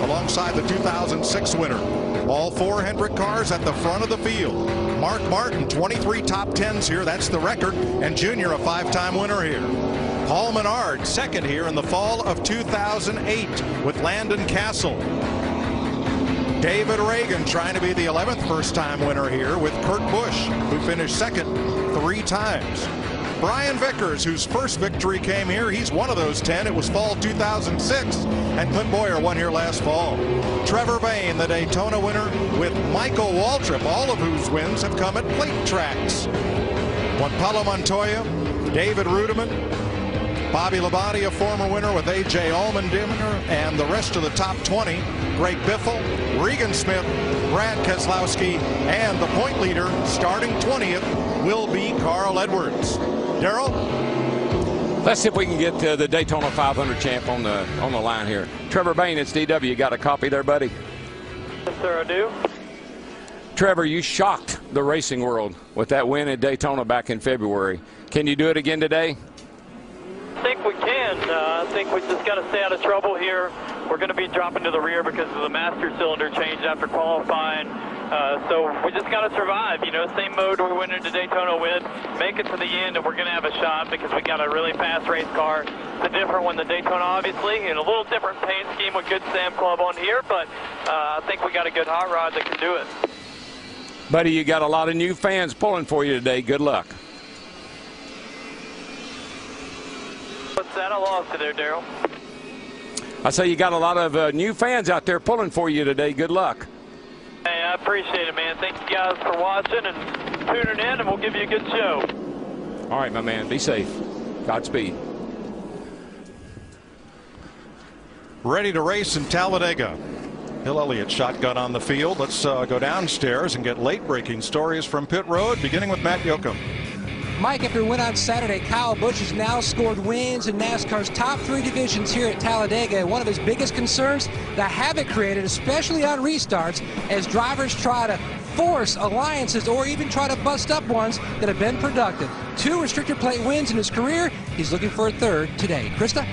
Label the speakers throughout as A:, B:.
A: alongside the 2006 winner. All 4 Hendrick cars at the front of the field. Mark Martin, 23 top 10s here. That's the record. And Junior, a 5-time winner here. Paul Menard, second here in the fall of 2008 with Landon Castle. David Reagan trying to be the 11th first-time winner here with Kurt Busch, who finished second 3 times. Brian Vickers, whose first victory came here, he's one of those 10. It was fall 2006, and Clint Boyer won here last fall. Trevor Bayne, the Daytona winner, with Michael Waltrip, all of whose wins have come at plate tracks. Juan Pablo Montoya, David Rudiman, Bobby Labonte, a former winner with A.J. Allmendinger, and the rest of the top 20, Greg Biffle, Regan Smith, Brad Keselowski, and the point leader starting 20th will be Carl Edwards. Darrell?
B: Let's see if we can get the Daytona 500 champ on the line here. Trevor Bayne, it's DW. You got a copy there, buddy?
C: Yes, sir, I do.
B: Trevor, you shocked the racing world with that win at Daytona back in February. Can you do it again today?
C: I think we can. I think we just got to stay out of trouble here. We're going to be dropping to the rear because of the master cylinder change after qualifying. So we just got to survive. You know, same mode we went into Daytona with. Make it to the end, and we're going to have a shot because we got a really fast race car. It's a different one than Daytona, obviously, and a little different paint scheme with Good Sam Club on here. But I think we got a good hot rod that can do it.
B: Buddy, you got a lot of new fans pulling for you today. Good luck.
C: What's that? I lost it there, Darrell.
B: I say you got a lot of new fans out there pulling for you today. Good luck.
C: Hey, I appreciate it, man. Thank you guys for watching and tuning in, and we'll give you a good show.
B: All right, my man. Be safe. Godspeed.
A: Ready to race in Talladega. Bill Elliott shotgun on the field. Let's go downstairs and get late-breaking stories from pit road, beginning with Matt Yoakum.
D: Mike, after a win on Saturday, Kyle Busch has now scored wins in NASCAR's top 3 divisions here at Talladega. One of his biggest concerns, the havoc created, especially on restarts, as drivers try to force alliances or even try to bust up ones that have been productive. 2 restrictor plate wins in his career. He's looking for a 3rd today. Krista?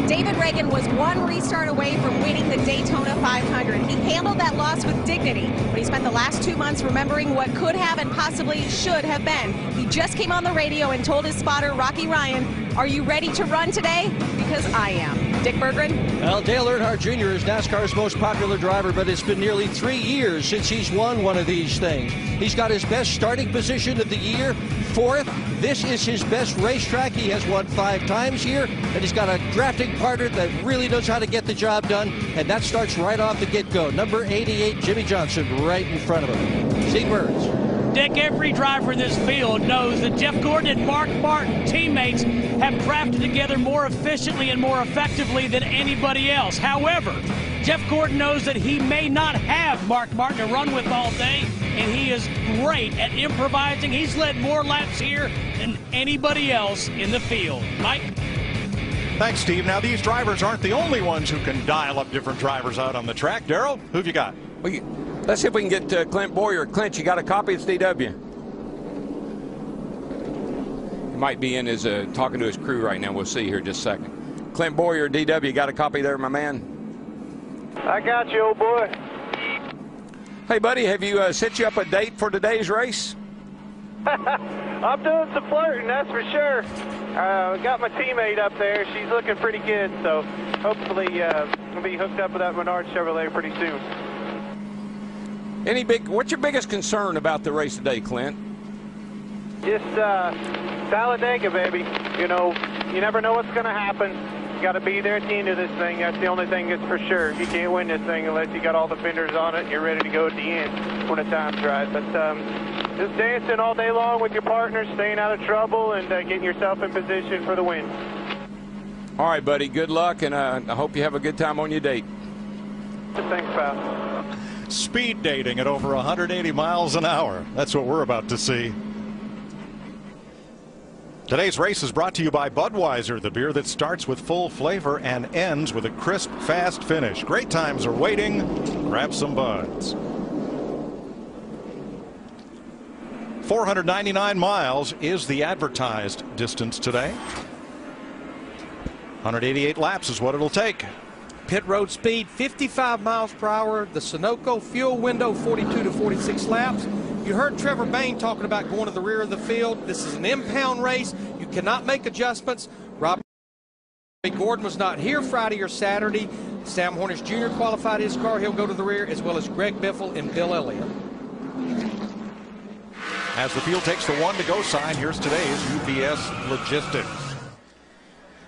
E: David Reagan was 1 restart away from winning the Daytona 500. He handled that loss with dignity, but he spent the last 2 months remembering what could have and possibly should have been. He just came on the radio and told his spotter, Rocky Ryan, "Are you ready to run today? Because I am." Dick Berggren?
F: Well, Dale Earnhardt Jr. is NASCAR's most popular driver, but it's been nearly 3 years since he's won one of these things. He's got his best starting position of the year, 4th. This is his best racetrack. He has won 5 times here, and he's got a drafting partner that really knows how to get the job done, and that starts right off the get-go. Number 88, Jimmy Johnson, right in front of him. Steve Burns.
G: Dick, every driver in this field knows that Jeff Gordon and Mark Martin, teammates, have crafted together more efficiently and more effectively than anybody else. However, Jeff Gordon knows that he may not have Mark Martin to run with all day, and he is great at improvising. He's led more laps here than anybody else in the field. Mike?
A: Thanks, Steve. Now, these drivers aren't the only ones who can dial up different drivers out on the track. Darrell, who've you got?
B: Let's see if we can get Clint Boyer. Clint, you got a copy? It's DW. He might be in his talking to his crew right now. We'll see here in just a second. Clint Boyer, DW, you got a copy there, my man?
C: I got you, old boy.
B: Hey, buddy, have you set you up a date for today's race?
C: I'm doing some flirting, that's for sure. Got my teammate up there. She's looking pretty good, so hopefully I'll be hooked up with that Menard Chevrolet pretty soon.
B: What's your biggest concern about the race today, Clint?
C: Just Talladega, baby. You know, you never know what's going to happen. You got to be there at the end of this thing. That's the only thing that's for sure. You can't win this thing unless you got all the fenders on it and you're ready to go at the end when the time's right. But just dancing all day long with your partner, staying out of trouble, and getting yourself in position for the win.
B: All right, buddy. Good luck, and I hope you have a good time on your date.
C: Thanks, pal.
A: Speed dating at over 180 miles an hour. That's what we're about to see. Today's race is brought to you by Budweiser, the beer that starts with full flavor and ends with a crisp, fast finish. Great times are waiting. Grab some Buds. 499 miles is the advertised distance today. 188 laps is what it'll take.
F: Pit road speed 55 miles per hour. The Sunoco fuel window 42 to 46 laps. You heard Trevor Bayne talking about going to the rear of the field. This is an impound race. You cannot make adjustments. Robert Gordon was not here Friday or Saturday. Sam Hornish Jr. qualified his car. He'll go to the rear, as well as Greg Biffle and Bill Elliott.
A: As the field takes the 1 to go sign, here's today's UPS Logistics.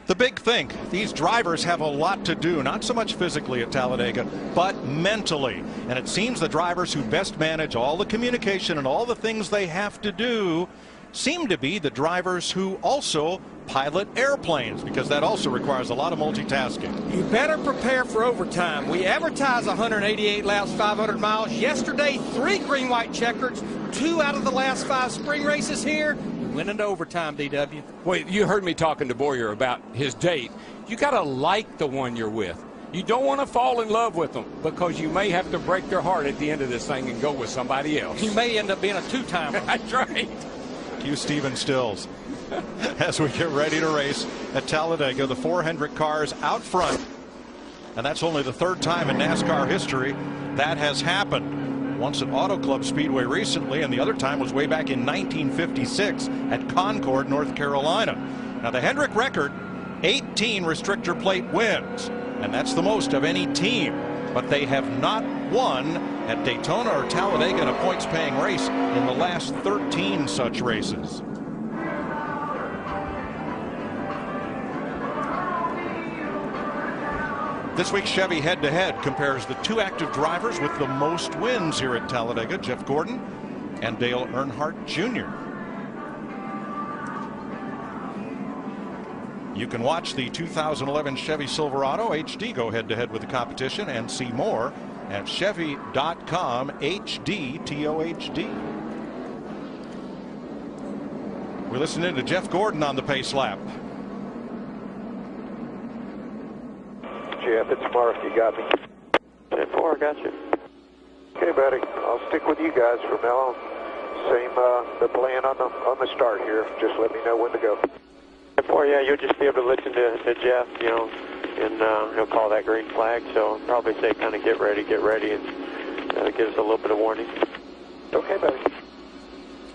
A: The big thing, these drivers have a lot to do, not so much physically at Talladega, but mentally. And it seems the drivers who best manage all the communication and all the things they have to do seem to be the drivers who also pilot airplanes, because that also requires a lot of multitasking.
F: You better prepare for overtime. We advertise 188 laps, 500 miles. Yesterday, 3 green-white checkers, 2 out of the last 5 spring races here. Went into overtime, DW.
B: Wait, you heard me talking to Boyer about his date. You got to like the one you're with. You don't want to fall in love with them, because you may have to break their heart at the end of this thing and go with somebody else.
F: You may end up being a 2-timer.
B: That's right.
A: Cue Steven Stills. As we get ready to race at Talladega, the 4 Hendrick cars out front. And that's only the 3rd time in NASCAR history that has happened. Once at Auto Club Speedway recently, and the other time was way back in 1956 at Concord, North Carolina. Now, the Hendrick record, 18 restrictor plate wins, and that's the most of any team. But they have not won at Daytona or Talladega in a points-paying race in the last 13 such races. This week's Chevy head-to-head compares the 2 active drivers with the most wins here at Talladega, Jeff Gordon and Dale Earnhardt Jr. You can watch the 2011 Chevy Silverado HD go head-to-head with the competition and see more at Chevy.com HDTOHD. We're listening to Jeff Gordon on the pace lap.
H: Jeff, it's Mark. You got me.
C: 10-4, got you.
H: Okay, buddy. I'll stick with you guys from now on. Same the plan on the start here. Just let me know when to go.
C: 10-4, yeah, you'll just be able to listen to Jeff, you know, and he'll call that green flag. So probably say kind of get ready, and give us a little bit of warning.
H: Okay, buddy.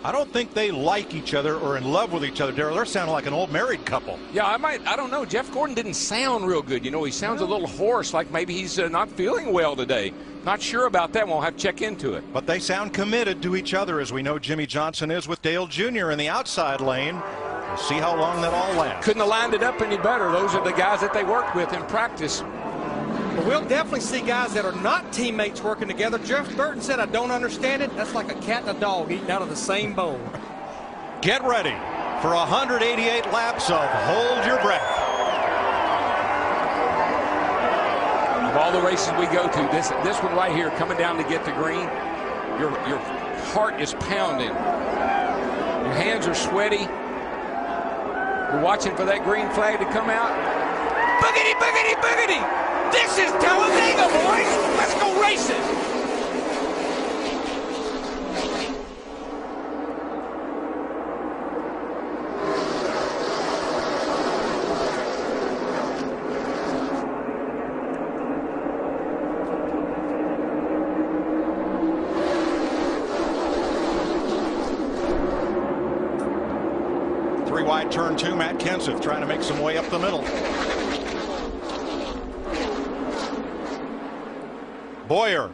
A: I don't think they like each other or in love with each other, Darrell. They're sounding like an old married couple.
B: Yeah, I don't know. Jeff Gordon didn't sound real good. You know, he sounds a little hoarse, like maybe he's not feeling well today. Not sure about that. We'll have to check into it.
A: But they sound committed to each other, as we know Jimmy Johnson is with Dale Jr. in the outside lane. We'll see how long that all lasts.
B: Couldn't have lined it up any better. Those are the guys that they worked with in practice.
F: But we'll definitely see guys that are not teammates working together. Jeff Burton said, I don't understand it. That's like a cat and a dog eating out of the same bowl.
A: Get ready for 188 laps of Hold Your Breath.
B: Of all the races we go to, this one right here, coming down to get the green, your heart is pounding. Your hands are sweaty. You're watching for that green flag to come out. Boogity, boogity, boogity! This is Talladega, boys! Let's go racing!
A: Wide turn 2, Matt Kenseth trying to make some way up the middle. Boyer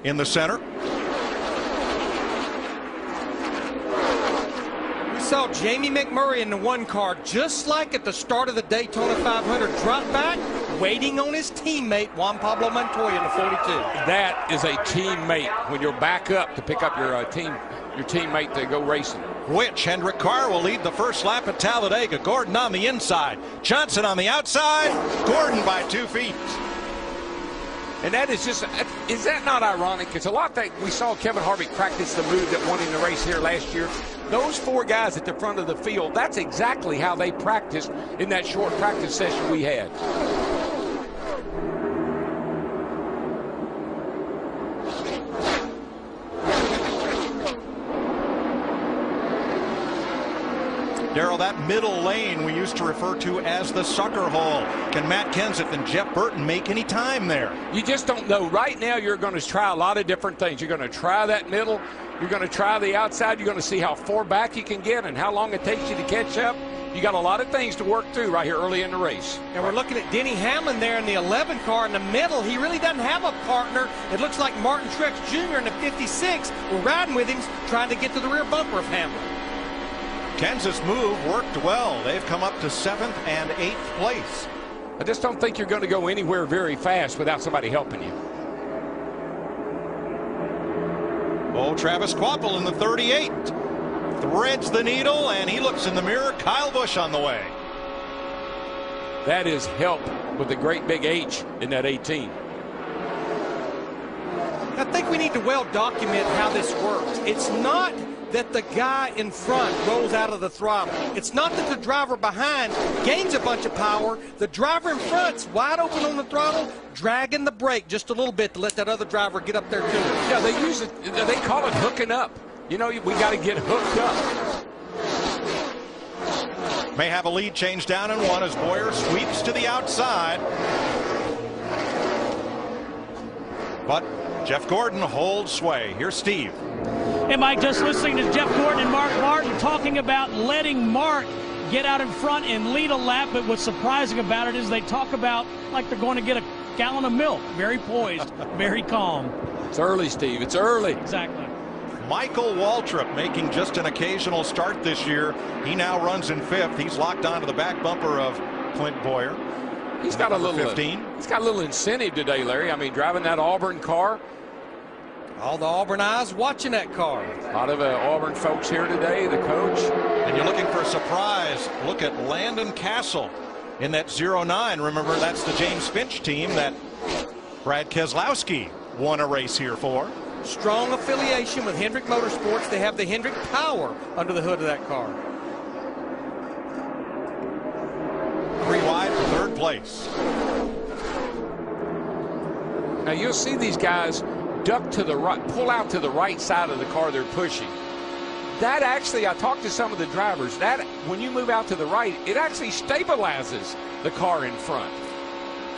A: in the center.
F: We saw Jamie McMurray in the 1 car, just like at the start of the Daytona 500, drop back, waiting on his teammate Juan Pablo Montoya in the 42.
B: That is a teammate when you're back up to pick up your teammate to go racing.
A: Which Hendrick car will lead the first lap at Talladega? Gordon on the inside, Johnson on the outside, Gordon by 2 feet.
B: And that is just, is that not ironic? It's a lot that we saw Kevin Harvick practice the move that won him the race here last year. Those 4 guys at the front of the field, that's exactly how they practiced in that short practice session we had.
A: Darrell, that middle lane we used to refer to as the sucker hole. Can Matt Kenseth and Jeff Burton make any time there?
B: You just don't know. Right now, you're going to try a lot of different things. You're going to try that middle. You're going to try the outside. You're going to see how far back you can get and how long it takes you to catch up. You got a lot of things to work through right here early in the race.
F: And we're looking at Denny Hamlin there in the 11 car in the middle. He really doesn't have a partner. It looks like Martin Truex Jr. in the 56. We're riding with him, trying to get to the rear bumper of Hamlin.
A: Kansas move worked well. They've come up to 7th and 8th place.
B: I just don't think you're going to go anywhere very fast without somebody helping you.
A: Oh, Travis Kvapil in the 38. Threads the needle, and he looks in the mirror. Kyle Busch on the way.
B: That is help with a great big H in that 18.
F: I think we need to well document how this works. It's not that the guy in front rolls out of the throttle. It's not that the driver behind gains a bunch of power. The driver in front's wide open on the throttle, dragging the brake just a little bit to let that other driver get up there to it.
B: Yeah, they use it. They call it hooking up. You know, we got to get hooked up.
A: May have a lead change down in 1 as Boyer sweeps to the outside. But Jeff Gordon holds sway. Here's Steve.
G: Hey, Mike, just listening to Jeff Gordon and Mark Martin talking about letting Mark get out in front and lead a lap. But what's surprising about it is they talk about like they're going to get a gallon of milk. Very poised, very calm.
B: It's early, Steve. It's early.
G: Exactly.
A: Michael Waltrip making just an occasional start this year. He now runs in 5th. He's locked onto the back bumper of Clint Boyer.
B: He's got a little
A: 15.
B: He's got a little incentive today, Larry. I mean, driving that Auburn car.
F: All the Auburn eyes watching that car.
B: A lot of Auburn folks here today, the coach.
A: And you're looking for a surprise. Look at Landon Castle in that 09. Remember, that's the James Finch team that Brad Keselowski won a race here for.
F: Strong affiliation with Hendrick Motorsports. They have the Hendrick power under the hood of that car.
A: 3 wide for 3rd place.
B: Now you'll see these guys duck to the right, pull out to the right side of the car they're pushing. That actually, I talked to some of the drivers, that when you move out to the right, it actually stabilizes the car in front.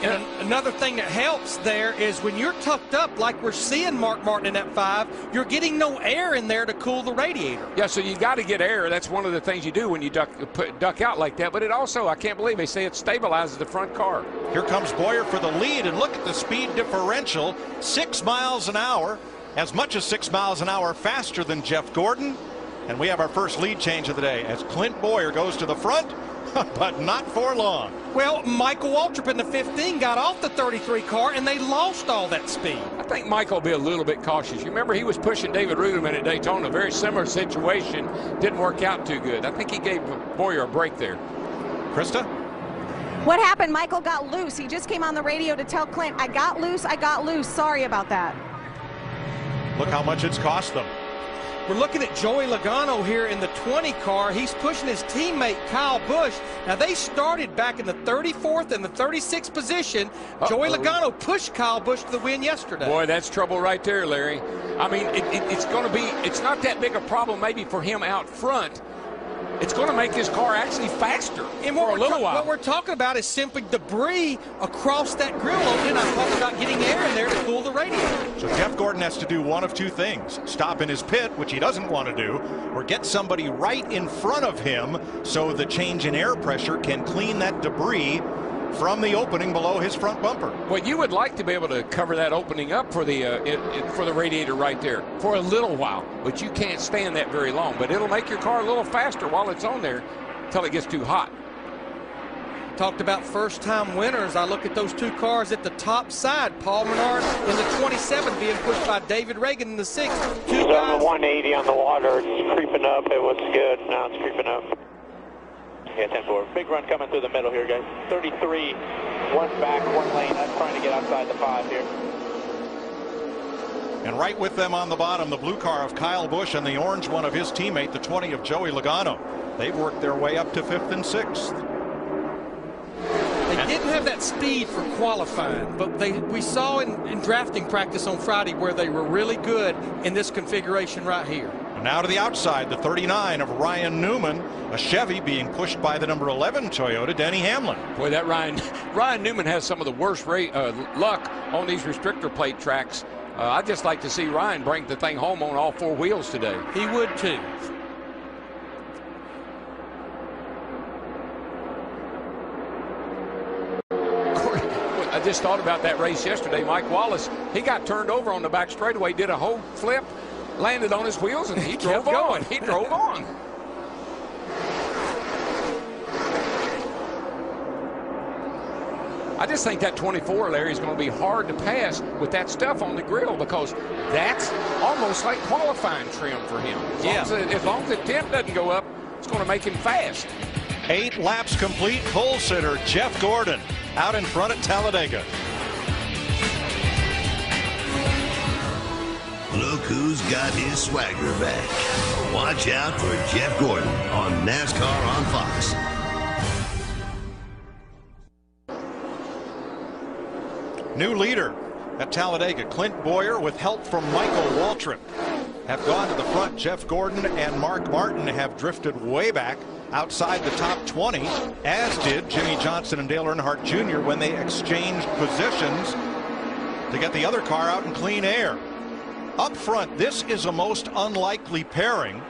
F: And another thing that helps there is when you're tucked up like we're seeing Mark Martin in that 5, you're getting no air in there to cool the radiator.
B: Yeah, so you got to get air. That's one of the things you do when you duck out like that. But it also, I can't believe they say it stabilizes the front car.
A: Here comes Boyer for the lead, and look at the speed differential. 6 miles an hour, as much as 6 miles an hour faster than Jeff Gordon. And we have our first lead change of the day as Clint Boyer goes to the front, but not for long.
F: Well, Michael Waltrip in the 15 got off the 33 car, and they lost all that speed.
B: I think Michael will be a little bit cautious. You remember he was pushing David Ruderman at Daytona. Very similar situation. Didn't work out too good. I think he gave Boyer a break there.
A: Krista?
E: What happened? Michael got loose. He just came on the radio to tell Clint, I got loose, I got loose. Sorry about that.
A: Look how much it's cost them.
F: We're looking at Joey Logano here in the 20 car. He's pushing his teammate Kyle Busch. Now, they started back in the 34th and the 36th position. Joey Logano pushed Kyle Busch to the win yesterday.
B: Boy, that's trouble right there, Larry. I mean, it's going to be, it's not that big a problem maybe for him out front. It's going to make his car actually faster
F: and
B: for a little while.
F: What we're talking about is simply debris across that grill opening. I'm talking about getting air in there to cool the radiator.
A: So Jeff Gordon has to do one of 2 things. Stop in his pit, which he doesn't want to do, or get somebody right in front of him so the change in air pressure can clean that debris from the opening below his front bumper.
B: Well, you would like to be able to cover that opening up for the radiator right there for a little while, but you can't stand that very long. But it'll make your car a little faster while it's on there until it gets too hot.
F: Talked about first-time winners. I look at those 2 cars at the top side. Paul Menard in the 27 being pushed by David Reagan in the 6.
H: It's on the 180 on the water. It's creeping up. It was good. Now it's creeping up. Yeah, 10-4. Big run coming through the middle here, guys. 33, 1 back, 1 lane. I'm trying to get outside the 5 here.
A: And right with them on the bottom, the blue car of Kyle Busch and the orange one of his teammate, the 20 of Joey Logano. They've worked their way up to 5th and 6th.
F: They didn't have that speed for qualifying, but we saw in drafting practice on Friday where they were really good in this configuration right here.
A: Now to the outside, the 39 of Ryan Newman, a Chevy being pushed by the number 11 Toyota, Denny Hamlin.
B: Boy, that Ryan Newman has some of the worst luck on these restrictor plate tracks. I'd just like to see Ryan bring the thing home on all four wheels today.
F: He would too.
B: I just thought about that race yesterday. Mike Wallace, he got turned over on the back straightaway, did a whole flip, landed on his wheels, and he drove on. He drove on. I just think that 24, Larry, is going to be hard to pass with that stuff on the grill, because that's almost like qualifying trim for him. As long as the temp doesn't go up, it's going to make him fast.
A: 8 laps complete. Pole sitter Jeff Gordon out in front at Talladega.
I: Look who's got his swagger back. Watch out for Jeff Gordon on NASCAR on Fox.
A: New leader at Talladega, Clint Boyer, with help from Michael Waltrip, have gone to the front. Jeff Gordon and Mark Martin have drifted way back outside the top 20, as did Jimmy Johnson and Dale Earnhardt Jr. when they exchanged positions to get the other car out in clean air. Up front, this is a most unlikely pairing.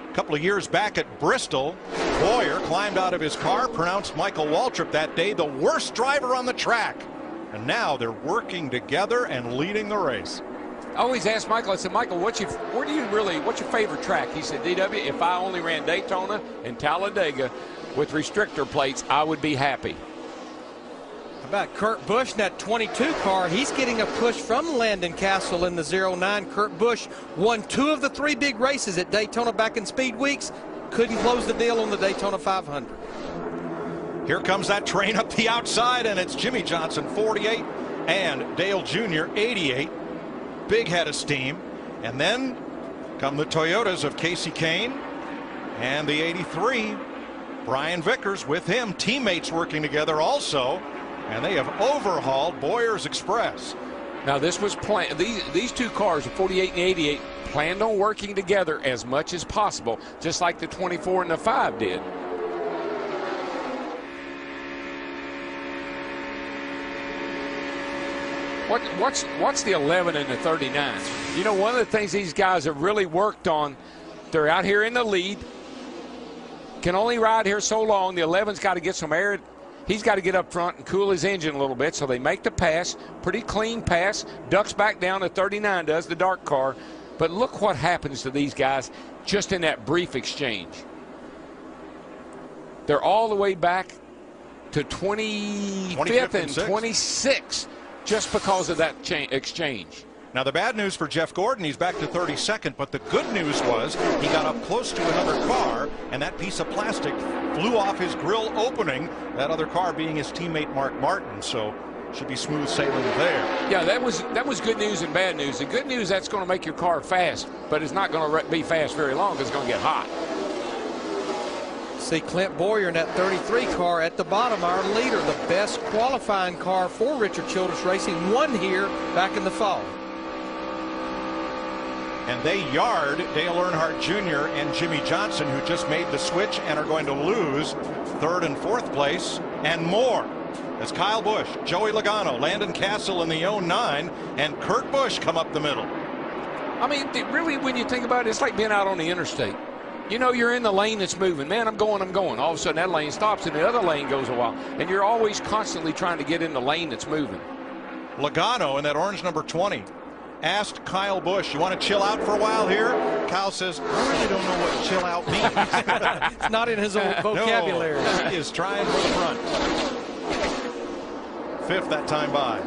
A: A couple of years back at Bristol, Boyer climbed out of his car, pronounced Michael Waltrip that day the worst driver on the track. And now they're working together and leading the race.
B: I always ask Michael, I said, Michael, what's your favorite track? He said, DW, if I only ran Daytona and Talladega with restrictor plates, I would be happy.
F: How about Kurt Busch in that 22 car? He's getting a push from Landon Castle in the 09. Kurt Busch won 2 of the 3 big races at Daytona back in Speed Weeks. Couldn't close the deal on the Daytona 500.
A: Here comes that train up the outside, and it's Jimmy Johnson, 48, and Dale Jr., 88. Big head of steam. And then come the Toyotas of Casey Kane and the 83, Brian Vickers, with him. Teammates working together also, and they have overhauled Boyer's Express.
B: Now, this was planned. These 2 cars, the 48 and the 88, planned on working together as much as possible, just like the 24 and the 5 did. What's the 11 and the 39? You know, one of the things these guys have really worked on, they're out here in the lead, can only ride here so long. The 11's got to get some air. He's got to get up front and cool his engine a little bit, so they make the pass, pretty clean pass, ducks back down. The 39 does, the dark car. But look what happens to these guys just in that brief exchange. They're all the way back to 25th and 26th. Just because of that exchange.
A: Now, the bad news for Jeff Gordon, he's back to 32nd, but the good news was he got up close to another car, and that piece of plastic flew off his grill opening, that other car being his teammate Mark Martin, so should be smooth sailing there.
B: Yeah, that was good news and bad news. The good news, that's going to make your car fast, but it's not going to be fast very long because it's going to get hot.
F: See Clint Boyer in that 33 car at the bottom, our leader, the best qualifying car for Richard Childress Racing, won here back in the fall.
A: And they yard Dale Earnhardt Jr. and Jimmy Johnson, who just made the switch and are going to lose 3rd and 4th place and more, as Kyle Busch, Joey Logano, Landon Castle in the 09, and Kurt Busch come up the middle.
B: I mean, really, when you think about it, it's like being out on the interstate. You know, you're in the lane that's moving. Man, I'm going. All of a sudden, that lane stops, and the other lane goes a while. And you're always constantly trying to get in the lane that's moving.
A: Logano in that orange number 20 asked Kyle Busch, you want to chill out for a while here? Kyle says, I really don't know what chill out means.
F: It's not in his own vocabulary.
A: No, he is trying for the front. 5th that time by.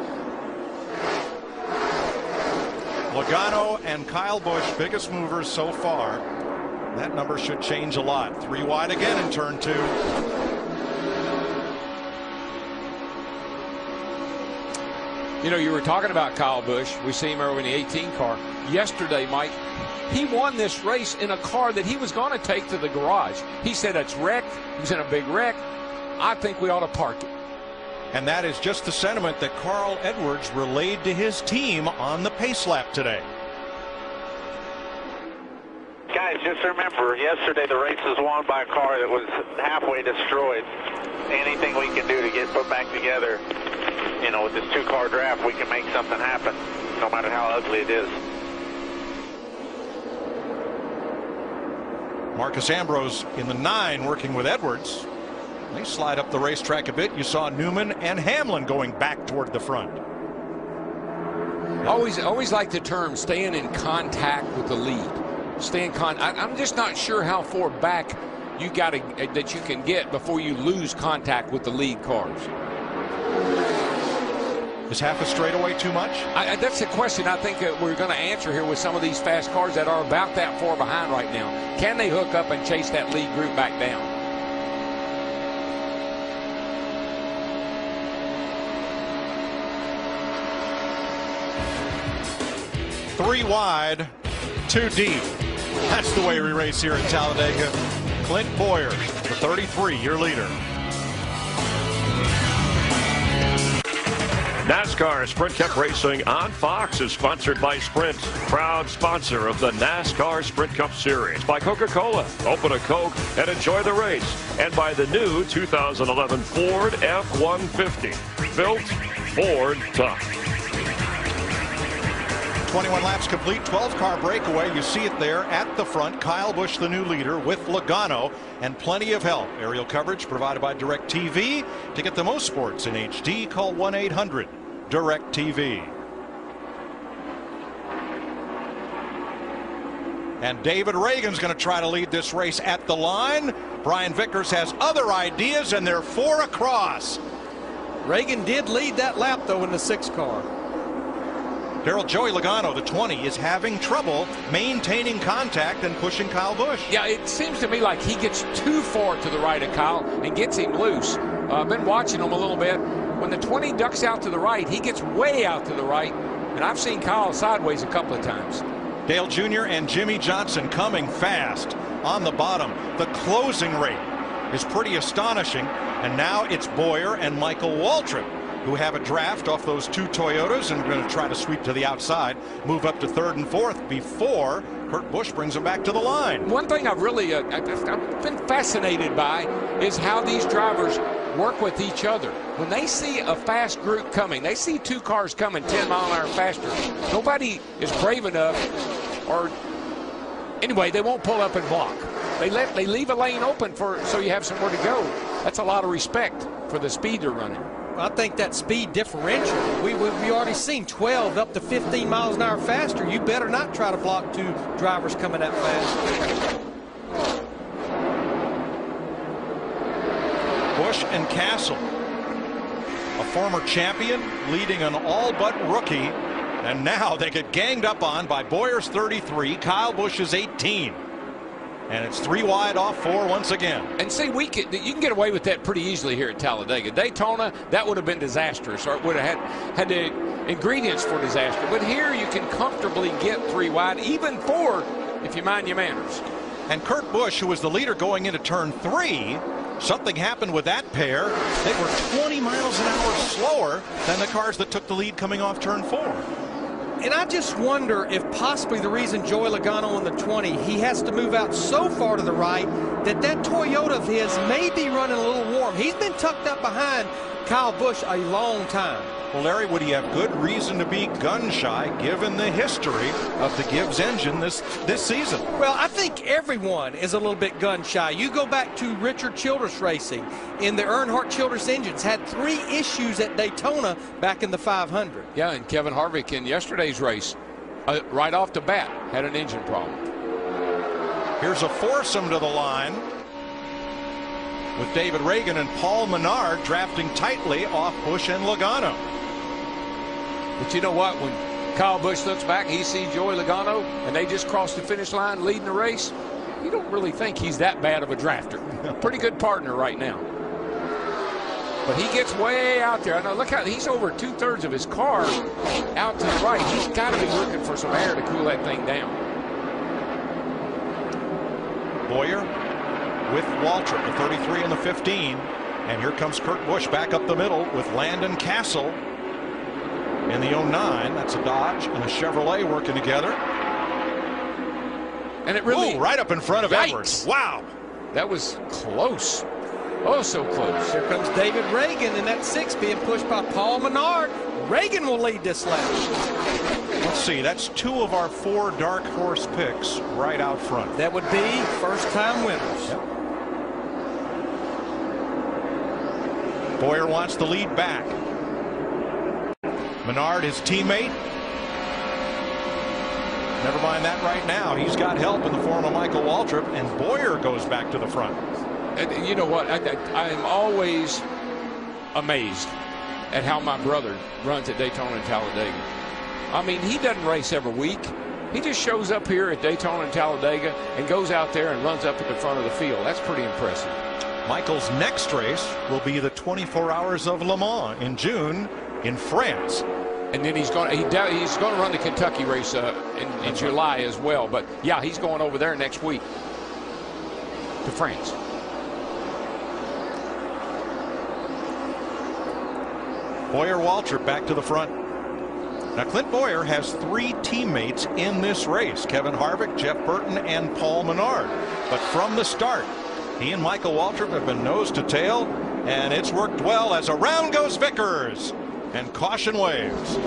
A: Logano and Kyle Busch, biggest movers so far. That number should change a lot. 3 wide again in turn 2.
B: You know, you were talking about Kyle Busch. We see him over in the 18 car. Yesterday, Mike, he won this race in a car that he was going to take to the garage. He said it's wrecked. He was in a big wreck. I think we ought to park it.
A: And that is just the sentiment that Carl Edwards relayed to his team on the pace lap today.
H: Guys, just remember, yesterday the race was won by a car that was halfway destroyed. Anything we can do to get put back together, you know, with this two-car draft, we can make something happen, no matter how ugly it is.
A: Marcus Ambrose in the 9 working with Edwards. They slide up the racetrack a bit. You saw Newman and Hamlin going back toward the front.
B: Always like the term staying in contact with the lead. I'm just not sure how far back that you can get before you lose contact with the lead cars.
A: Is half a straightaway too much?
B: That's a question I think we're going to answer here with some of these fast cars that are about that far behind right now. Can they hook up and chase that lead group back down?
A: Three wide, 2 deep. That's the way we race here at Talladega. Clint Bowyer, the 33, your leader.
J: NASCAR Sprint Cup Racing on Fox is sponsored by Sprint, proud sponsor of the NASCAR Sprint Cup Series. By Coca-Cola, open a Coke and enjoy the race. And by the new 2011 Ford F-150, built Ford tough.
A: 21 laps complete, 12-car breakaway. You see it there at the front. Kyle Busch, the new leader, with Logano and plenty of help. Aerial coverage provided by DirecTV. To get the most sports in HD, call 1-800-DirecTV. And David Reagan's going to try to lead this race at the line. Brian Vickers has other ideas, and they're 4 across.
F: Reagan did lead that lap, though, in the 6 car.
A: Darrell Joey Logano, the 20, is having trouble maintaining contact and pushing Kyle Busch.
B: Yeah, it seems to me like he gets too far to the right of Kyle and gets him loose. I've been watching him a little bit. When the 20 ducks out to the right, he gets way out to the right, and I've seen Kyle sideways a couple of times.
A: Dale Jr. and Jimmy Johnson coming fast on the bottom. The closing rate is pretty astonishing, and now it's Bowyer and Michael Waltrip who have a draft off those 2 Toyotas and are going to try to sweep to the outside, move up to 3rd and 4th before Kurt Busch brings them back to the line.
B: One thing I've really I've been fascinated by is how these drivers work with each other. When they see a fast group coming, they see 2 cars coming 10 mile an hour faster. Nobody is brave enough, or anyway, they won't pull up and block. They leave a lane open so you have somewhere to go. That's a lot of respect for the speed they're running.
F: I think that speed differential, we already seen 12 up to 15 miles an hour faster. You better not try to block 2 drivers coming that fast.
A: Busch and Castle, a former champion leading an all but rookie, and now they get ganged up on by Bowyer's 33, Kyle Busch's 18. And it's 3 wide off 4 once again.
B: And see, you can get away with that pretty easily here at Talladega. Daytona, that would have been disastrous, or it would have had the ingredients for disaster. But here you can comfortably get 3 wide, even 4 if you mind your manners.
A: And Kurt Busch, who was the leader going into turn 3, something happened with that pair. They were 20 miles an hour slower than the cars that took the lead coming off turn 4.
F: And I just wonder if possibly the reason Joey Logano in the 20, he has to move out so far to the right that Toyota of his may be running a little warm. He's been tucked up behind Kyle Busch a long time.
A: Well, Larry, would he have good reason to be gun shy given the history of the Gibbs engine this season?
F: Well, I think everyone is a little bit gun shy. You go back to Richard Childress Racing in the Earnhardt Childress engines, had 3 issues at Daytona back in the 500.
B: Yeah, and Kevin Harvick in yesterday's race, right off the bat, had an engine problem.
A: Here's a foursome to the line, with David Reagan and Paul Menard drafting tightly off Busch and Logano.
B: But you know what? When Kyle Busch looks back, he sees Joey Logano, and they just crossed the finish line leading the race. You don't really think he's that bad of a drafter. Pretty good partner right now. But he gets way out there. I know, look how he's over 2/3 of his car out to the right. He's got to be looking for some air to cool that thing down.
A: Bowyer with Waltrip, the 33 and the 15. And here comes Kurt Busch back up the middle with Landon Castle in the 09. That's a Dodge and a Chevrolet working together.
B: And it really...
A: Ooh, right up in front of
B: Yikes.
A: Edwards. Wow.
B: That was close. Oh, so close.
F: Here comes David Reagan in that 6 being pushed by Paul Menard. Reagan will lead this lap.
A: Let's see, that's 2 of our 4 dark horse picks right out front.
F: That would be first-time winners.
A: Yep. Boyer wants the lead back. Menard, his teammate. Never mind that right now. He's got help in the form of Michael Waltrip, and Boyer goes back to the front.
B: And you know what? I am always amazed at how my brother runs at Daytona and Talladega. I mean, he doesn't race every week. He just shows up here at Daytona and Talladega and goes out there and runs up at the front of the field. That's pretty impressive. Michael's next race will be the 24 Hours of Le Mans in June in France. And then he's going to run the Kentucky race in July as well. But yeah, he's going over there next week to France. Boyer Waltrip back to the front. Now Clint Boyer has 3 teammates in this race: Kevin Harvick, Jeff Burton, and Paul Menard. But from the start, he and Michael Waltrip have been nose to tail, and it's worked well as around goes Vickers, and caution waves.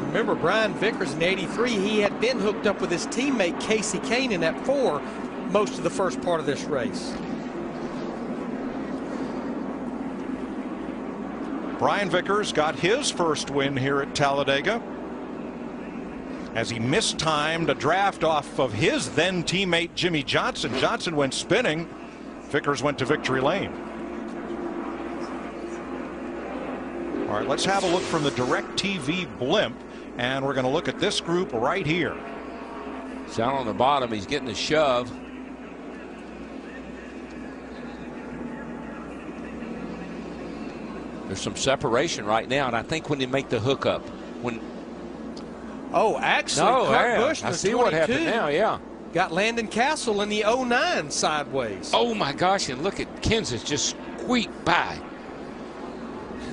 F: Remember Brian Vickers in '83, he had been hooked up with his teammate Casey Kane in that 4 most of the first part of this race.
A: Brian Vickers got his first win here at Talladega as he mistimed a draft off of his then teammate Jimmy Johnson. Johnson went spinning. Vickers went to victory lane. All right, let's have a look from the DirecTV blimp, and we're going to look at this group right here.
B: He's down on the bottom. He's getting a shove. There's some separation right now, and I think when they make the hookup, when
F: actually, Kurt Busch,
B: I see what happened now. Yeah,
F: got Landon Castle in the 09 sideways.
B: Oh my gosh! And look at Kansas just squeaked by.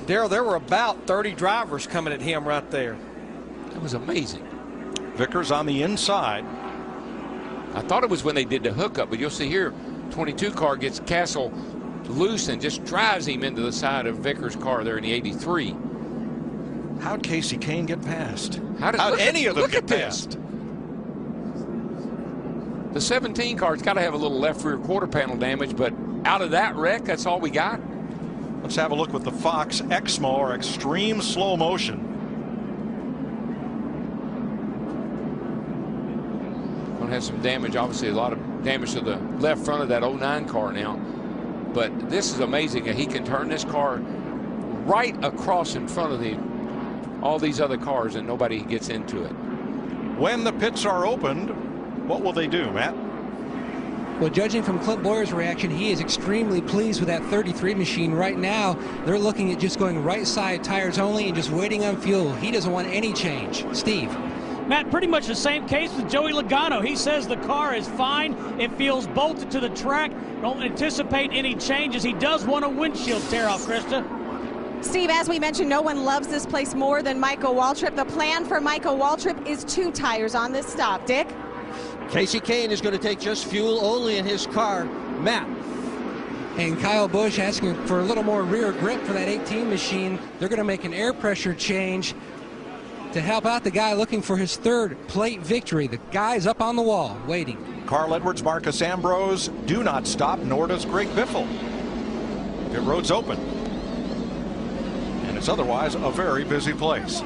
F: Darrell, there were about 30 drivers coming at him right there.
B: That was amazing.
A: Vickers on the inside.
B: I thought it was when they did the hookup, but you'll see here, 22 car gets Castle loose and just drives him into the side of Vickers' car there in the 83.
A: How'd Casey Kane get past?
B: How'd
A: any of them get past?
B: The 17 car's got to have a little left rear quarter panel damage, but out of that wreck, that's all we got.
A: Let's have a look with the Fox Exmo, or extreme slow motion.
B: Going to have some damage, obviously a lot of damage to the left front of that 09 car now. But this is amazing that he can turn this car right across in front of all these other cars and nobody gets into it.
A: When the pits are opened, what will they do, Matt?
D: Well, judging from Clint Boyer's reaction, he is extremely pleased with that 33 machine right now. They're looking at just going right side tires only and just waiting on fuel. He doesn't want any change. Steve.
G: Matt, pretty much the same case with Joey Logano. He says the car is fine. It feels bolted to the track. Don't anticipate any changes. He does want a windshield tear off, Krista.
E: Steve, as we mentioned, no one loves this place more than Michael Waltrip. The plan for Michael Waltrip is 2 tires on this stop. Dick?
F: Casey Kane is going to take just fuel only in his car. Matt.
D: And Kyle Busch asking for a little more rear grip for that 18 machine. They're going to make an air pressure change to help out the guy looking for his 3rd plate victory. The guy's up on the wall waiting.
A: Carl Edwards, Marcus Ambrose do not stop, nor does Greg Biffle. Pit road's open, and it's otherwise a very busy place.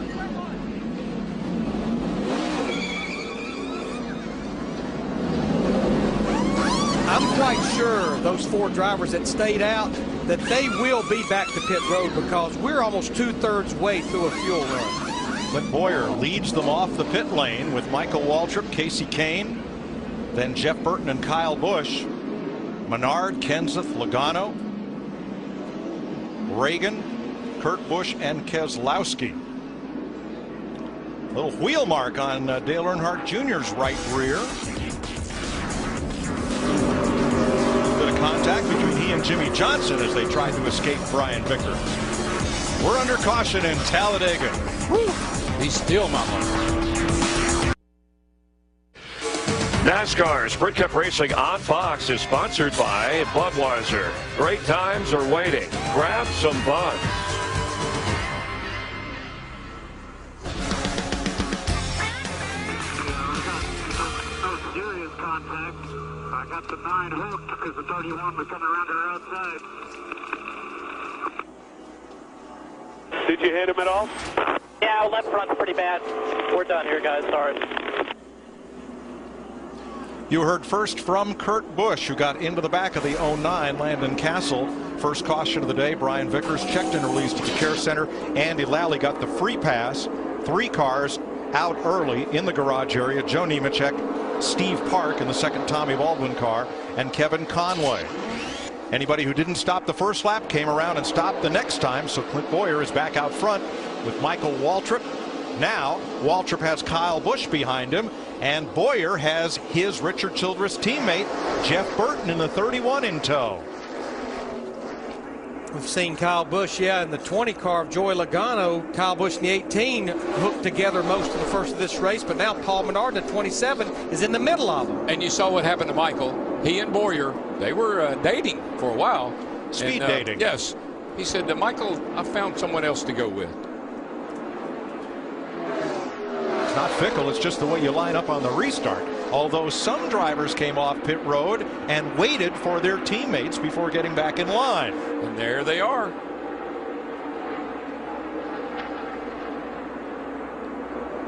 F: I'm quite sure those 4 drivers that stayed out, that they will be back to pit road, because we're almost 2/3 way through a fuel run.
A: Clint Boyer leads them off the pit lane with Michael Waltrip, Casey Kane, then Jeff Burton and Kyle Busch, Menard, Kenseth, Logano, Reagan, Kurt Busch, and Keselowski. Little wheel mark on Dale Earnhardt Jr.'s right rear. Bit of contact between he and Jimmy Johnson as they tried to escape Brian Vickers. We're under caution in Talladega.
B: Woo. He's still not moving.
J: NASCAR Sprint Cup Racing on Fox is sponsored by Budweiser. Great times are waiting. Grab some buds.
K: Serious contact. I got the 9 hooked because the 31 was coming around to her outside.
H: Did you hit him at all?
C: Yeah, left front's pretty bad. We're done here, guys. Sorry.
A: You heard first from Kurt Busch, who got into the back of the 09 Landon Castle. First caution of the day. Brian Vickers checked and released at the care center. Andy Lally got the free pass. 3 cars out early in the garage area. Joe Nemechek, Steve Park in the second Tommy Baldwin car, and Kevin Conway. Anybody who didn't stop the first lap came around and stopped the next time, so Clint Boyer is back out front with Michael Waltrip. Now Waltrip has Kyle Busch behind him, and Boyer has his Richard Childress teammate Jeff Burton in the 31 in tow.
F: We've seen Kyle Busch, in the 20 car of Joey Logano. Kyle Busch in the 18 hooked together most of the first of this race, but now Paul Menard in the 27 is in the middle of them.
B: And you saw what happened to Michael. He and Boyer, they were dating for a while.
A: Speed dating.
B: Yes. He said that, Michael, I found someone else to go with.
A: It's not fickle, it's just the way you line up on the restart. Although some drivers came off pit road and waited for their teammates before getting back in line.
B: And there they are.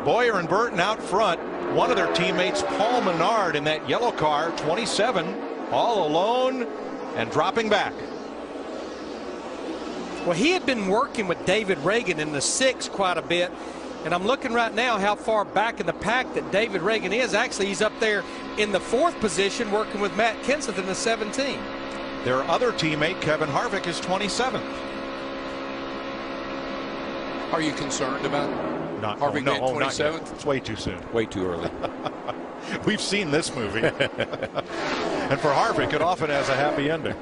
A: Boyer and Burton out front. One of their teammates, Paul Menard, in that yellow car, 27, all alone and dropping back.
F: Well, he had been working with David Reagan in the 6 quite a bit. And I'm looking right now how far back in the pack that David Reagan is. Actually, he's up there in the 4th position working with Matt Kenseth in the 17.
A: Their other teammate, Kevin Harvick, is 27th.
B: Are you concerned about Harvick being 27th?
A: It's way too soon.
B: Way too early.
A: We've seen this movie. And for Harvick, it often has a happy ending.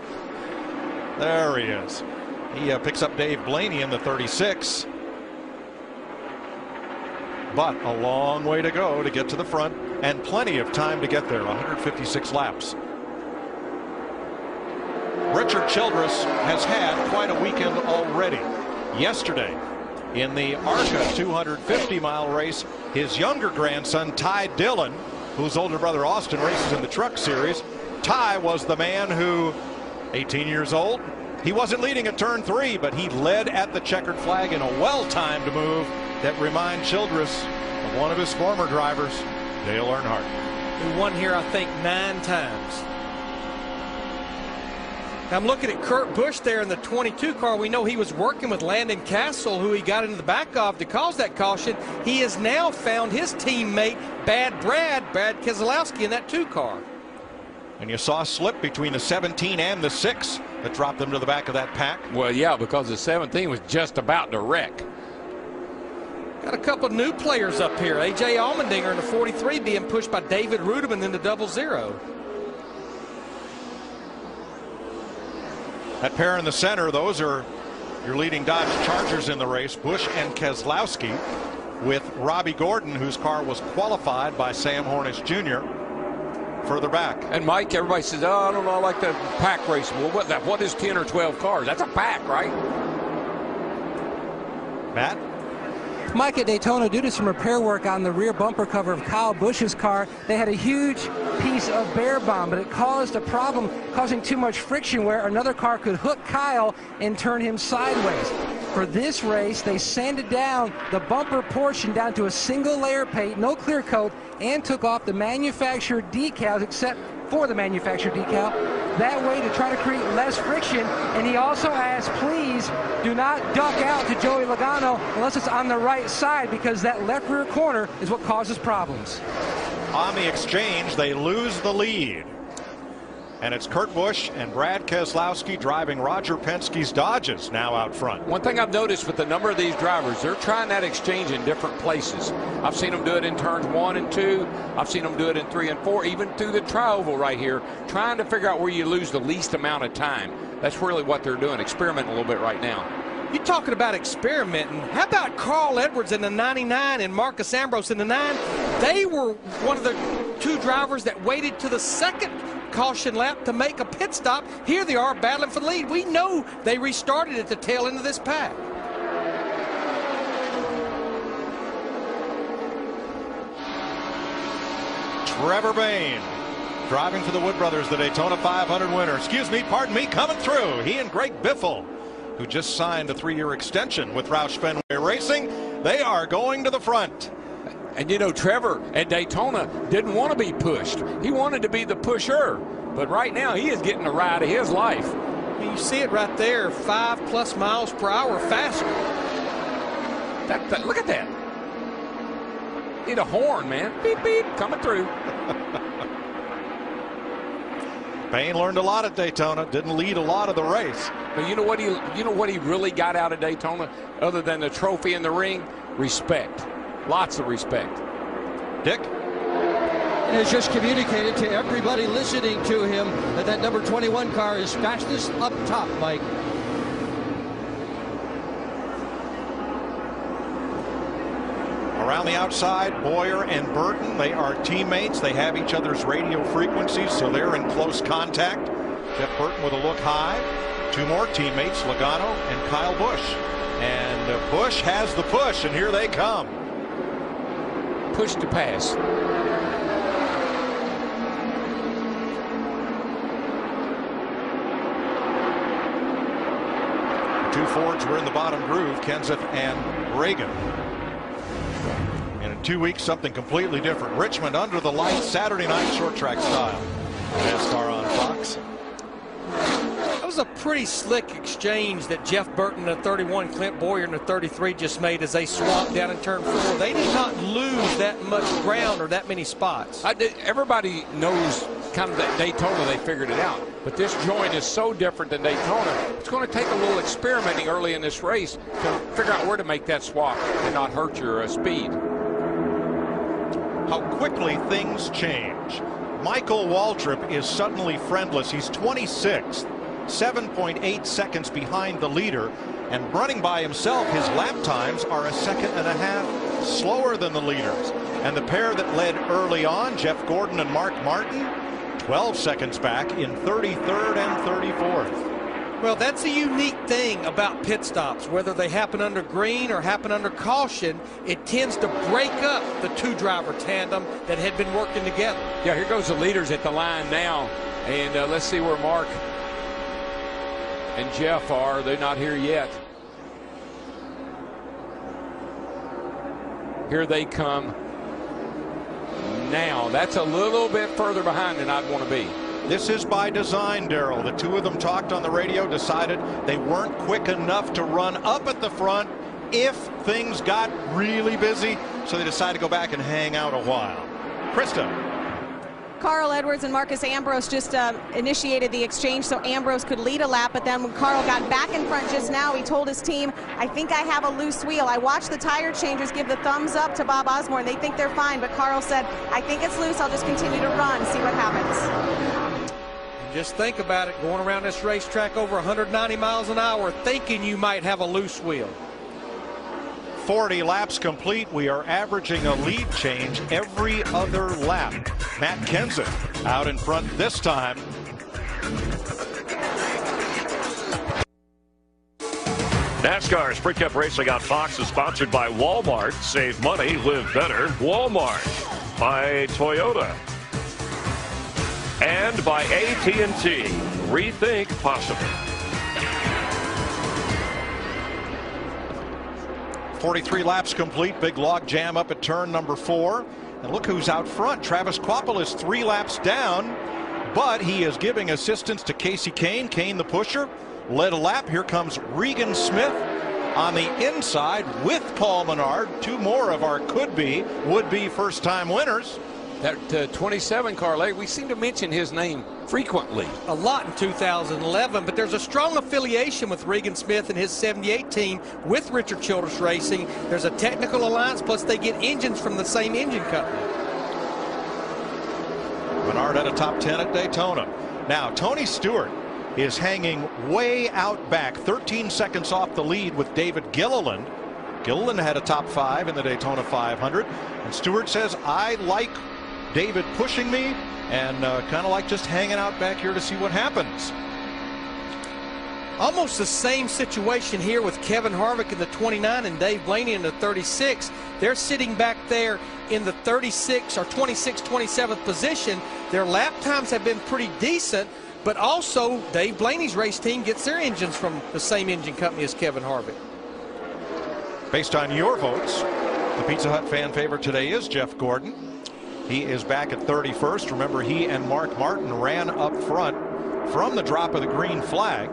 A: There he is. He picks up Dave Blaney in the 36. But a long way to go to get to the front, and plenty of time to get there. 156 laps. Richard Childress has had quite a weekend already. Yesterday, in the ARCA 250-mile race, his younger grandson, Ty Dillon, whose older brother Austin races in the Truck Series. Ty was the man who, 18 years old, he wasn't leading at turn 3, but he led at the checkered flag in a well-timed move that reminds Childress of one of his former drivers, Dale Earnhardt.
F: Who won here, I think, 9 times. I'm looking at Kurt Busch there in the 22 car. We know he was working with Landon Castle, who he got into the back of to cause that caution. He has now found his teammate, Brad Keselowski, in that 2 car.
A: And you saw a slip between the 17 and the 6 that dropped them to the back of that pack.
B: Well, yeah, because the 17 was just about to wreck.
F: Got a couple of new players up here. A.J. Allmendinger in the 43 being pushed by David Ruderman in the 00.
A: That pair in the center, those are your leading Dodge Chargers in the race, Busch and Keselowski, with Robbie Gordon, whose car was qualified by Sam Hornish Jr. further back.
B: And Mike, everybody says, oh, I don't know, I like the pack racing. Well, what is 10 or 12 cars? That's a pack, right?
A: Matt?
D: Mike, at Daytona, due to some repair work on the rear bumper cover of Kyle Busch's car, they had a huge piece of bare bomb, but it caused a problem, causing too much friction where another car could hook Kyle and turn him sideways. For this race, they sanded down the bumper portion down to a single layer paint, no clear coat, and took off the manufactured decals except for the manufactured decal. That way to try to create less friction. And he also asked, please do not duck out to Joey Logano unless it's on the right side, because that left rear corner is what causes problems.
A: On the exchange, they lose the lead. And it's Kurt Busch and Brad Keselowski driving Roger Penske's Dodges now out front.
B: One thing I've noticed with a number of these drivers, they're trying that exchange in different places. I've seen them do it in turns 1 and 2. I've seen them do it in 3 and 4, even through the tri-oval right here, trying to figure out where you lose the least amount of time. That's really what they're doing, experimenting a little bit right now.
F: You're talking about experimenting. How about Carl Edwards in the 99 and Marcus Ambrose in the 9? They were one of the two drivers that waited to the second caution lap to make a pit stop. Here they are battling for the lead. We know they restarted at the tail end of this pack.
A: Trevor Bayne driving for the Wood Brothers, the Daytona 500 winner. Pardon me, coming through. He and Greg Biffle, who just signed a 3-year extension with Roush Fenway Racing. They are going to the front.
B: And you know, Trevor at Daytona didn't want to be pushed. He wanted to be the pusher. But right now, he is getting the ride of his life.
F: You see it right there, 5+ miles per hour faster.
B: Look at that. Need a horn, man. Beep, beep, coming through.
A: Bayne learned a lot at Daytona. Didn't lead a lot of the race.
B: But you know what he really got out of Daytona, other than the trophy in the ring? Respect. Lots of respect.
A: Dick?
F: Has just communicated to everybody listening to him that that number 21 car is fastest up top, Mike.
A: Around the outside, Boyer and Burton, they are teammates. They have each other's radio frequencies, so they're in close contact. Jeff Burton with a look high. Two more teammates, Logano and Kyle Busch. And Busch has the push, and here they come.
B: Push to pass.
A: Two Fords were in the bottom groove, Kenseth and Reagan. And in 2 weeks, something completely different. Richmond under the lights, Saturday night short track style. NASCAR on Fox.
F: That was a pretty slick exchange that Jeff Burton, the 31, Clint Boyer, and the 33 just made as they swapped down in turn 4. They did not lose that much ground or that many spots.
B: Everybody knows kind of that Daytona, they figured it out. But this joint is so different than Daytona. It's going to take a little experimenting early in this race to figure out where to make that swap and not hurt your speed.
A: How quickly things change. Michael Waltrip is suddenly friendless. He's 26th, 7.8 seconds behind the leader, and running by himself, his lap times are 1.5 seconds slower than the leaders. And the pair that led early on, Jeff Gordon and Mark Martin, 12 seconds back in 33rd and 34th.
F: Well, that's a unique thing about pit stops. Whether they happen under green or happen under caution, it tends to break up the two-driver tandem that had been working together.
B: Yeah, here goes the leaders at the line now. And let's see where Mark and Jeff are. They're not here yet. Here they come now. That's a little bit further behind than I'd want to be.
A: This is by design, Darrell. The two of them talked on the radio, decided they weren't quick enough to run up at the front if things got really busy, so they decided to go back and hang out a while. Krista.
E: Carl Edwards and Marcus Ambrose just initiated the exchange so Ambrose could lead a lap, but then when Carl got back in front just now, he told his team, I think I have a loose wheel. I watched the tire changers give the thumbs up to Bob Osborne. They think they're fine, but Carl said, I think it's loose. I'll just continue to run, see what happens.
F: Just think about it, going around this racetrack over 190 miles an hour, thinking you might have a loose wheel.
A: 40 laps complete. We are averaging a lead change every other lap. Matt Kenseth out in front this time.
J: NASCAR Sprint Cup Racing on Fox is sponsored by Walmart. Save money, live better. Walmart. By Toyota. And by AT&T. Rethink possible.
A: 43 laps complete. Big log jam up at turn number 4. And look who's out front. Travis Kvapil is 3 laps down, but he is giving assistance to Casey Kane. Kane, the pusher, led a lap. Here comes Regan Smith on the inside with Paul Menard. 2 more of our could-be, would-be first-time winners.
B: That 27 car, we seem to mention his name frequently.
F: A lot in 2011, but there's a strong affiliation with Regan Smith and his 78 team with Richard Childress Racing. There's a technical alliance, plus they get engines from the same engine company.
A: Menard at a top 10 at Daytona. Now, Tony Stewart is hanging way out back, 13 seconds off the lead with David Gilliland. Gilliland had a top 5 in the Daytona 500, and Stewart says, I like David pushing me and kind of like just hanging out back here to see what happens.
F: Almost the same situation here with Kevin Harvick in the 29 and Dave Blaney in the 36. They're sitting back there in the 36 or 26, 27th position. Their lap times have been pretty decent, but also Dave Blaney's race team gets their engines from the same engine company as Kevin Harvick.
A: Based on your votes, the Pizza Hut fan favorite today is Jeff Gordon. He is back at 31st. Remember, he and Mark Martin ran up front from the drop of the green flag.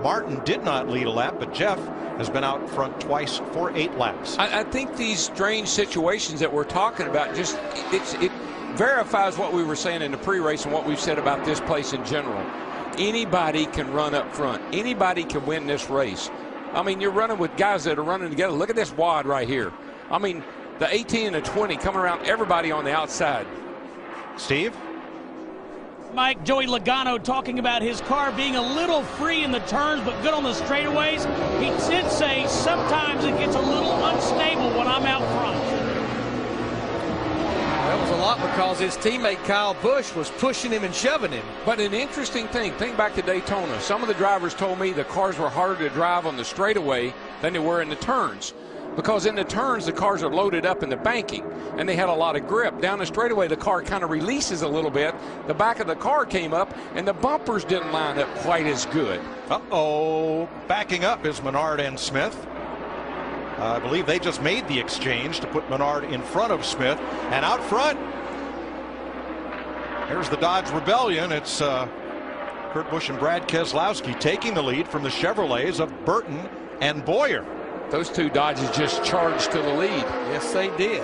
A: Martin did not lead a lap, but Jeff has been out front twice for 8 laps.
B: I think these strange situations that we're talking about, just it verifies what we were saying in the pre-race and what we've said about this place in general. Anybody can run up front. Anybody can win this race. I mean, you're running with guys that are running together. Look at this wad right here. I mean, the 18 and the 20 coming around everybody on the outside.
A: Steve?
G: Mike, Joey Logano talking about his car being a little free in the turns but good on the straightaways. He did say sometimes it gets a little unstable when I'm out front.
F: That was a lot because his teammate Kyle Busch was pushing him and shoving him.
B: But an interesting thing, think back to Daytona. Some of the drivers told me the cars were harder to drive on the straightaway than they were in the turns. Because in the turns, the cars are loaded up in the banking, and they had a lot of grip. Down the straightaway, the car kind of releases a little bit. The back of the car came up, and the bumpers didn't line up quite as good.
A: Uh-oh. Backing up is Menard and Smith. I believe they just made the exchange to put Menard in front of Smith. And out front, here's the Dodge Rebellion. It's Kurt Busch and Brad Keselowski taking the lead from the Chevrolets of Burton and Boyer.
B: Those two Dodges just charged to the lead.
F: Yes, they did.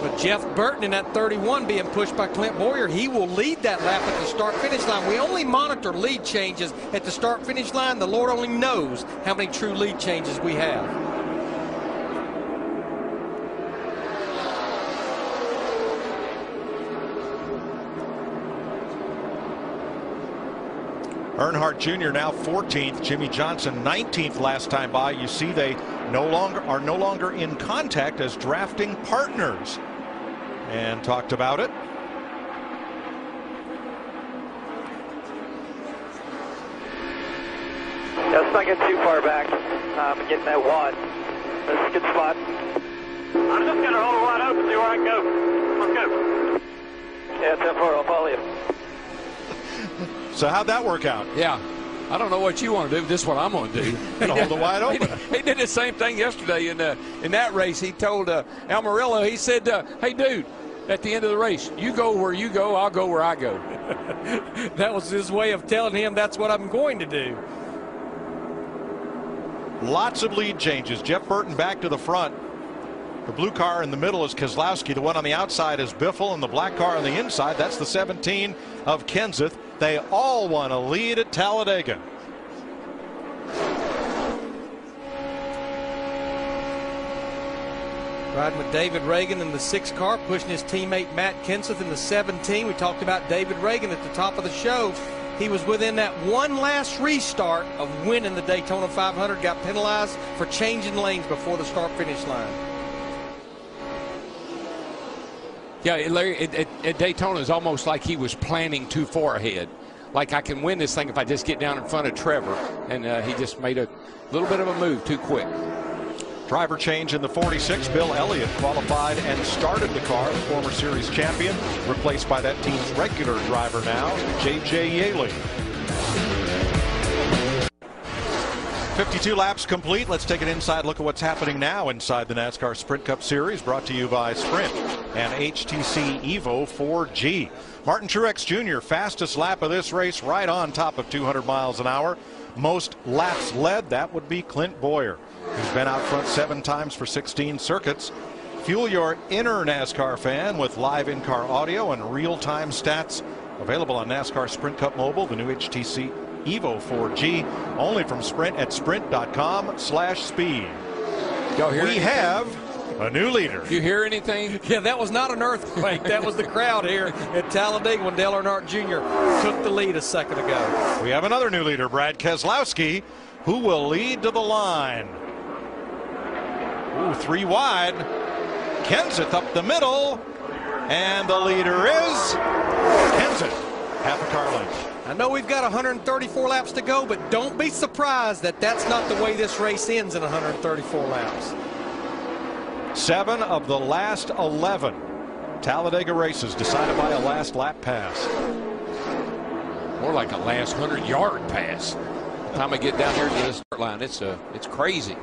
F: But Jeff Burton in that 31 being pushed by Clint Boyer, he will lead that lap at the start-finish line. We only monitor lead changes at the start-finish line. The Lord only knows how many true lead changes we have.
A: Earnhardt Jr. now 14th, Jimmy Johnson 19th last time by. You see they are no longer in contact as drafting partners, and talked about it.
C: Let's not get too far back. I'm getting that wad. That's a good spot. I'm just going to hold the wad open, see where I can go. Let's go. Yeah, 10-4, I'll follow you.
A: So how'd that work out?
B: Yeah. I don't know what you want to do. This is what I'm going to do.
A: Hold the wide open.
B: He did the same thing yesterday in that race. He told Almirillo, he said, hey, dude, at the end of the race, you go where you go, I'll go where I go.
F: That was his way of telling him that's what I'm going to do.
A: Lots of lead changes. Jeff Burton back to the front. The blue car in the middle is Keselowski. The one on the outside is Biffle, and the black car on the inside, that's the 17 of Kenseth. They all want to lead at Talladega.
F: Riding with David Reagan in the 6 car, pushing his teammate Matt Kenseth in the 17. We talked about David Reagan at the top of the show. He was within that one last restart of winning the Daytona 500, got penalized for changing lanes before the start-finish line.
B: Yeah, Larry, at Daytona, it's almost like he was planning too far ahead. Like, I can win this thing if I just get down in front of Trevor. And he just made a little bit of a move too quick.
A: Driver change in the 46. Bill Elliott qualified and started the car, the former series champion, replaced by that team's regular driver now, J.J. Yaley. 52 laps complete. Let's take an inside look at what's happening now inside the NASCAR Sprint Cup Series, brought to you by Sprint and HTC Evo 4G. Martin Truex Jr., fastest lap of this race, right on top of 200 miles an hour. Most laps led, that would be Clint Boyer. He's been out front 7 times for 16 circuits. Fuel your inner NASCAR fan with live in-car audio and real-time stats. Available on NASCAR Sprint Cup Mobile, the new HTC Evo 4G, only from Sprint at sprint.com/speed. We have A new leader.
B: You hear anything?
F: Yeah, that was not an earthquake. That was the crowd here at Talladega when Dale Earnhardt Jr. took the lead a second ago.
A: We have another new leader, Brad Keselowski, who will lead to the line. Ooh, 3 wide. Kenseth up the middle. And the leader is Kenseth. Half a car length.
F: I know we've got 134 laps to go, but don't be surprised that that's not the way this race ends in 134 laps.
A: 7 of the last 11 Talladega races decided by a last lap pass.
B: More like a last 100-yard pass. By the time I get down here to the start line, it's crazy.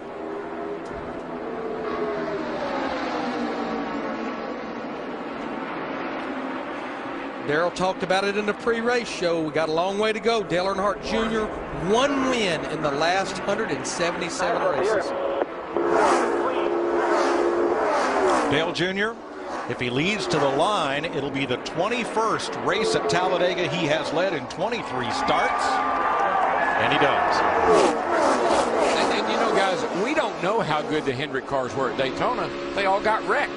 F: Darrell talked about it in the pre-race show. We got a long way to go. Dale Earnhardt Jr. 1 win in the last 177 races.
A: Dale Jr., if he leads to the line, it'll be the 21st race at Talladega he has led in 23 starts. And he does.
B: And you know, guys, we don't know how good the Hendrick cars were at Daytona. They all got wrecked.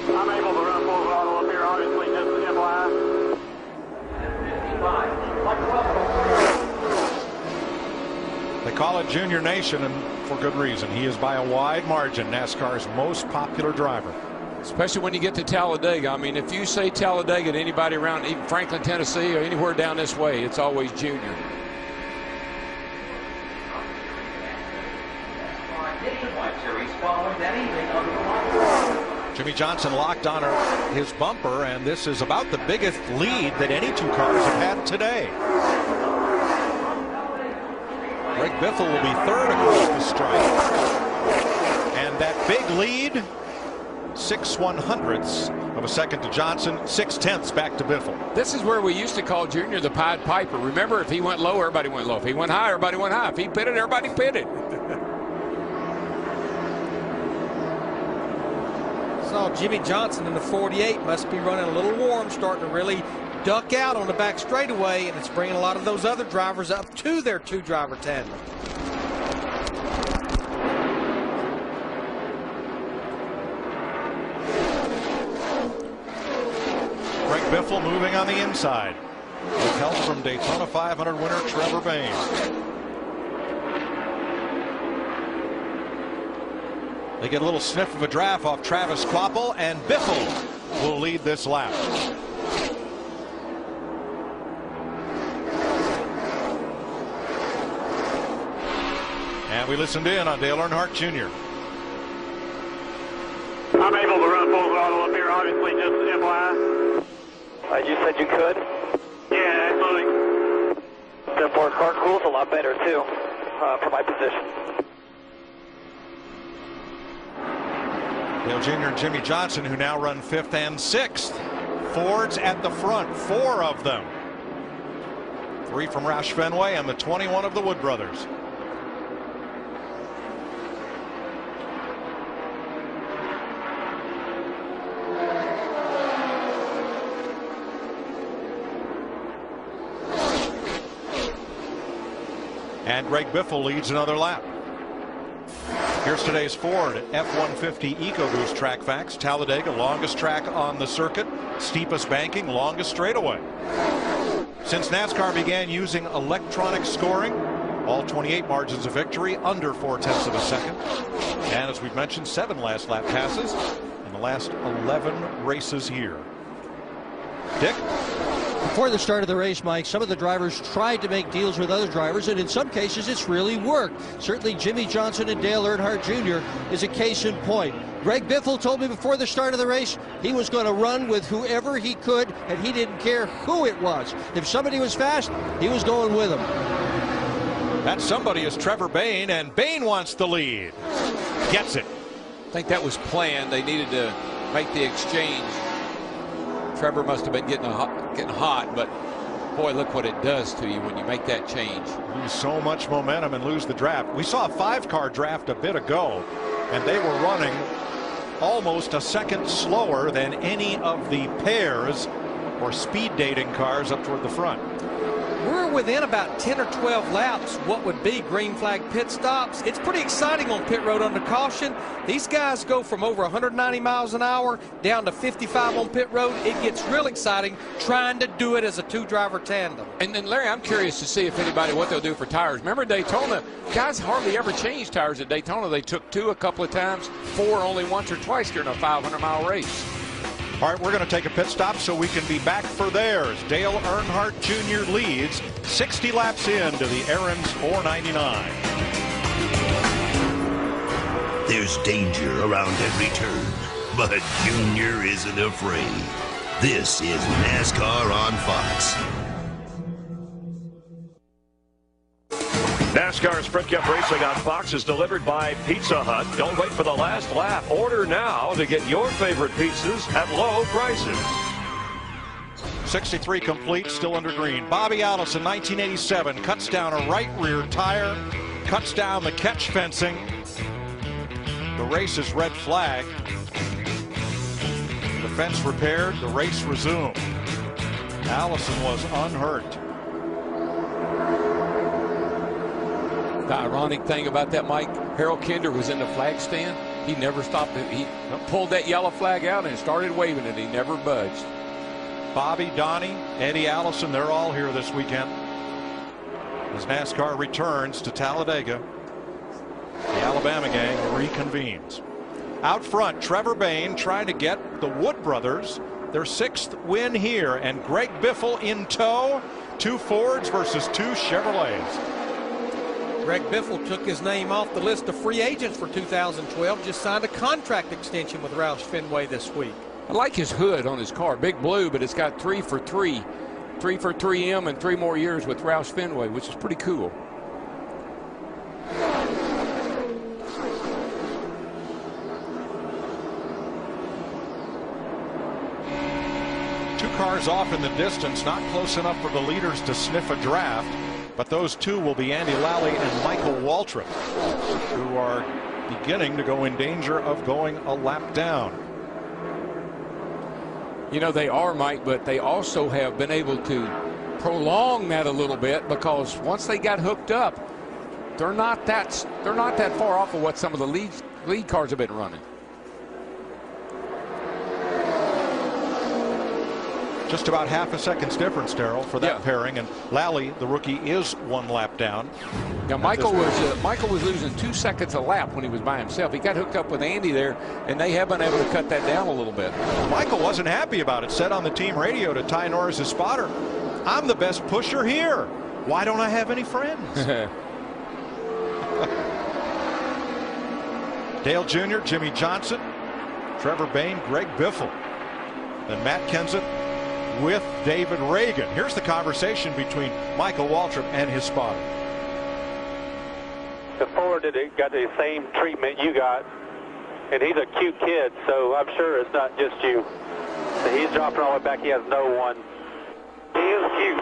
K: I'm able to run full throttle up here, obviously, just to FYI.
A: They call it Junior Nation, and for good reason. He is by a wide margin NASCAR's most popular driver.
B: Especially when you get to Talladega. I mean, if you say Talladega to anybody around even Franklin, Tennessee, or anywhere down this way, it's always Junior.
A: Jimmy Johnson locked on his bumper, and this is about the biggest lead that any 2 cars have had today. Greg Biffle will be 3rd across the stripe. And that big lead, 6/100ths of a second to Johnson, 6/10ths back to Biffle.
B: This is where we used to call Junior the Pied Piper. Remember, if he went low, everybody went low. If he went high, everybody went high. If he pitted, everybody pitted.
F: So Jimmy Johnson in the 48 must be running a little warm, starting to really duck out on the back straightaway, and it's bringing a lot of those other drivers up to their 2-driver tandem.
A: Greg Biffle moving on the inside with help from Daytona 500 winner Trevor Bayne. They get a little sniff of a draft off Travis Kvapil, and Biffle will lead this lap. And we listened in on Dale Earnhardt Jr.
K: I'm able to run full throttle up here, obviously, just to FYI.
C: You said you could?
K: Yeah, absolutely.
C: The fourth car cools a lot better, too, for my position.
A: Dale Jr. and Jimmy Johnson, who now run 5th and 6th. Fords at the front, 4 of them. 3 from Roush Fenway and the 21 of the Wood brothers. And Greg Biffle leads another lap. Here's today's Ford F-150 EcoBoost track facts. Talladega, longest track on the circuit, steepest banking, longest straightaway. Since NASCAR began using electronic scoring, all 28 margins of victory under 0.4 of a second. And as we've mentioned, 7 last lap passes in the last 11 races here. Dick?
F: Before the start of the race, Mike, some of the drivers tried to make deals with other drivers, and in some cases it's really worked. Certainly Jimmy Johnson and Dale Earnhardt Jr. is a case in point. Greg Biffle told me before the start of the race he was going to run with whoever he could, and he didn't care who it was. If somebody was fast, he was going with them.
A: That somebody is Trevor Bayne, and Bayne wants the lead. Gets it.
B: I think that was planned. They needed to make the exchange. Trevor must have been getting hot, but boy, look what it does to you when you make that change.
A: Lose so much momentum and lose the draft. We saw a 5-car draft a bit ago, and they were running almost a second slower than any of the pairs or speed dating cars up toward the front.
F: we're within about 10 or 12 laps what would be green flag pit stops. It's pretty exciting on pit road under caution. These guys go from over 190 miles an hour down to 55 on pit road. It gets real exciting trying to do it as a two-driver tandem.
B: And then, Larry, I'm curious to see if anybody, what they'll do for tires. Remember Daytona, guys hardly ever change tires at Daytona. They took 2 a couple of times, 4 only once or twice during a 500-mile race.
A: All right, we're going to take a pit stop so we can be back for theirs. Dale Earnhardt Jr. leads 60 laps into the Aaron's 499.
I: There's danger around every turn, but Junior isn't afraid. This is NASCAR on Fox.
J: NASCAR Sprint Cup Racing on Fox is delivered by Pizza Hut. Don't wait for the last lap. Order now to get your favorite pizzas at low prices.
A: 63 complete, still under green. Bobby Allison, 1987, cuts down a right rear tire, cuts down the catch fencing. The race is red flag. The fence repaired, the race resumed. Allison was unhurt.
B: The ironic thing about that, Mike, Harold Kinder was in the flag stand. He never stopped it. He pulled that yellow flag out and started waving it. He never budged.
A: Bobby, Donnie, Eddie Allison, they're all here this weekend as NASCAR returns to Talladega. The Alabama gang reconvenes. Out front, Trevor Bayne trying to get the Wood brothers their 6th win here, and Greg Biffle in tow. 2 Fords versus 2 Chevrolets.
F: Greg Biffle took his name off the list of free agents for 2012, just signed a contract extension with Roush Fenway this week.
B: I like his hood on his car, big blue, but it's got 3 for 3. 3 for 3M and 3 more years with Roush Fenway, which is pretty cool.
A: Two cars off in the distance, not close enough for the leaders to sniff a draft. But those two will be Andy Lally and Michael Waltrip, who are beginning to go in danger of going a lap down.
B: You know, they are, Mike, but they also have been able to prolong that a little bit, because once they got hooked up, they're not that far off of what some of the lead cars have been running.
A: Just about half a second's difference, Darrell, for that pairing, and Lally, the rookie, is 1 lap down.
B: Now Michael was losing 2 seconds a lap when he was by himself. He got hooked up with Andy there, and they have been able to cut that down a little bit.
A: Michael wasn't happy about it. Said on the team radio to Ty Norris's spotter, "I'm the best pusher here. Why don't I have any friends?" Dale Jr., Jimmy Johnson, Trevor Bayne, Greg Biffle, then Matt Kenseth with David Reagan. Here's the conversation between Michael Waltrip and his spotter.
H: The Ford got the same treatment you got, and he's a cute kid, so I'm sure it's not just you. So he's dropping all the way back. He has no one. He is cute.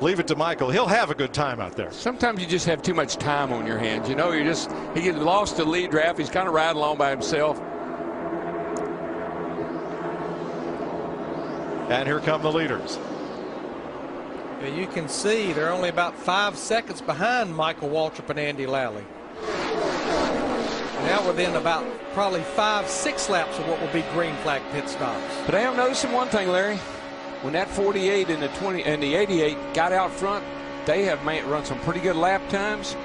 A: Leave it to Michael. He'll have a good time out there.
B: Sometimes you just have too much time on your hands. You know, he gets lost the lead draft. He's kind of riding along by himself.
A: And here come the leaders.
F: You can see they're only about 5 seconds behind Michael Waltrip and Andy Lally. Now within about probably 5-6 laps of what will be green flag pit stops.
B: But I am noticing one thing, Larry. When that 48 and the 20 and the 88 got out front, they have run some pretty good lap times,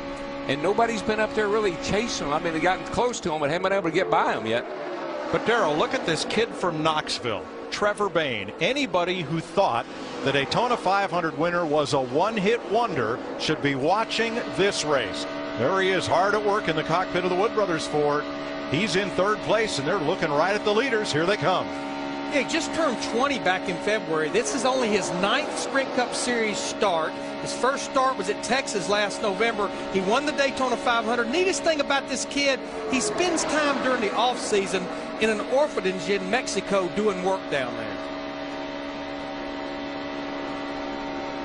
B: and nobody's been up there really chasing them. I mean, they've gotten close to them, but haven't been able to get by them yet.
A: But Darrell, look at this kid from Knoxville, Trevor Bayne. Anybody who thought the Daytona 500 winner was a one-hit wonder should be watching this race. There he is, hard at work in the cockpit of the Wood Brothers Ford. He's in 3rd place, and they're looking right at the leaders. Here they come.
F: Yeah, he just turned 20 back in February. This is only his 9th Sprint Cup Series start. His first start was at Texas last November. He won the Daytona 500. Neatest thing about this kid, he spends time during the off-season in an orphanage in Mexico doing work down there.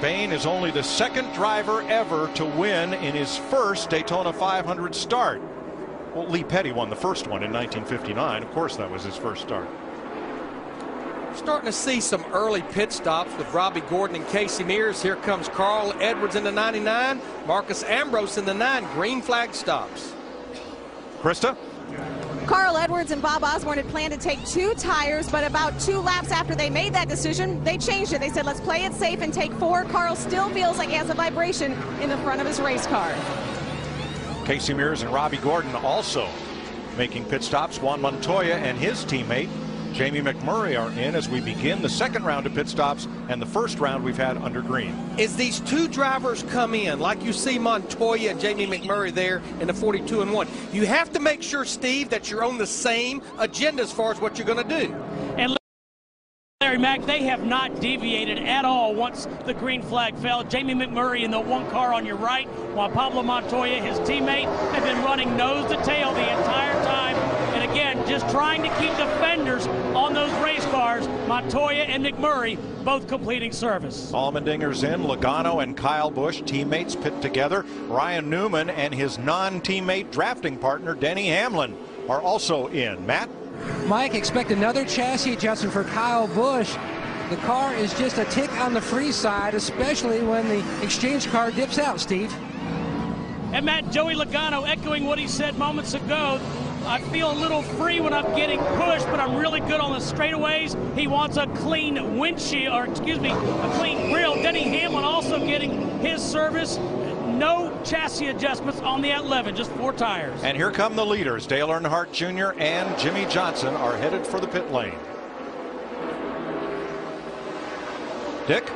A: Bayne is only the 2nd driver ever to win in his first Daytona 500 start. Well, Lee Petty won the first one in 1959. Of course, that was his first start.
F: Starting to see some early pit stops with Robbie Gordon and Casey Mears. Here comes Carl Edwards in the 99, Marcus Ambrose in the 9. Green flag stops.
A: Krista?
E: Carl Edwards and Bob Osborne had planned to take 2 tires, but about 2 laps after they made that decision, they changed it. They said, let's play it safe and take 4. Carl still feels like he has a vibration in the front of his race car.
A: Casey Mears and Robbie Gordon also making pit stops. Juan Montoya and his teammate Jamie McMurray are in as we begin the second round of pit stops and the first round we've had under green.
F: As these 2 drivers come in, like you see Montoya and Jamie McMurray there in the 42-1, you have to make sure, Steve, that you're on the same agenda as far as what you're going to do.
G: And Larry Mack, they have not deviated at all once the green flag fell. Jamie McMurray in the 1 car on your right, while Pablo Montoya, his teammate, have been running nose to tail the entire time. And again, just trying to keep the fenders on those race cars. Montoya and McMurray both completing service.
A: Allmendinger's in. Logano and Kyle Busch, teammates, pit together. Ryan Newman and his non-teammate drafting partner, Denny Hamlin, are also in. Matt?
D: Mike, expect another chassis adjustment for Kyle Busch. The car is just a tick on the free side, especially when the exchange car dips out, Steve.
G: And Matt, Joey Logano echoing what he said moments ago. I feel a little free when I'm getting pushed, but I'm really good on the straightaways. He wants a clean windshield, or excuse me, a clean grill. Denny Hamlin also getting his service. No chassis adjustments on the 11, just 4 tires.
A: And here come the leaders. Dale Earnhardt Jr. and Jimmy Johnson are headed for the pit lane. Dick?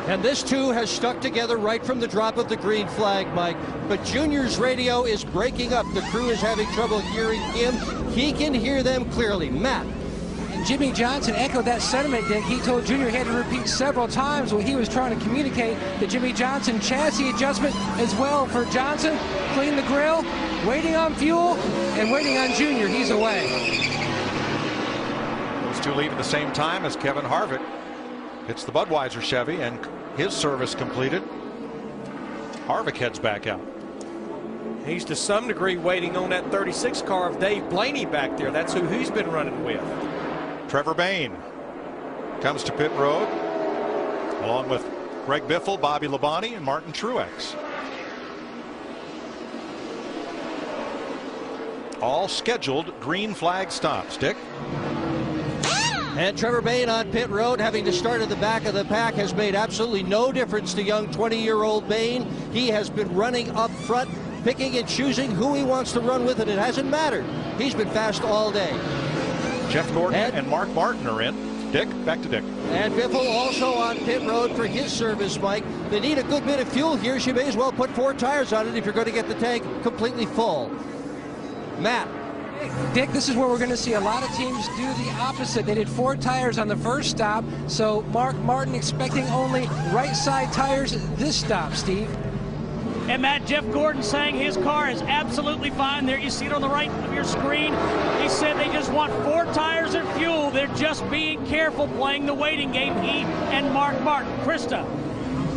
F: And this too has stuck together right from the drop of the green flag, Mike. But Junior's radio is breaking up. The crew is having trouble hearing him. He can hear them clearly. Matt.
D: And Jimmy Johnson echoed that sentiment, Dick. He told Junior he had to repeat several times what he was trying to communicate. The Jimmy Johnson chassis adjustment as well for Johnson. Clean the grill, waiting on fuel, and waiting on Junior. He's away.
A: Those 2 leave at the same time as Kevin Harvick hits the Budweiser Chevy and his service completed. Harvick heads back out.
F: He's to some degree waiting on that 36 car of Dave Blaney back there. That's who he's been running with.
A: Trevor Bayne comes to pit road along with Greg Biffle, Bobby Labonte, and Martin Truex. All scheduled green flag stops. Dick?
F: And Trevor Bayne on pit road, having to start at the back of the pack, has made absolutely no difference to young 20-year-old Bayne. He has been running up front, picking and choosing who he wants to run with, and it hasn't mattered. He's been fast all day.
A: Jeff Gordon and Mark Martin are in. Dick, back to Dick.
F: And Biffle also on pit road for his service, Mike. They need a good bit of fuel here. She may as well put 4 tires on it if you're going to get the tank completely full. Matt.
D: Dick, this is where we're going to see a lot of teams do the opposite. They did 4 tires on the first stop, so Mark Martin expecting only right side tires this stop, Steve.
G: And Matt, Jeff Gordon saying his car is absolutely fine. There you see it on the right of your screen. He said they just want 4 tires and fuel. They're just being careful playing the waiting game, he and Mark Martin. Krista.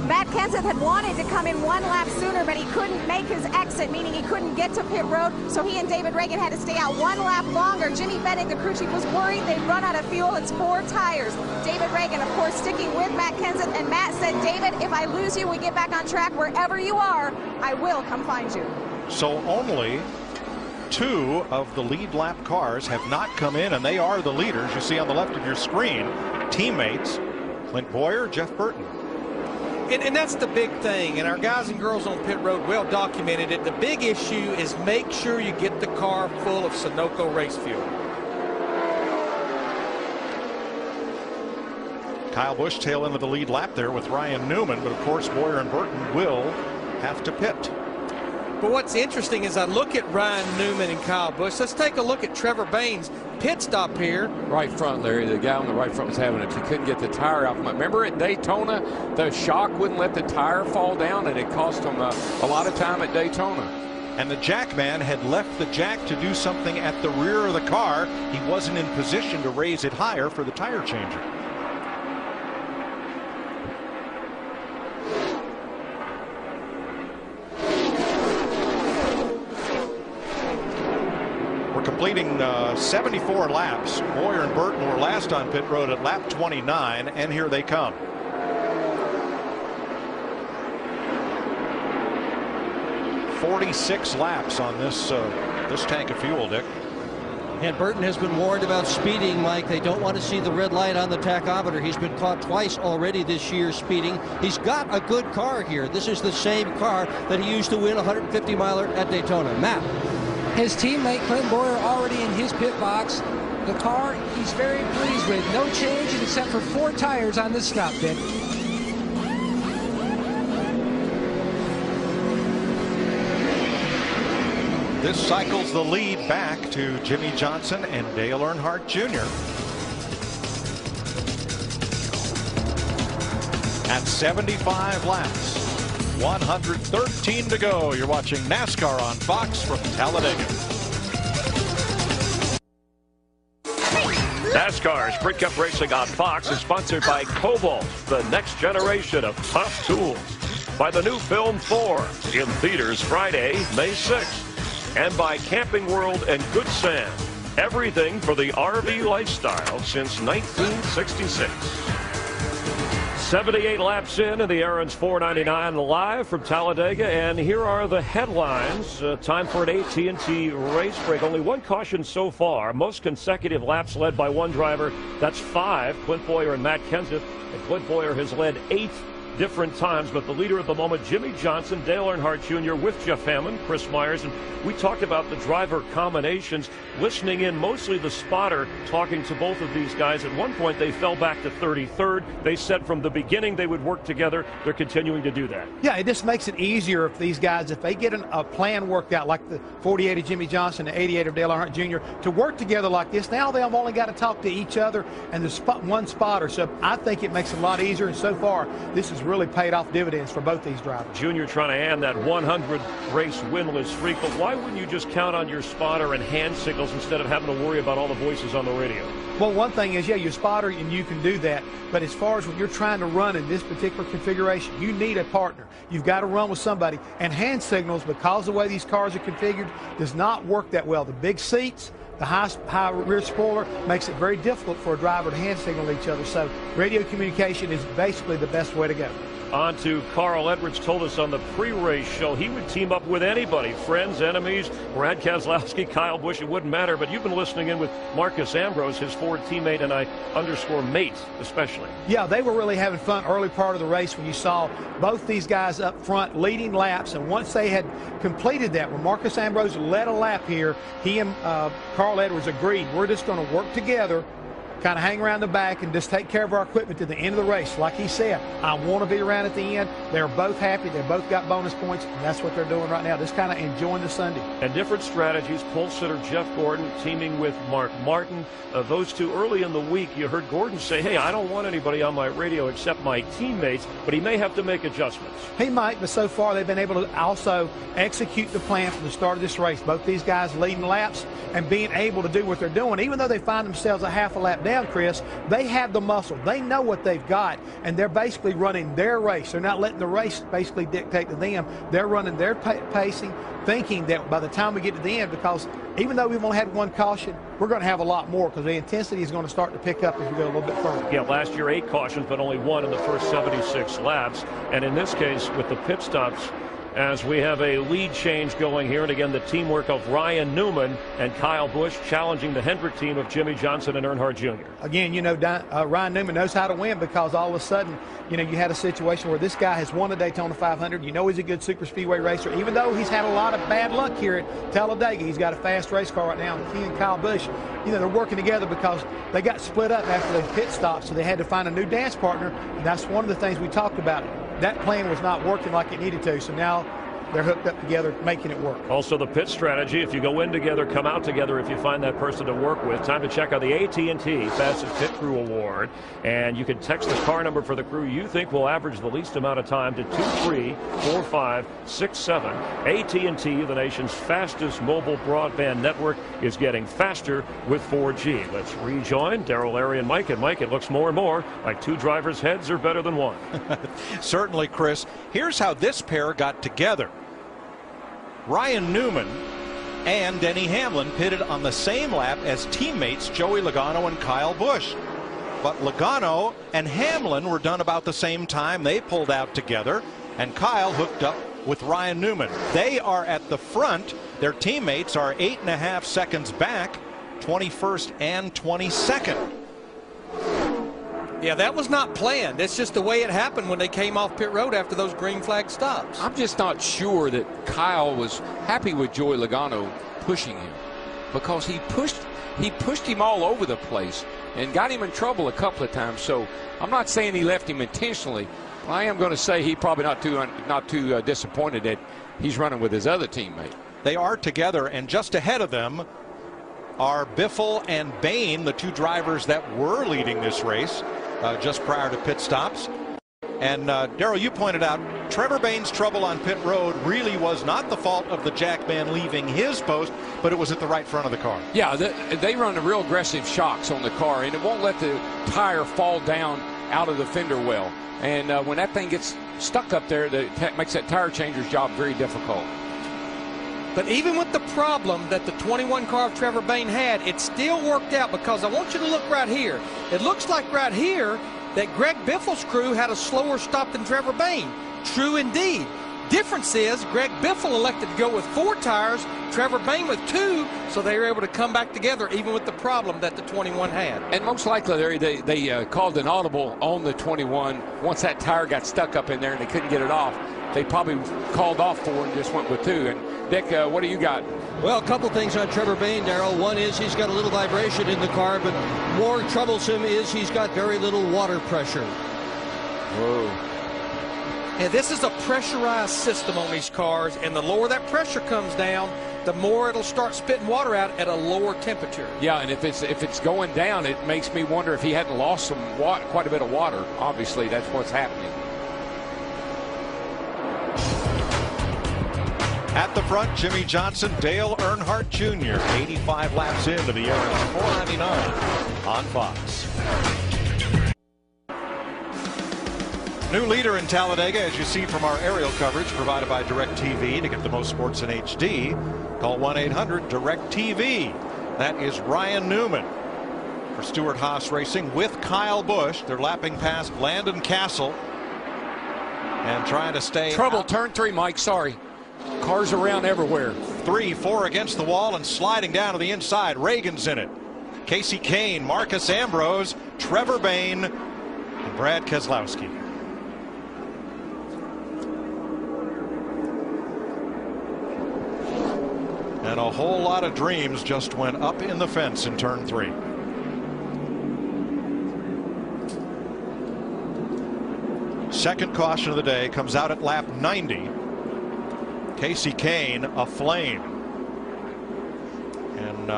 E: Matt Kenseth had wanted to come in 1 lap sooner, but he couldn't make his exit, meaning he couldn't get to pit road, so he and David Reagan had to stay out 1 lap longer. Jimmy Bennett, the crew chief, was worried they'd run out of fuel. It's 4 tires. David Reagan, of course, sticking with Matt Kenseth, and Matt said, David, if I lose you, we get back on track wherever you are, I will come find you.
A: So only 2 of the lead lap cars have not come in, and they are the leaders. You see on the left of your screen, teammates Clint Boyer, Jeff Burton.
F: And that's the big thing, and our guys and girls on pit road well documented it. The big issue is make sure you get the car full of Sunoco race fuel.
A: Kyle Busch tail into the lead lap there with Ryan Newman, but of course Boyer and Burton will have to pit.
F: But what's interesting is I look at Ryan Newman and Kyle Busch. Let's take a look at Trevor Bayne's pit stop here.
B: Right front, Larry. The guy on the right front was having it. He couldn't get the tire out. Remember at Daytona, the shock wouldn't let the tire fall down, and it cost him a lot of time at Daytona.
A: And the jack man had left the jack to do something at the rear of the car. He wasn't in position to raise it higher for the tire changer. completing 74 laps. Boyer and Burton were last on pit road at lap 29, and here they come. "46 laps on this tank of fuel, Dick.
F: And Burton has been warned about speeding, Mike. They don't want to see the red light on the tachometer. He's been caught twice already this year speeding. He's got a good car here. This is the same car that he used to win a 150-miler at Daytona. Matt.
D: His teammate Clint Boyer already in his pit box. The car he's very pleased with. No changes except for 4 tires on this stop, Dick.
A: This cycles the lead back to Jimmy Johnson and Dale Earnhardt Jr. At 75 laps, 113 to go. You're watching NASCAR on Fox from Talladega.
J: NASCAR Sprint Cup Racing on Fox is sponsored by Cobalt, the next generation of tough tools. By the new film 4, in theaters Friday, May 6th. And by Camping World and Good Sand. Everything for the RV lifestyle since 1966. 78 laps in, and the Aaron's 499 live from Talladega. And here are the headlines. Time for an AT&T race break. Only one caution so far. Most consecutive laps led by one driver. That's 5. Clint Boyer and Matt Kenseth. And Clint Boyer has led 8 different times, but the leader at the moment, Jimmy Johnson, Dale Earnhardt Jr. with Jeff Hammond, Chris Myers, and we talked about the driver combinations, listening in mostly the spotter, talking to both of these guys. At one point, they fell back to 33rd. They said from the beginning they would work together. They're continuing to do that.
L: Yeah, it just makes it easier if these guys, if they get a plan worked out, like the 48 of Jimmy Johnson, the 88 of Dale Earnhardt Jr., to work together like this. Now they've only got to talk to each other and there's one spotter. So I think it makes it a lot easier, and so far, this has really paid off dividends for both these drivers.
J: Junior trying to end that 100 race winless streak, but why wouldn't you just count on your spotter and hand signals instead of having to worry about all the voices on the radio?
L: Well, one thing is, yeah, you're a spotter and you can do that, but as far as when you're trying to run in this particular configuration, you need a partner. You've got to run with somebody, and hand signals, because of the way these cars are configured, does not work that well. The big seats, the high rear spoiler makes it very difficult for a driver to hand signal each other, so radio communication is basically the best way to go.
J: On to Carl Edwards. Told us on the pre-race show he would team up with anybody, friends, enemies, Brad Keselowski, Kyle Busch, it wouldn't matter. But you've been listening in with Marcus Ambrose, his Ford teammate, and _mate especially.
L: Yeah, they were really having fun early part of the race when you saw both these guys up front leading laps. And once they had completed that, when Marcus Ambrose led a lap here, he and Carl Edwards agreed, we're just going to work together, kind of hang around the back and just take care of our equipment to the end of the race. Like he said, I want to be around at the end. They're both happy. They both got bonus points, and that's what they're doing right now, just kind of enjoying the Sunday.
J: And different strategies. Pole sitter Jeff Gordon teaming with Mark Martin. Those two early in the week, you heard Gordon say, hey, I don't want anybody on my radio except my teammates, but he may have to make adjustments.
L: He might, but so far they've been able to also execute the plan from the start of this race. Both these guys leading laps and being able to do what they're doing. Even though they find themselves a half a lap down, Chris, they have the muscle. They know what they've got, and they're basically running their race. They're not letting the race basically dictate to them. They're running their pacing, thinking that by the time we get to the end, because even though we've only had one caution, we're going to have a lot more because the intensity is going to start to pick up as we go a little bit further.
J: Yeah, last year 8 cautions, but only 1 in the first 76 laps. And in this case, with the pit stops, as we have a lead change going here, and again the teamwork of Ryan Newman and Kyle Busch challenging the Hendrick team of Jimmy Johnson and Earnhardt Jr.
L: Again, you know, Ryan Newman knows how to win, because all of a sudden, you know, you had a situation where this guy has won a Daytona 500. You know he's a good super speedway racer, even though he's had a lot of bad luck here at Talladega. He's got a fast race car right now. He and Kyle Busch, you know, they're working together because they got split up after the pit stop, so they had to find a new dance partner, and that's one of the things we talked about. That plan was not working like it needed to, so now they're hooked up together, making it work.
J: Also the pit strategy, if you go in together, come out together if you find that person to work with. Time to check out the AT&T Fastest Pit Crew Award. And you can text the car number for the crew you think will average the least amount of time to 234567. AT&T, the nation's fastest mobile broadband network, is getting faster with 4G. Let's rejoin Darrell, Larry, and Mike. And Mike, it looks more and more like 2 drivers' heads are better than one.
A: Certainly, Chris. Here's how this pair got together. Ryan Newman
M: and Denny Hamlin pitted on the same lap as teammates Joey Logano and Kyle Busch. But Logano and Hamlin were done about the same time. They pulled out together, and Kyle hooked up with Ryan Newman. They are at the front. Their teammates are 8.5 seconds back, 21st and 22nd.
F: Yeah, that was not planned. That's just the way it happened when they came off pit road after those green flag stops.
B: I'm just not sure that Kyle was happy with Joey Logano pushing him, because he pushed him all over the place and got him in trouble a couple of times. So I'm not saying he left him intentionally. I am going to say he probably not too disappointed that he's running with his other teammate.
M: They are together, and just ahead of them are Biffle and Bain, the two drivers that were leading this race just prior to pit stops. And Darrell, you pointed out Trevor Bain's trouble on pit road really was not the fault of the jackman leaving his post, but it was at the right front of the car.
B: Yeah, they run real aggressive shocks on the car, and it won't let the tire fall down out of the fender well. And when that thing gets stuck up there, that makes that tire changer's job very difficult.
F: But even with the problem that the 21 car of Trevor Bain had, it still worked out, because I want you to look right here. It looks like right here that Greg Biffle's crew had a slower stop than Trevor Bain. True indeed. Difference is Greg Biffle elected to go with 4 tires, Trevor Bain with 2, so they were able to come back together even with the problem that the 21 had.
B: And most likely they called an audible on the 21 once that tire got stuck up in there and they couldn't get it off. They probably called off 4 and just went with 2. And Dick, what do you got?
F: Well, a couple things on Trevor Bain, Darrell. One is he's got a little vibration in the car, but more troublesome is he's got very little water pressure.
B: Whoa.
F: And this is a pressurized system on these cars, and the lower that pressure comes down, the more it'll start spitting water out at a lower temperature.
B: Yeah, and if it's going down, it makes me wonder if he hadn't lost quite a bit of water. Obviously, that's what's happening.
M: At the front, Jimmy Johnson, Dale Earnhardt Jr., 85 laps into the Aaron's 499 on Fox. New leader in Talladega, as you see from our aerial coverage provided by DirecTV. To get the most sports in HD, call 1-800-DirecTV. That is Ryan Newman for Stewart Haas Racing with Kyle Busch. They're lapping past Landon Castle and trying to stay
B: Trouble,
M: out.
B: turn 3, Mike, sorry. Cars around everywhere.
M: 3, 4 against the wall and sliding down to the inside. Reagan's in it. Casey Kane, Marcus Ambrose, Trevor Bain, and Brad Keselowski. And a whole lot of dreams just went up in the fence in turn 3. Second caution of the day comes out at lap 90. Casey Kane aflame. And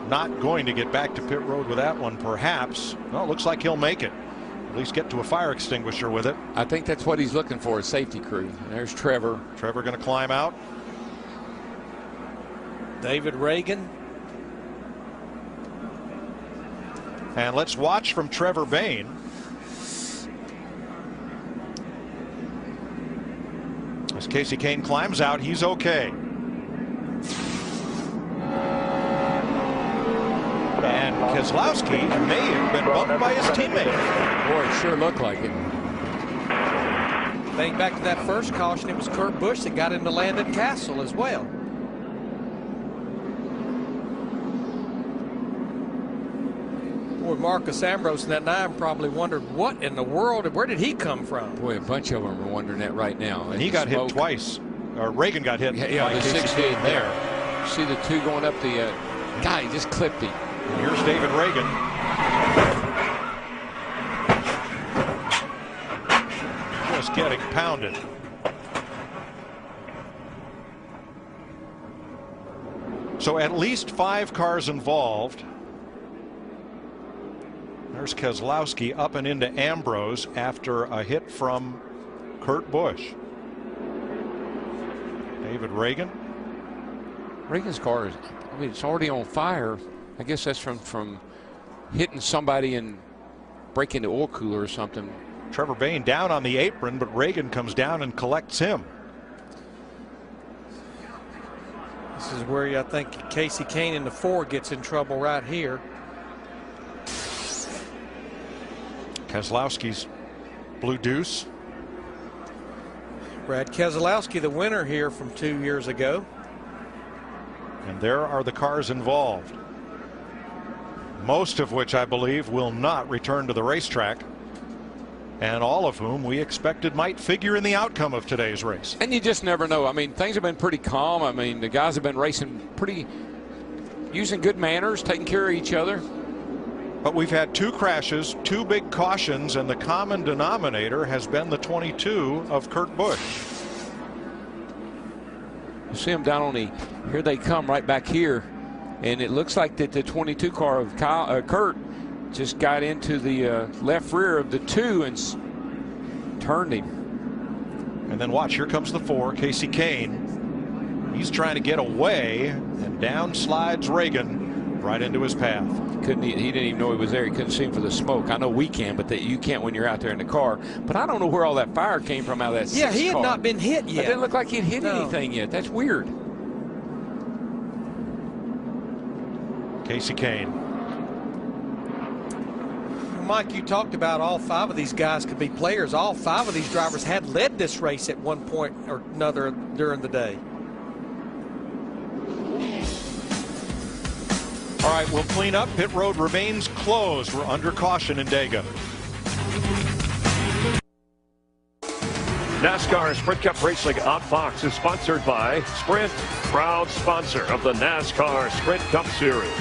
M: not going to get back to pit road with that one, perhaps. Well, it looks like he'll make it. At least get to a fire extinguisher with it.
B: I think that's what he's looking for, a safety crew. There's Trevor.
M: Trevor going to climb out.
F: David Reagan.
M: And let's watch from Trevor Bain. As Casey Kane climbs out, he's okay. And Keselowski may have been bumped by his teammate.
B: Boy, it sure looked like it.
F: Think back to that first caution, it was Kurt Busch that got into Landon Castle as well. Boy, Marcus Ambrose in that 9 probably wondered what in the world, where did he come from?
B: Boy, a bunch of them are wondering that right now.
M: And he got hit twice. Or Reagan got hit.
B: Yeah, the 16 there. See the 2 going up the guy, he just clipped him.
M: And here's David Reagan. Just getting pounded. So at least 5 cars involved. There's Keselowski up and into Ambrose after a hit from Kurt Busch. David Reagan.
B: Reagan's car is, I mean, it's already on fire. I guess that's from hitting somebody and breaking the oil cooler or something.
M: Trevor Bain down on the apron, but Reagan comes down and collects him.
F: This is where I think Casey Kane in the 4 gets in trouble right here.
M: Keselowski's Blue Deuce.
F: Brad Keselowski, the winner here from 2 years ago.
M: And there are the cars involved, most of which I believe will not return to the racetrack, and all of whom we expected might figure in the outcome of today's race.
B: And you just never know. I mean, things have been pretty calm. I mean, the guys have been racing using good manners, taking care of each other.
M: But we've had 2 crashes, 2 big cautions, and the common denominator has been the 22 of Kurt Busch.
B: You see them down on here they come right back here, and it looks like that the 22 car of Kurt just got into the left rear of the 2 and turned him.
M: And then watch, here comes the 4, Casey Kane. He's trying to get away, and down slides Reagan right into his path.
B: He didn't even know he was there. He couldn't see him for the smoke. I know we can, but you can't when you're out there in the car. But I don't know where all that fire came from out of that 6 car.
F: Yeah, he had not been hit yet.
B: It didn't look like he'd hit anything yet. That's weird.
M: Casey Kane.
F: Mike, you talked about all 5 of these guys could be players. All 5 of these drivers had led this race at one point or another during the day.
M: All right, we'll clean up. Pit road remains closed. We're under caution in Dega.
J: NASCAR Sprint Cup Racing on Fox is sponsored by Sprint, proud sponsor of the NASCAR Sprint Cup Series.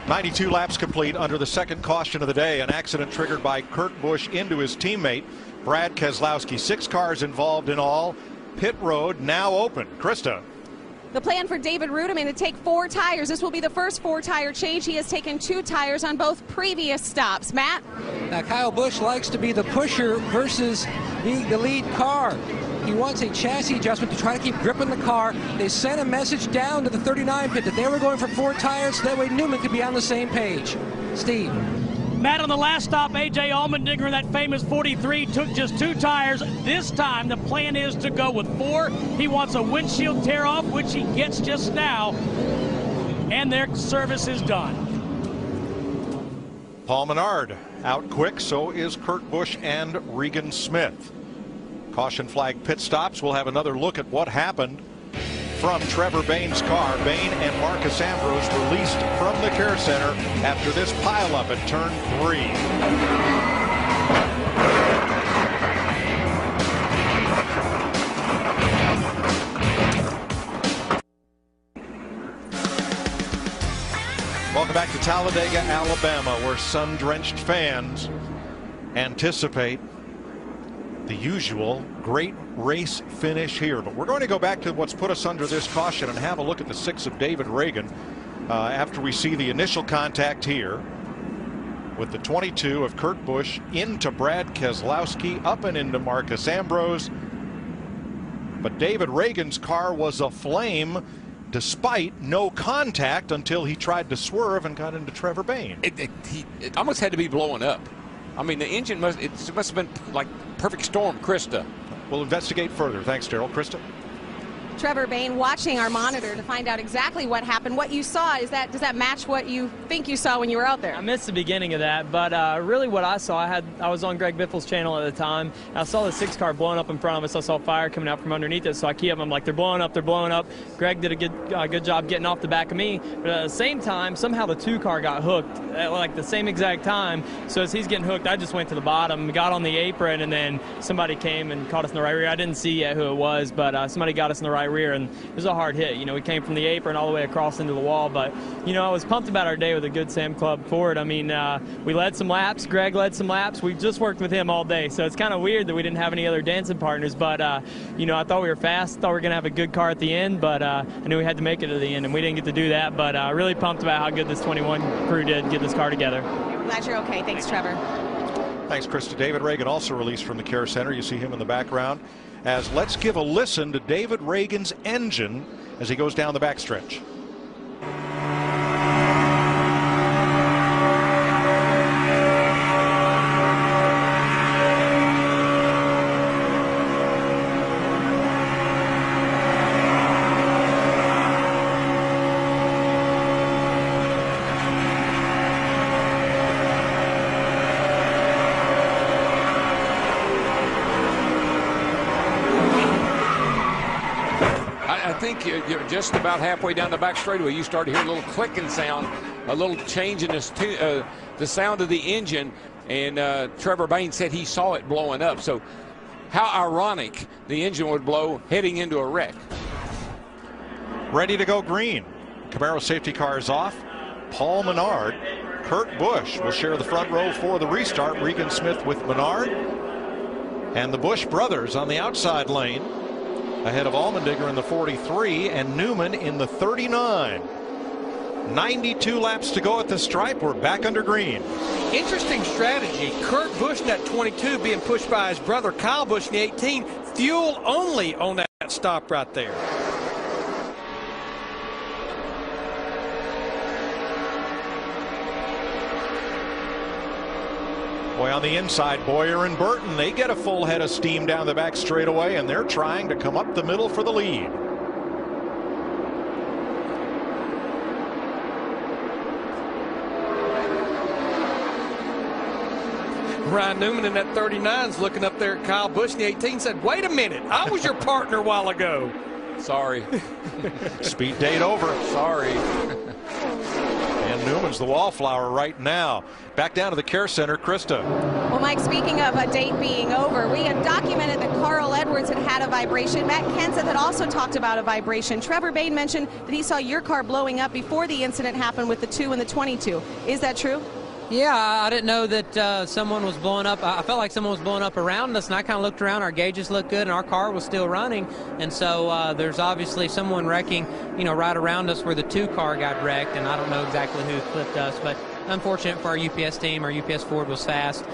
M: 92 laps complete under the second caution of the day. An accident triggered by Kurt Busch into his teammate Brad Keselowski. 6 cars involved in all. Pit road now open. Krista.
E: The plan for David Rudiman to take 4 tires. This will be the first 4-tire change. He has taken 2 tires on both previous stops. Matt?
D: Now, Kyle Busch likes to be the pusher versus being the lead car. He wants a chassis adjustment to try to keep gripping the car. They sent a message down to the 39 pit that they were going for 4 tires, so that way Newman could be on the same page. Steve?
G: Matt, on the last stop, A.J. Allmendinger in that famous 43 took just 2 tires. This time, the plan is to go with 4. He wants a windshield tear-off, which he gets just now, and their service is done.
M: Paul Menard out quick, so is Kurt Busch and Regan Smith. Caution flag pit stops. We'll have another look at what happened from Trevor Bayne's car. Bayne and Marcus Ambrose released from the care center after this pileup at turn 3. Welcome back to Talladega, Alabama, where sun-drenched fans anticipate the usual great race finish here. But we're going to go back to what's put us under this caution and have a look at the 6 of David Reagan after we see the initial contact here with the 22 of Kurt Busch into Brad Keselowski, up and into Marcus Ambrose. But David Reagan's car was aflame despite no contact until he tried to swerve and got into Trevor Bayne.
B: It almost had to be blowing up. I mean, the engine must have been like perfect storm. Krista.
M: We'll investigate further. Thanks, Daryl. Krista.
E: Trevor Bayne watching our monitor to find out exactly what happened. What you saw, does that match what you think you saw when you were out there?
N: I missed the beginning of that, but really what I saw, I was on Greg Biffle's channel at the time. I saw the 6 car blowing up in front of us. I saw fire coming out from underneath it, so I key up. I'm like, they're blowing up, they're blowing up. Greg did a good job getting off the back of me, but at the same time, somehow the 2 car got hooked at like the same exact time. So as he's getting hooked, I just went to the bottom, got on the apron, and then somebody came and caught us in the right rear. I didn't see yet who it was, but somebody got us in the right rear, and it was a hard hit. You know, we came from the apron all the way across into the wall, but, you know, I was pumped about our day with a good Sam Club Ford. I mean, we led some laps. Greg led some laps. We just worked with him all day, so it's kind of weird that we didn't have any other dancing partners, but, you know, I thought we were fast, thought we were going to have a good car at the end, but I knew we had to make it to the end, and we didn't get to do that, but really pumped about how good this 21 crew did get this car together.
E: Glad you're okay. Thanks, Trevor.
M: Thanks, Krista. David Reagan also released from the care center. You see him in the background. As let's give a listen to David Reagan's engine as he goes down the backstretch.
B: think you're just about halfway down the back straightaway. You start to hear a little clicking sound, a little change in the sound of the engine. And Trevor Bain said he saw it blowing up. So how ironic the engine would blow heading into a wreck.
M: Ready to go green. Camaro safety car is off. Paul Menard, Kurt Busch will share the front row for the restart. Regan Smith with Menard. And the Busch brothers on the outside lane ahead of Allmendinger in the 43 and Newman in the 39. 92 laps to go at the stripe. We're back under green.
F: Interesting strategy. Kurt Busch in that 22 being pushed by his brother Kyle Busch in the 18. Fuel only on that stop right there.
M: Boy, on the inside, Boyer and Burton, they get a full head of steam down the back straightaway, and they're trying to come up the middle for the lead.
F: Ryan Newman in that 39's looking up there at Kyle Busch in the 18, said, wait a minute, I was your partner a while ago.
B: Sorry.
M: Speed date over.
B: Sorry.
M: And Newman's the wallflower right now. Back down to the care center, Krista.
E: Well, Mike, speaking of a date being over, we had documented that Carl Edwards had a vibration. Matt Kenseth had also talked about a vibration. Trevor Bain mentioned that he saw your car blowing up before the incident happened with the 2 and the 22. Is that true?
D: Yeah, I didn't know that someone was blowing up. I felt like someone was blowing up around us, and I kind of looked around. Our gauges looked good, and our car was still running. And so there's obviously someone wrecking, right around us where the 2 car got wrecked, and I don't know exactly who clipped us. But unfortunate for our UPS team. Our UPS Ford was fast.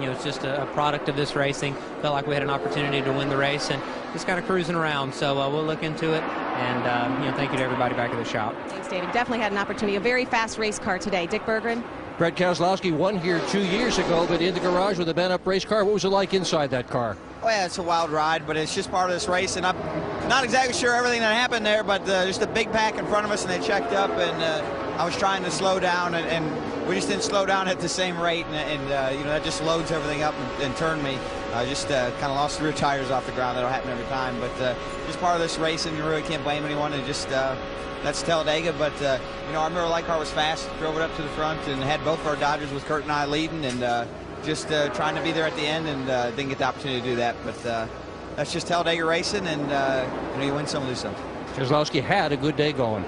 D: It's just a product of this racing. Felt like we had an opportunity to win the race, and just kind of cruising around. So we'll look into it, and thank you to everybody back at the shop.
E: Thanks, David. Definitely had an opportunity. A very fast race car today. Dick Berggren.
F: Brad Keselowski won here 2 years ago, but in the garage with a bent-up race car. What was it like inside that car?
O: Oh, yeah, it's a wild ride, but it's just part of this race, and I'm not exactly sure everything that happened there, but just a big pack in front of us, and they checked up, and I was trying to slow down, and we just didn't slow down at the same rate, and that just loads everything up and turned me. I just kind of lost the rear tires off the ground. That'll happen every time, but just part of this race, and you really can't blame anyone. And just that's Talladega, but our Miller Lite car was fast, drove it up to the front, and had both of our Dodgers with Kurt and I leading, and just trying to be there at the end, and didn't get the opportunity to do that. But that's just Talladega racing, and you win some, lose some.
F: Keselowski had a good day going.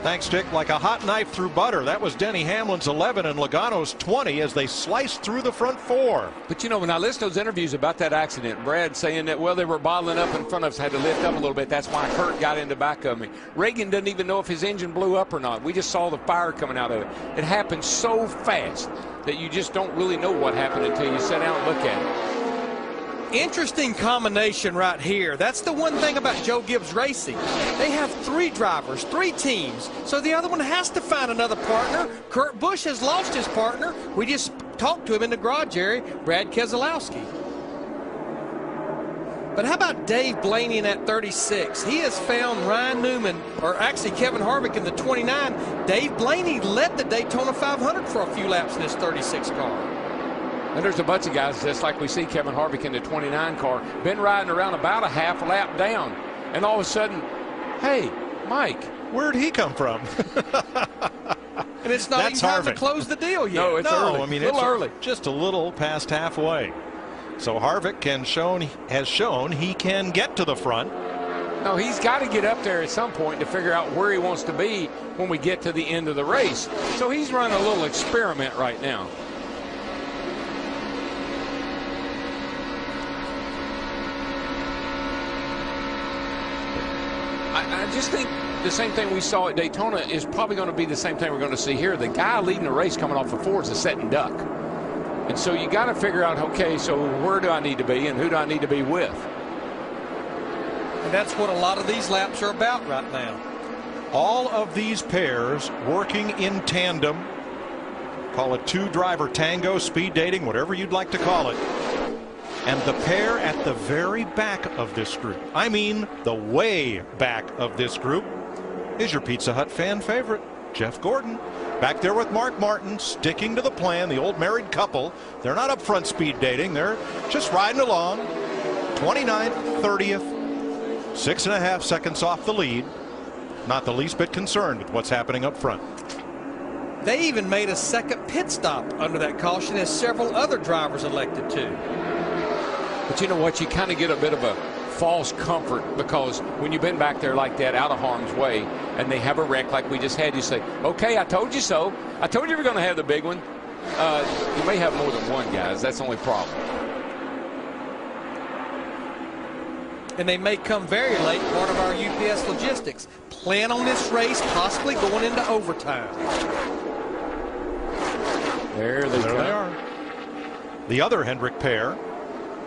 M: Thanks, Dick. Like a hot knife through butter. That was Denny Hamlin's 11 and Logano's 20 as they sliced through the front 4.
B: But when I listen to those interviews about that accident, Brad saying that, well, they were bottling up in front of us, had to lift up a little bit. That's why Kurt got in the back of me. Reagan doesn't even know if his engine blew up or not. We just saw the fire coming out of it. It happened so fast that you just don't really know what happened until you sit down and look at it.
F: Interesting combination right here. That's the one thing about Joe Gibbs Racing. They have 3 drivers, 3 teams, so the other one has to find another partner. Kurt Busch has lost his partner. We just talked to him in the garage area, Brad Keselowski. But how about Dave Blaney in that 36? He has found Ryan Newman, or actually Kevin Harvick in the 29. Dave Blaney led the Daytona 500 for a few laps in his 36 car.
B: And there's a bunch of guys, just like we see Kevin Harvick in the 29 car, been riding around about a half lap down. And all of a sudden, hey, Mike.
M: Where'd he come from?
F: And it's not even time to close the deal yet.
B: No, it's early.
M: I mean,
B: a little early.
M: Just a little past halfway. So Harvick has shown he can get to the front.
B: No, he's got to get up there at some point to figure out where he wants to be when we get to the end of the race. So he's running a little experiment right now. I just think the same thing we saw at Daytona is probably going to be the same thing we're going to see here. The guy leading the race coming off the Ford is a setting duck. And so you got to figure out, okay, so where do I need to be and who do I need to be with?
F: And that's what a lot of these laps are about right now.
M: All of these pairs working in tandem. Call it 2-driver tango, speed dating, whatever you'd like to call it. And the pair at the very back of this group, I mean the way back of this group, is your Pizza Hut fan favorite, Jeff Gordon. Back there with Mark Martin, sticking to the plan, the old married couple. They're not up front speed dating. They're just riding along. 29th, 30th, 6.5 seconds off the lead. Not the least bit concerned with what's happening up front.
F: They even made a second pit stop under that caution, as several other drivers elected to.
B: But you know what? You kind of get a bit of a false comfort, because when you've been back there like that, out of harm's way, and they have a wreck like we just had, you say, okay, I told you so. I told you we're going to have the big one. You may have more than one, guys. That's the only problem.
F: And they may come very late, part of our UPS logistics. Plan on this race possibly going into overtime.
B: There they
M: are. The other Hendrick pair,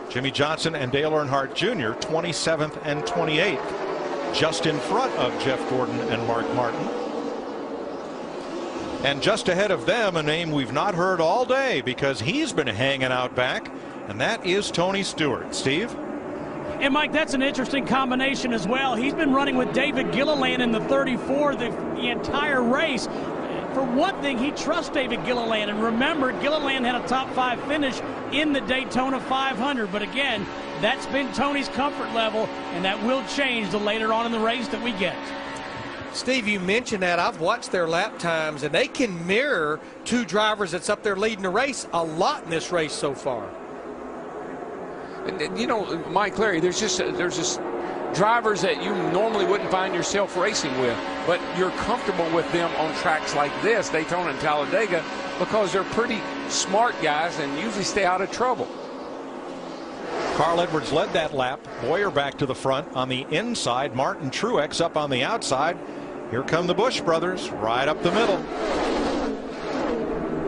M: Jimmy Johnson and Dale Earnhardt Jr., 27th and 28th, just in front of Jeff Gordon and Mark Martin. And just ahead of them, a name we've not heard all day because he's been hanging out back, and that is Tony Stewart. Steve?
G: And Mike, that's an interesting combination as well. He's been running with David Gilliland in the 34 the entire race. For one thing, he trusts David Gilliland. And remember, Gilliland had a top 5 finish in the Daytona 500. But again, that's been Tony's comfort level, and that will change the later on in the race that we get.
F: Steve, you mentioned that. I've watched their lap times, and they can mirror two drivers that's up there leading the race a lot in this race so far.
B: And, you know, Mike Larry, there's just drivers that you normally wouldn't find yourself racing with, but you're comfortable with them on tracks like this, Daytona and Talladega, because they're pretty smart guys and usually stay out of trouble.
M: Carl Edwards led that lap. Boyer back to the front on the inside. Martin Truex up on the outside. Here come the Busch brothers right up the middle.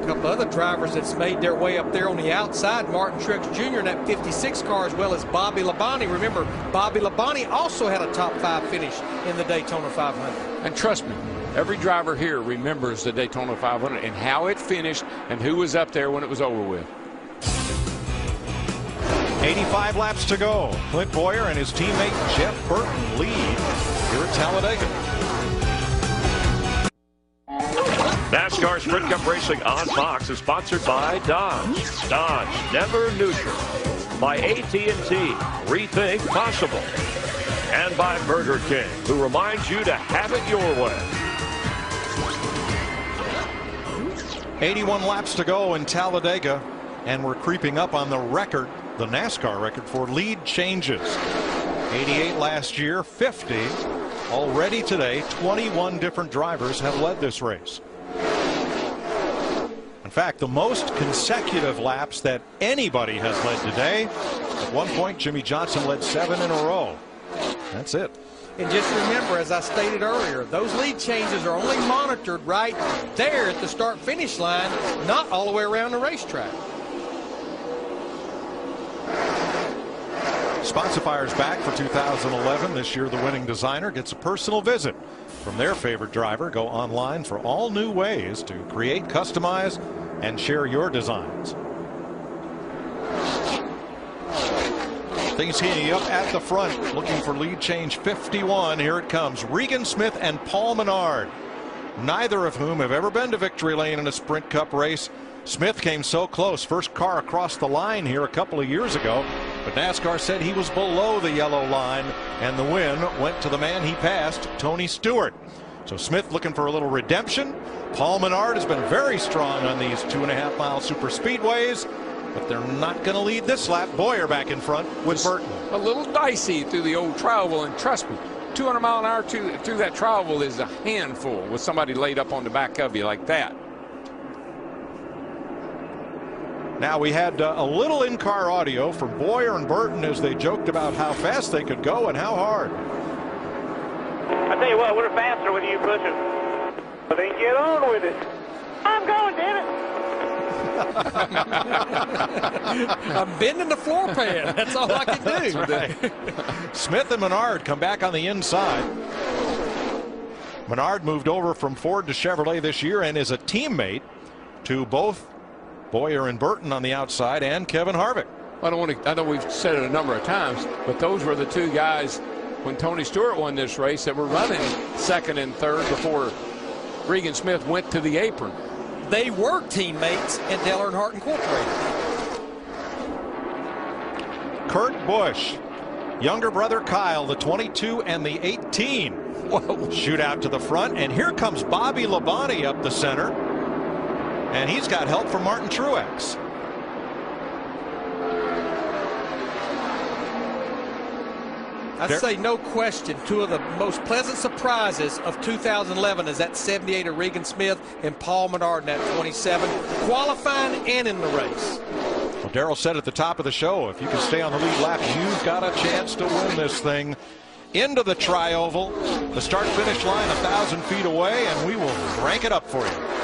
F: A couple other drivers that's made their way up there on the outside. Martin Truex Jr. in that 56 car, as well as Bobby Labonte. Remember, Bobby Labonte also had a top 5 finish in the Daytona 500.
B: And trust me, every driver here remembers the Daytona 500 and how it finished and who was up there when it was over with.
M: 85 laps to go. Clint Boyer and his teammate Jeff Burton lead here at Talladega.
J: NASCAR Sprint Cup Racing on Fox is sponsored by Dodge. Dodge, never neutral. By AT&T, rethink possible. And by Burger King, who reminds you to have it your way.
M: 81 laps to go in Talladega, and we're creeping up on the record, the NASCAR record for lead changes. 88 last year, 50 already today. 21 different drivers have led this race. In fact, the most consecutive laps that anybody has led today. At one point, Jimmy Johnson led 7 in a row. That's it.
F: And just remember, as I stated earlier, those lead changes are only monitored right there at the start-finish line, not all the way around the racetrack.
M: Sponsifier's back for 2011. This year, the winning designer gets a personal visit from their favorite driver. Go online for all new ways to create, customize, and share your designs. Things heating up at the front, looking for lead change 51. Here it comes. Regan Smith and Paul Menard, neither of whom have ever been to victory lane in a Sprint Cup race. Smith came so close, first car across the line here a couple of years ago, but NASCAR said he was below the yellow line, and the win went to the man he passed, Tony Stewart. So Smith looking for a little redemption. Paul Menard has been very strong on these 2.5-mile super speedways, but they're not going to lead this lap. Boyer back in front with Burton.
B: A little dicey through the old travel, and trust me, 200 mile an hour through that travel is a handful with somebody laid up on the back of you like that.
M: Now we had a little in-car audio from Boyer and Burton as they joked about how fast they could go and how hard.
K: I tell you what, we're faster with you pushing. But then get on with it. I'm going, damn it.
F: I'm bending the floor pan. That's all I can do.
M: That's right. Smith and Menard come back on the inside. Menard moved over from Ford to Chevrolet this year and is a teammate to both Boyer and Burton on the outside and Kevin Harvick.
B: I know we've said it a number of times, but those were the two guys when Tony Stewart won this race that were running second and third before Regan Smith went to the apron.
F: They were teammates in Dale Earnhardt Incorporated.
M: Kurt Busch Younger brother Kyle, the 22 and the 18. Whoa. Shoot out to the front, and here comes Bobby Labonte up the center, and he's got help from Martin Truex.
P: I'd say no question, two of the most pleasant surprises of 2011 is that 78 of Regan Smith and Paul Menard in that 27, qualifying and in the race.
M: Well, Darrell said at the top of the show, if you can stay on the lead lap, you've got a chance to win this thing. Into the tri-oval, the start-finish line 1,000 feet away, and we will rank it up for you.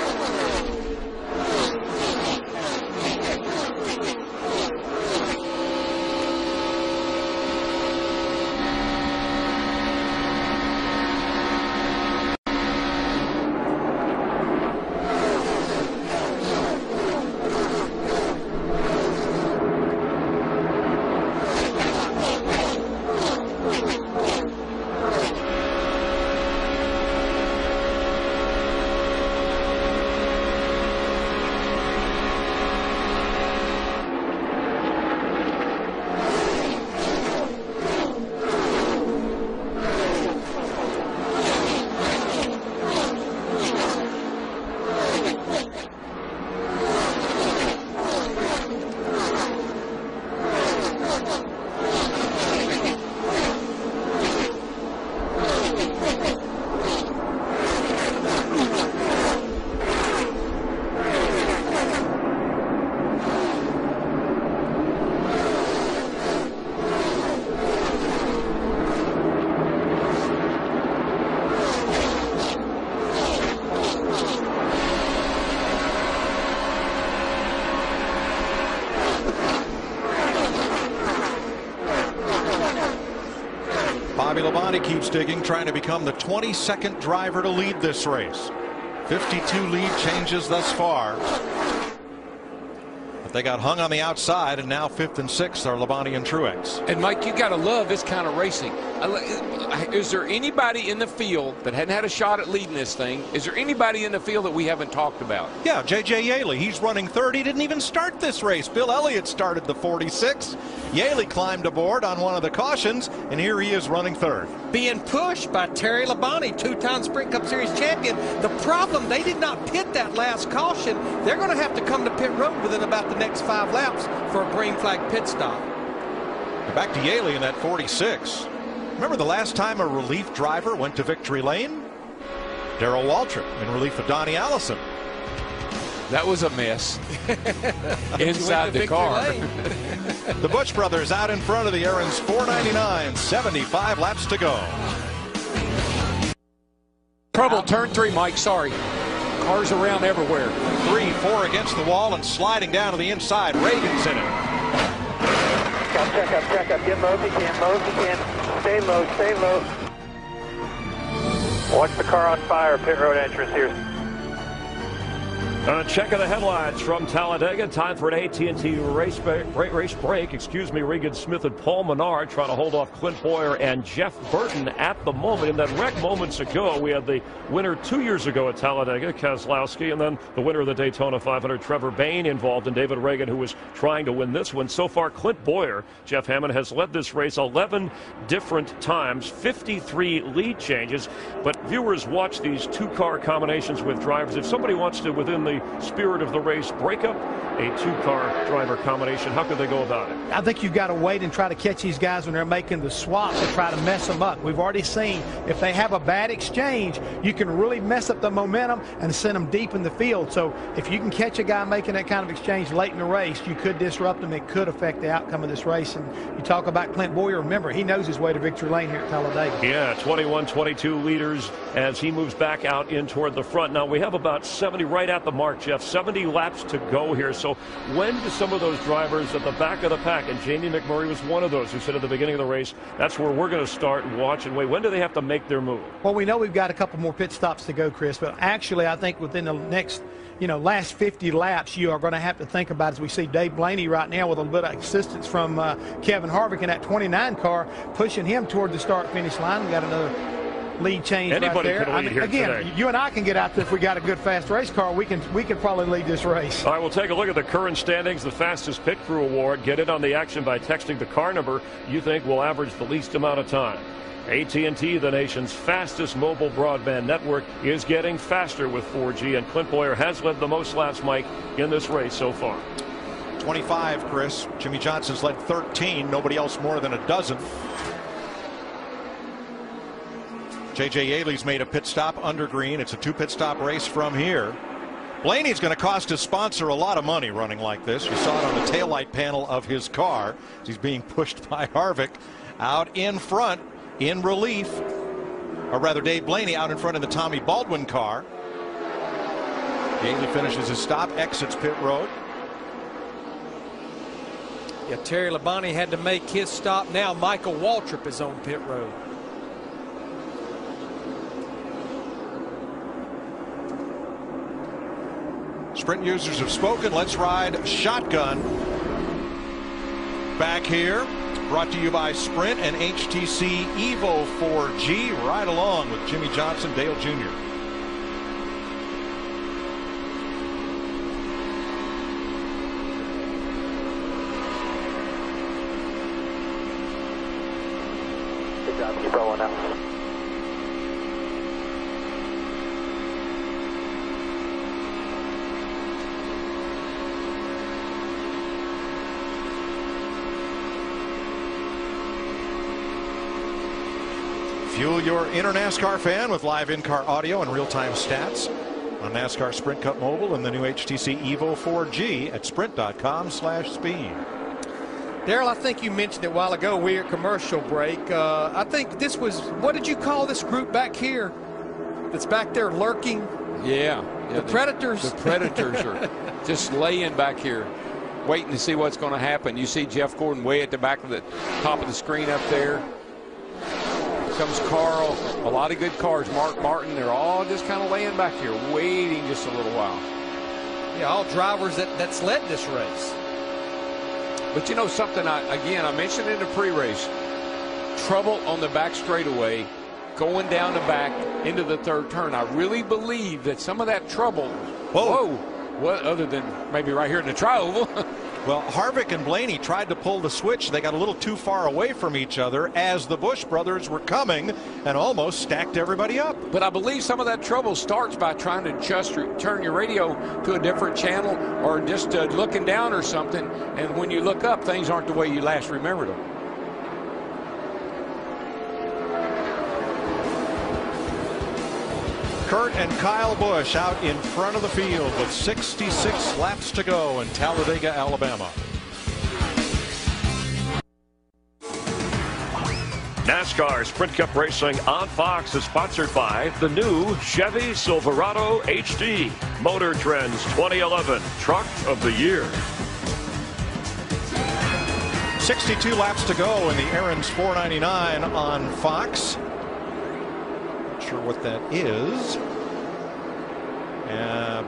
M: Bobby Labonte keeps digging, trying to become the 22nd driver to lead this race. 52 lead changes thus far. But they got hung on the outside, and now 5th and 6th are Labonte and Truex.
B: And Mike, you got to love this kind of racing. Is there anybody in the field that hadn't had a shot at leading this thing? Is there anybody in the field that we haven't talked about?
M: Yeah, J.J. Yaley. He's running third. He didn't even start this race. Bill Elliott started the 46. Yaley climbed aboard on one of the cautions, and here he is running third.
P: Being pushed by Terry Labonte, two-time Sprint Cup Series champion. The problem, they did not pit that last caution. They're going to have to come to pit road within about the next 5 laps for a green flag pit stop.
M: Back to Yaley in that 46. Remember the last time a relief driver went to victory lane? Darrell Waltrip in relief of Donnie Allison.
B: That was a mess inside the car.
M: The Butch brothers out in front of the Aaron's 499, 75 laps to go.
B: Trouble, turn 3, Mike, sorry. Cars around everywhere.
M: 3, 4 against the wall and sliding down to the inside. Reagan's in it.
K: Check up, get low if you can, low if you can. Stay low, stay low. Watch the car on fire, pit road entrance here.
J: Check of the headlines from Talladega. Time for an AT&T race break. Regan Smith and Paul Menard trying to hold off Clint Boyer and Jeff Burton at the moment. In that wreck moments ago, we had the winner 2 years ago at Talladega, Keselowski, and then the winner of the Daytona 500, Trevor Bayne, involved in David Reagan, who was trying to win this one. So far, Clint Boyer, Jeff Hammond, has led this race 11 different times, 53 lead changes. But viewers watch these two-car combinations with drivers. If somebody wants to, within the spirit of the race, break up a two-car driver combination, how could they go about it?
L: I think you've got to wait and try to catch these guys when they're making the swaps and try to mess them up. We've already seen if they have a bad exchange, you can really mess up the momentum and send them deep in the field. So if you can catch a guy making that kind of exchange late in the race, you could disrupt them. It could affect the outcome of this race. And you talk about Clint Boyer, remember, he knows his way to victory lane here at Talladega.
J: Yeah, 21, 22 leaders as he moves back out in toward the front. Now we have about 70 right at the mark, Jeff. 70 laps to go here. So when do some of those drivers at the back of the pack, and Jamie McMurray was one of those who said at the beginning of the race, that's where we're going to start and watch and wait. When do they have to make their move?
L: Well, we know we've got a couple more pit stops to go, Chris, but actually I think within the next last 50 laps, you are going to have to think about, as we see Dave Blaney right now with a little bit of assistance from Kevin Harvick in that 29 car, pushing him toward the start-finish line. We got another lead change
J: Anybody
L: right there.
J: could lead here
L: again,
J: today.
L: you and I can get out there if we got a good fast race car. We can probably lead this race.
J: All right, we'll take a look at the current standings. The fastest pit crew award. Get in on the action by texting the car number you think will average the least amount of time. AT&T, the nation's fastest mobile broadband network, is getting faster with 4G, and Clint Boyer has led the most laps, Mike, in this race so far.
M: 25, Chris. Jimmy Johnson's led 13. Nobody else more than a dozen. J.J. Yaley's made a pit stop under green. It's a 2 pit stop race from here. Blaney's going to cost his sponsor a lot of money running like this. You saw it on the taillight panel of his car. He's being pushed by Harvick out in front in relief. Or rather, Dave Blaney out in front of the Tommy Baldwin car. Yaley finishes his stop, exits pit road.
P: Yeah, Terry Labonte had to make his stop. Now Michael Waltrip is on pit road.
M: Sprint users have spoken. Let's ride shotgun. Back here, brought to you by Sprint and HTC Evo 4G. Right along with Jimmy Johnson, Dale Jr.
H: Good job. Keep rolling now.
M: Fuel your inner NASCAR fan with live in-car audio and real-time stats on NASCAR Sprint Cup Mobile and the new HTC Evo 4G at sprint.com/speed.
P: Darrell, I think you mentioned it a while ago. We're at commercial break. I think this was, what did you call this group back here that's back there lurking?
B: Yeah.
P: The Predators.
B: The Predators are just laying back here, waiting to see what's going to happen. You see Jeff Gordon way at the back of the top of the screen up there. Comes Carl, a lot of good cars. Mark Martin, they're all just kind of laying back here, waiting just a little while.
P: Yeah, all drivers that's led this race.
B: But you know something, I mentioned in the pre-race, trouble on the back straightaway, going down the back into the third turn. I really believe that some of that trouble, what other than maybe right here in the tri-oval.
M: Well, Harvick and Blaney tried to pull the switch. They got a little too far away from each other as the Busch brothers were coming and almost stacked everybody up.
B: But I believe some of that trouble starts by trying to turn your radio to a different channel or just looking down or something. And when you look up, things aren't the way you last remembered them.
M: Kurt and Kyle Busch out in front of the field with 66 laps to go in Talladega, Alabama.
J: NASCAR Sprint Cup Racing on Fox is sponsored by the new Chevy Silverado HD, Motor Trend's 2011 Truck of the Year.
M: 62 laps to go in the Aaron's 499 on Fox. Not sure what that is.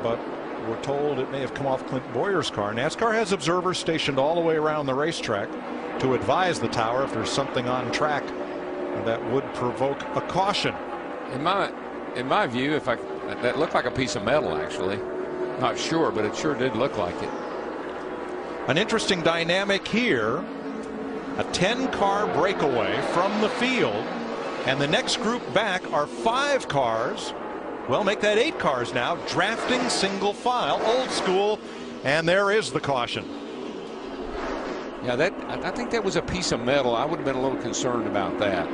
M: But we're told it may have come off Clint Boyer's car. NASCAR has observers stationed all the way around the racetrack to advise the tower if there's something on track that would provoke a caution.
B: In my view, that looked like a piece of metal, actually. Not sure, but it sure did look like it.
M: An interesting dynamic here. A 10-car breakaway from the field, and the next group back are 5 cars. Well, make that 8 cars now, drafting single file, old school, and there is the caution.
B: Yeah, I think that was a piece of metal. I would have been a little concerned about that.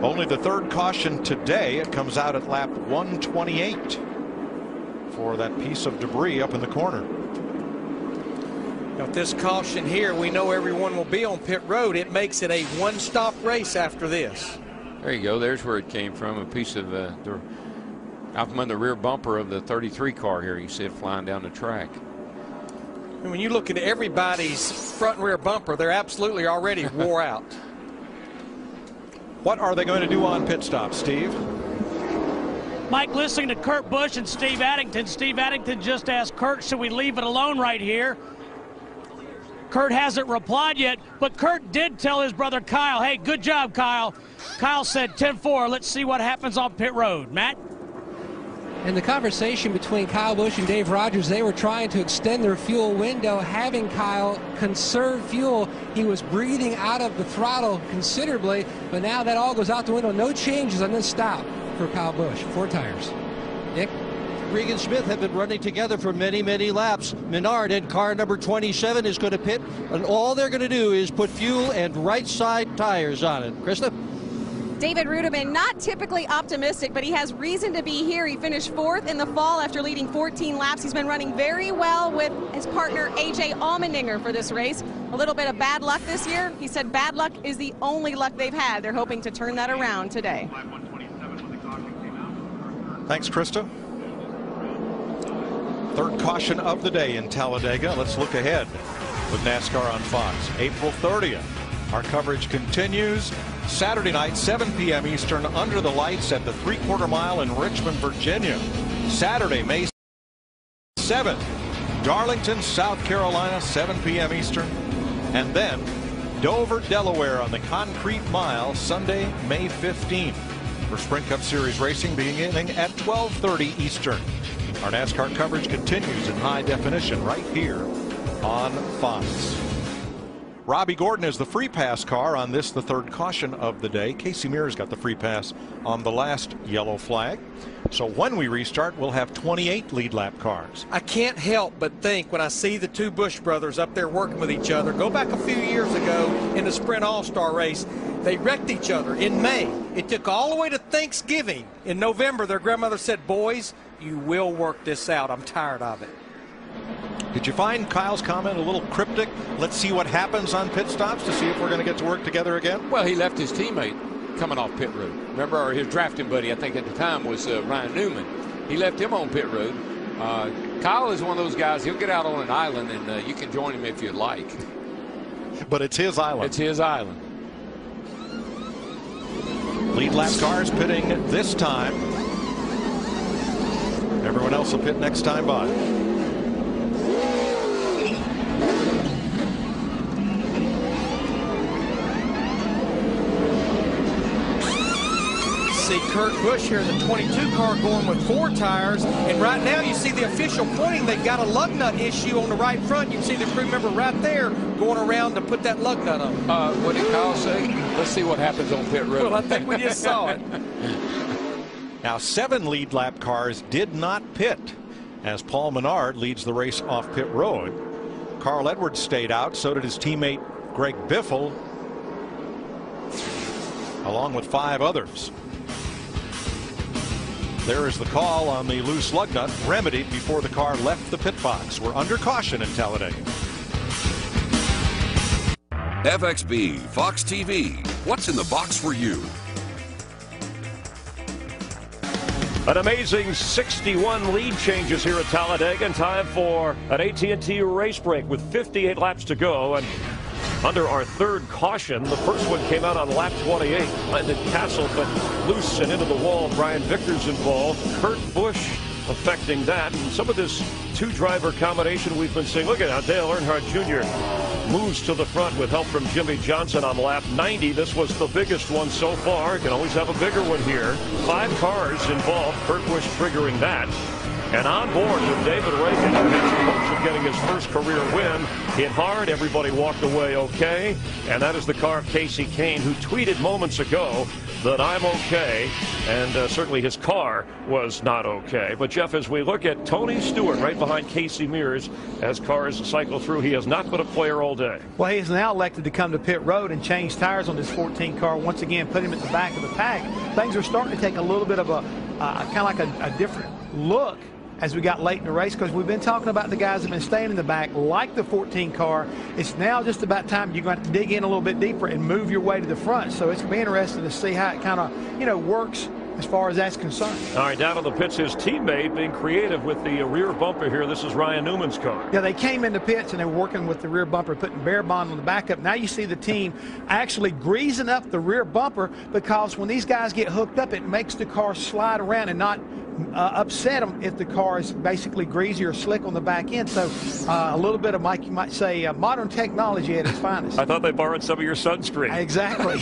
M: Only the 3rd caution today. It comes out at lap 128 for that piece of debris up in the corner.
P: Now, with this caution here, we know everyone will be on pit road. It makes it a one-stop race after this.
B: There you go. There's where it came from. A piece of out from under the rear bumper of the 33 car here. You see it flying down the track.
P: And when you look at everybody's front and rear bumper, they're absolutely already wore out.
M: What are they going to do on pit stop, Steve?
G: Mike, listening to Kurt Busch and Steve Addington. Steve Addington just asked Kurt, should we leave it alone right here? Kurt hasn't replied yet, but Kurt did tell his brother Kyle, hey, good job, Kyle. Kyle said 10-4. Let's see what happens on pit road. Matt?
D: In the conversation between Kyle Busch and Dave Rogers, they were trying to extend their fuel window, having Kyle conserve fuel. He was breathing out of the throttle considerably, but now that all goes out the window. No changes on this stop for Kyle Busch. 4 tires. Nick?
F: Regan Smith have been running together for many, many laps. Menard in car number 27 is going to pit, and all they're going to do is put fuel and right side tires on it. Krista?
E: David Ruderman, not typically optimistic, but he has reason to be here. He finished 4th in the fall after leading 14 laps. He's been running very well with his partner A.J. Allmendinger for this race. A little bit of bad luck this year. He said bad luck is the only luck they've had. They're hoping to turn that around today.
M: Thanks, Krista. Third caution of the day in Talladega. Let's look ahead with NASCAR on Fox. April 30th. Our coverage continues. Saturday night, 7 p.m. Eastern, under the lights at the 3/4 mile in Richmond, Virginia. Saturday, May 7th, Darlington, South Carolina, 7 p.m. Eastern. And then Dover, Delaware on the Concrete Mile, Sunday, May 15th. For Sprint Cup Series racing beginning at 12:30 Eastern. Our NASCAR coverage continues in high definition right here on Fox. Robbie Gordon is the free pass car on this, the third caution of the day. Casey Mears got the free pass on the last yellow flag. So when we restart, we'll have 28 lead lap cars.
P: I can't help but think when I see the two Busch brothers up there working with each other. Go back a few years ago in the Sprint All-Star race. They wrecked each other in May. It took all the way to Thanksgiving. In November, their grandmother said, "Boys, you will work this out. I'm tired of it."
M: Did you find Kyle's comment a little cryptic? Let's see what happens on pit stops to see if we're going to get to work together again?
B: Well, he left his teammate coming off pit road. Remember, or his drafting buddy, I think at the time, was Ryan Newman. He left him on pit road. Kyle is one of those guys, he'll get out on an island, and you can join him if you'd like.
M: But it's his island.
B: It's his island.
M: Lead lap cars pitting this time. Everyone else will pit next time by.
P: See Kurt Busch here in the 22 car going with 4 tires, and right now you see the official pointing they've got a lug nut issue on the right front. You can see the crew member right there going around to put that lug nut on.
B: What did Kyle say? Let's see what happens on pit road.
P: Well, I think we just saw it.
M: Now 7 lead lap cars did not pit as Paul Menard leads the race off pit road. Carl Edwards stayed out, so did his teammate Greg Biffle, along with 5 others. There is the call on the loose lug nut, remedied before the car left the pit box. We're under caution in Talladega.
Q: FXB, Fox TV, what's in the box for you?
J: An amazing 61 lead changes here at Talladega in time for an AT&T race break with 58 laps to go. And under our third caution, the first one came out on lap 28. Landon Castle, but loose and into the wall. Brian Vickers involved. Kurt Busch affecting that. And some of this 2-driver combination we've been seeing. Look at how Dale Earnhardt Jr. moves to the front with help from Jimmy Johnson on lap 90. This was the biggest one so far. Can always have a bigger one here. 5 cars involved. Kurt Busch triggering that. And on board with David Reagan, who has hopes of getting his first career win. Hit hard, everybody walked away okay. And that is the car of Casey Kane, who tweeted moments ago that I'm okay. And certainly his car was not okay. But Jeff, as we look at Tony Stewart right behind Casey Mears as cars cycle through, he has not been a player all day.
L: Well, he has now elected to come to pit road and change tires on this 14 car. Once again, put him at the back of the pack. Things are starting to take a little bit of a kind of like a different look as we got late in the race, because we've been talking about the guys that have been staying in the back like the 14 car. It's now just about time you're going to have to dig in a little bit deeper and move your way to the front. So it's going to be interesting to see how it kind of, works as far as that's concerned.
J: All right, down on the pits, his teammate being creative with the rear bumper here. This is Ryan Newman's car.
L: Yeah, they came into pits and they were working with the rear bumper, putting bare bond on the backup. Now you see the team actually greasing up the rear bumper, because when these guys get hooked up, it makes the car slide around and not upset them if the car is basically greasy or slick on the back end. So a little bit of, Mike, you might say, modern technology at its finest.
J: I thought they borrowed some of your sunscreen.
L: Exactly.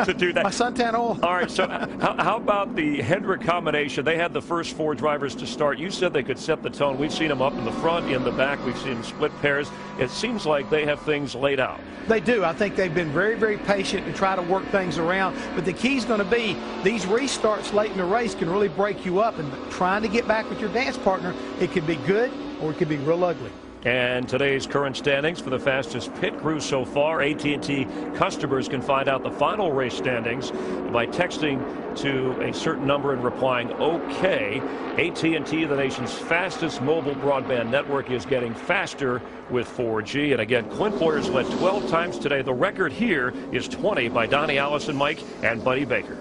J: To do that.
L: My suntan oil.
J: All right, so how about the Hendrick combination? They had the first 4 drivers to start. You said they could set the tone. We've seen them up in the front, in the back. We've seen them split pairs. It seems like they have things laid out.
L: They do. I think they've been very, very patient to try to work things around. But the key is going to be these restarts late in the race can really break you up. And trying to get back with your dance partner, it could be good or it could be real ugly.
J: And today's current standings for the fastest pit crew so far. AT&T customers can find out the final race standings by texting to a certain number and replying OK. AT&T, the nation's fastest mobile broadband network, is getting faster with 4G. And again, Clint Boyer's led 12 times today. The record here is 20 by Donnie Allison, Mike, and Buddy Baker.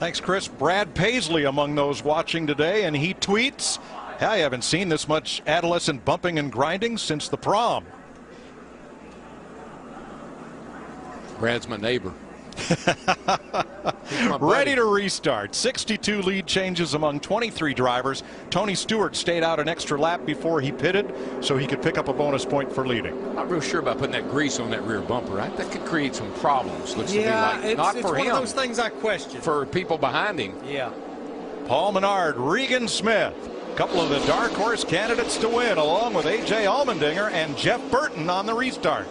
M: Thanks, Chris. Brad Paisley among those watching today, and he tweets, I haven't seen this much adolescent bumping and grinding since the prom.
B: Brad's my neighbor.
M: Ready to restart. 62 lead changes among 23 drivers. Tony Stewart stayed out an extra lap before he pitted so he could pick up a bonus point for leading.
B: Not real sure about putting that grease on that rear bumper. That could create some problems. Looks
P: yeah,
B: to me like. Not
P: it's
B: for
P: one
B: him.
P: of those things I question.
B: For people behind him.
P: Yeah.
M: Paul Menard, Regan Smith, a couple of the dark horse candidates to win, along with A.J. Allmendinger and Jeff Burton on the restart.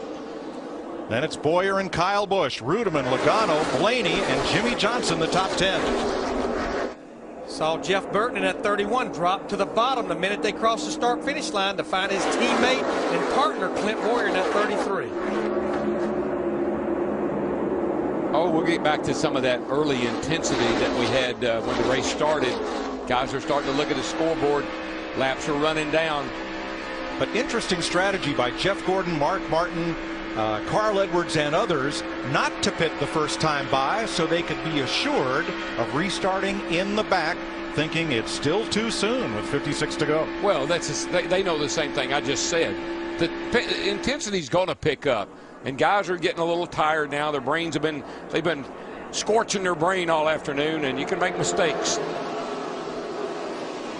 M: Then it's Boyer and Kyle Busch, Rudeman, Logano, Blaney, and Jimmy Johnson, the top 10.
P: Saw Jeff Burton in that 31 drop to the bottom the minute they crossed the start-finish line to find his teammate and partner Clint Boyer in that 33.
B: Oh, we'll get back to some of that early intensity that we had when the race started. Guys are starting to look at the scoreboard. Laps are running down.
M: But interesting strategy by Jeff Gordon, Mark Martin, Carl Edwards and others not to pit the first time by so they could be assured of restarting in the back, thinking it's still too soon with 56 to go.
B: Well, they know the same thing I just said. The intensity's going to pick up, and guys are getting a little tired now. Their brains they've been scorching their brain all afternoon, and you can make mistakes.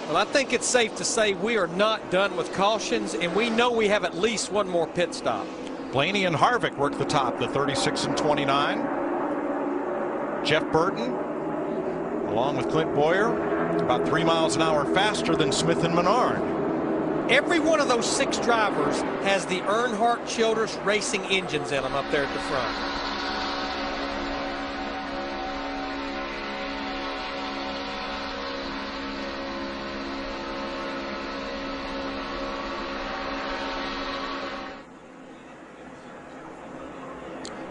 P: Well, I think it's safe to say we are not done with cautions, and we know we have at least one more pit stop.
M: Blaney and Harvick work the top, the 36 and 29. Jeff Burton, along with Clint Boyer, about 3 miles an hour faster than Smith and Menard.
P: Every one of those 6 drivers has the Earnhardt Childress Racing engines in them up there at the front.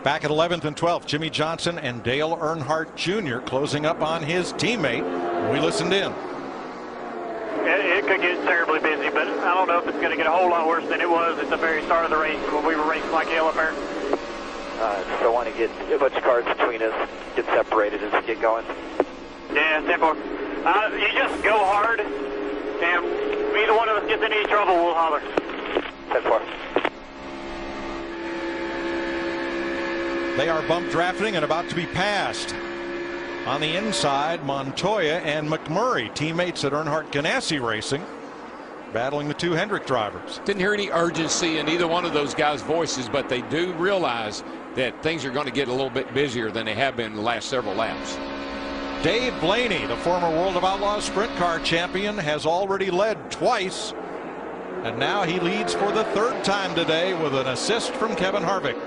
M: Back at 11th and 12th, Jimmy Johnson and Dale Earnhardt Jr. closing up on his teammate. We listened in.
K: It could get terribly busy, but I don't know if it's going to get a whole lot worse than it was at the very start of the race when we were racing like hell up there.
H: So I want to get a bunch of cars between us, get separated as we get going.
K: Yeah, 10-4. You just go hard, and if either one of us gets in any trouble, we'll holler.
H: 10-4.
M: They are bump drafting and about to be passed. On the inside, Montoya and McMurray, teammates at Earnhardt Ganassi Racing, battling the 2 Hendrick drivers.
B: Didn't hear any urgency in either one of those guys' voices, but they do realize that things are going to get a little bit busier than they have been in the last several laps.
M: Dave Blaney, the former World of Outlaws sprint car champion, has already led twice, and now he leads for the 3rd time today with an assist from Kevin Harvick.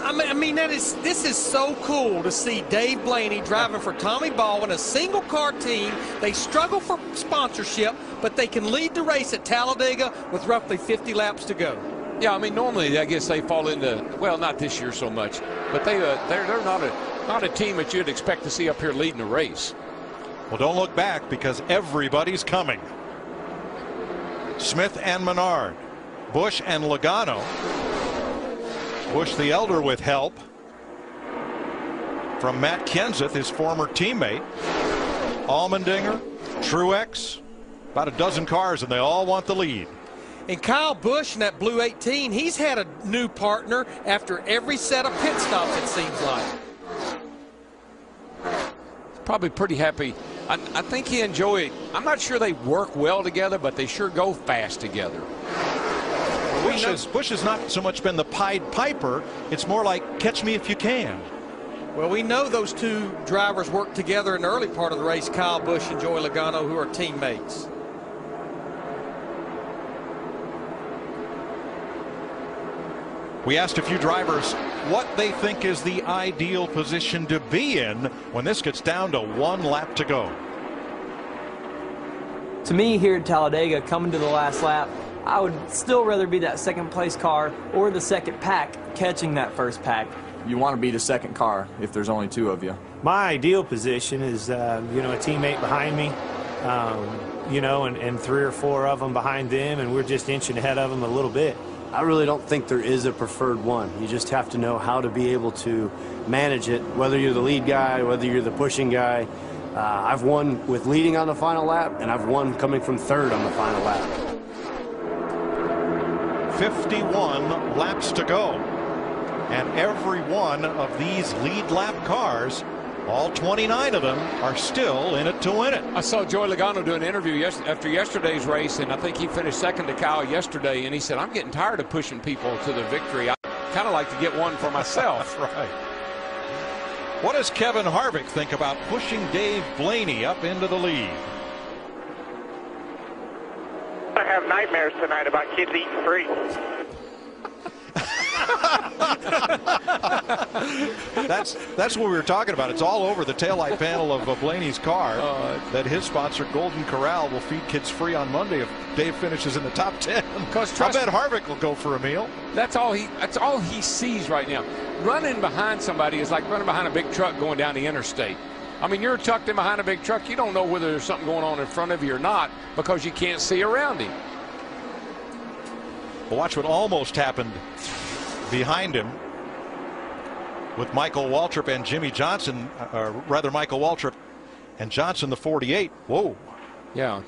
P: I mean, this is so cool to see Dave Blaney driving for Tommy Baldwin, a single car team. They struggle for sponsorship, but they can lead the race at Talladega with roughly 50 laps to go.
B: Yeah, I mean, normally I guess they fall into, well, not this year so much, but they're not a team that you'd expect to see up here leading the race.
M: Well, don't look back because everybody's coming. Smith and Menard, Busch and Logano. Busch the elder with help from Matt Kenseth, his former teammate. Allmendinger, Truex, about a dozen cars, and they all want the lead.
P: And Kyle Busch in that blue 18, he's had a new partner after every set of pit stops, it seems like.
B: Probably pretty happy I think he and Joey, I'm not sure they work well together, but they sure go fast together.
M: Bush has not so much been the Pied Piper. It's more like catch me if you can.
P: Well, we know those two drivers worked together in the early part of the race, Kyle Busch and Joey Logano, who are teammates.
M: We asked a few drivers what they think is the ideal position to be in when this gets down to 1 lap to go.
N: To me, here at Talladega, coming to the last lap, I would still rather be that second place car or the second pack catching that first pack.
R: You want to be the second car if there's only 2 of you.
S: My ideal position is, a teammate behind me, and 3 or 4 of them behind them, and we're just inching ahead of them a little bit.
T: I really don't think there is a preferred one. You just have to know how to be able to manage it, whether you're the lead guy, whether you're the pushing guy. I've won with leading on the final lap, and I've won coming from 3rd on the final lap.
M: 51 laps to go. And every one of these lead lap cars, all 29 of them, are still in it to win it.
B: I saw Joey Logano do an interview after yesterday's race, and I think he finished second to Kyle yesterday, and he said, I'm getting tired of pushing people to the victory. I kind of like to get one for myself.
M: That's right. What does Kevin Harvick think about pushing Dave Blaney up into the lead?
K: I have nightmares tonight about kids eating free.
M: That's what we were talking about. It's all over the taillight panel of Blaney's car that his sponsor Golden Corral will feed kids free on Monday if Dave finishes in the top 10. I bet Harvick will go for a meal.
B: That's all he sees right now. Running behind somebody is like running behind a big truck going down the interstate. I mean, you're tucked in behind a big truck. You don't know whether there's something going on in front of you or not because you can't see around him.
M: Well, watch what almost happened behind him with Michael Waltrip and Jimmy Johnson, rather Michael Waltrip and Johnson, the 48. Whoa.
B: Yeah.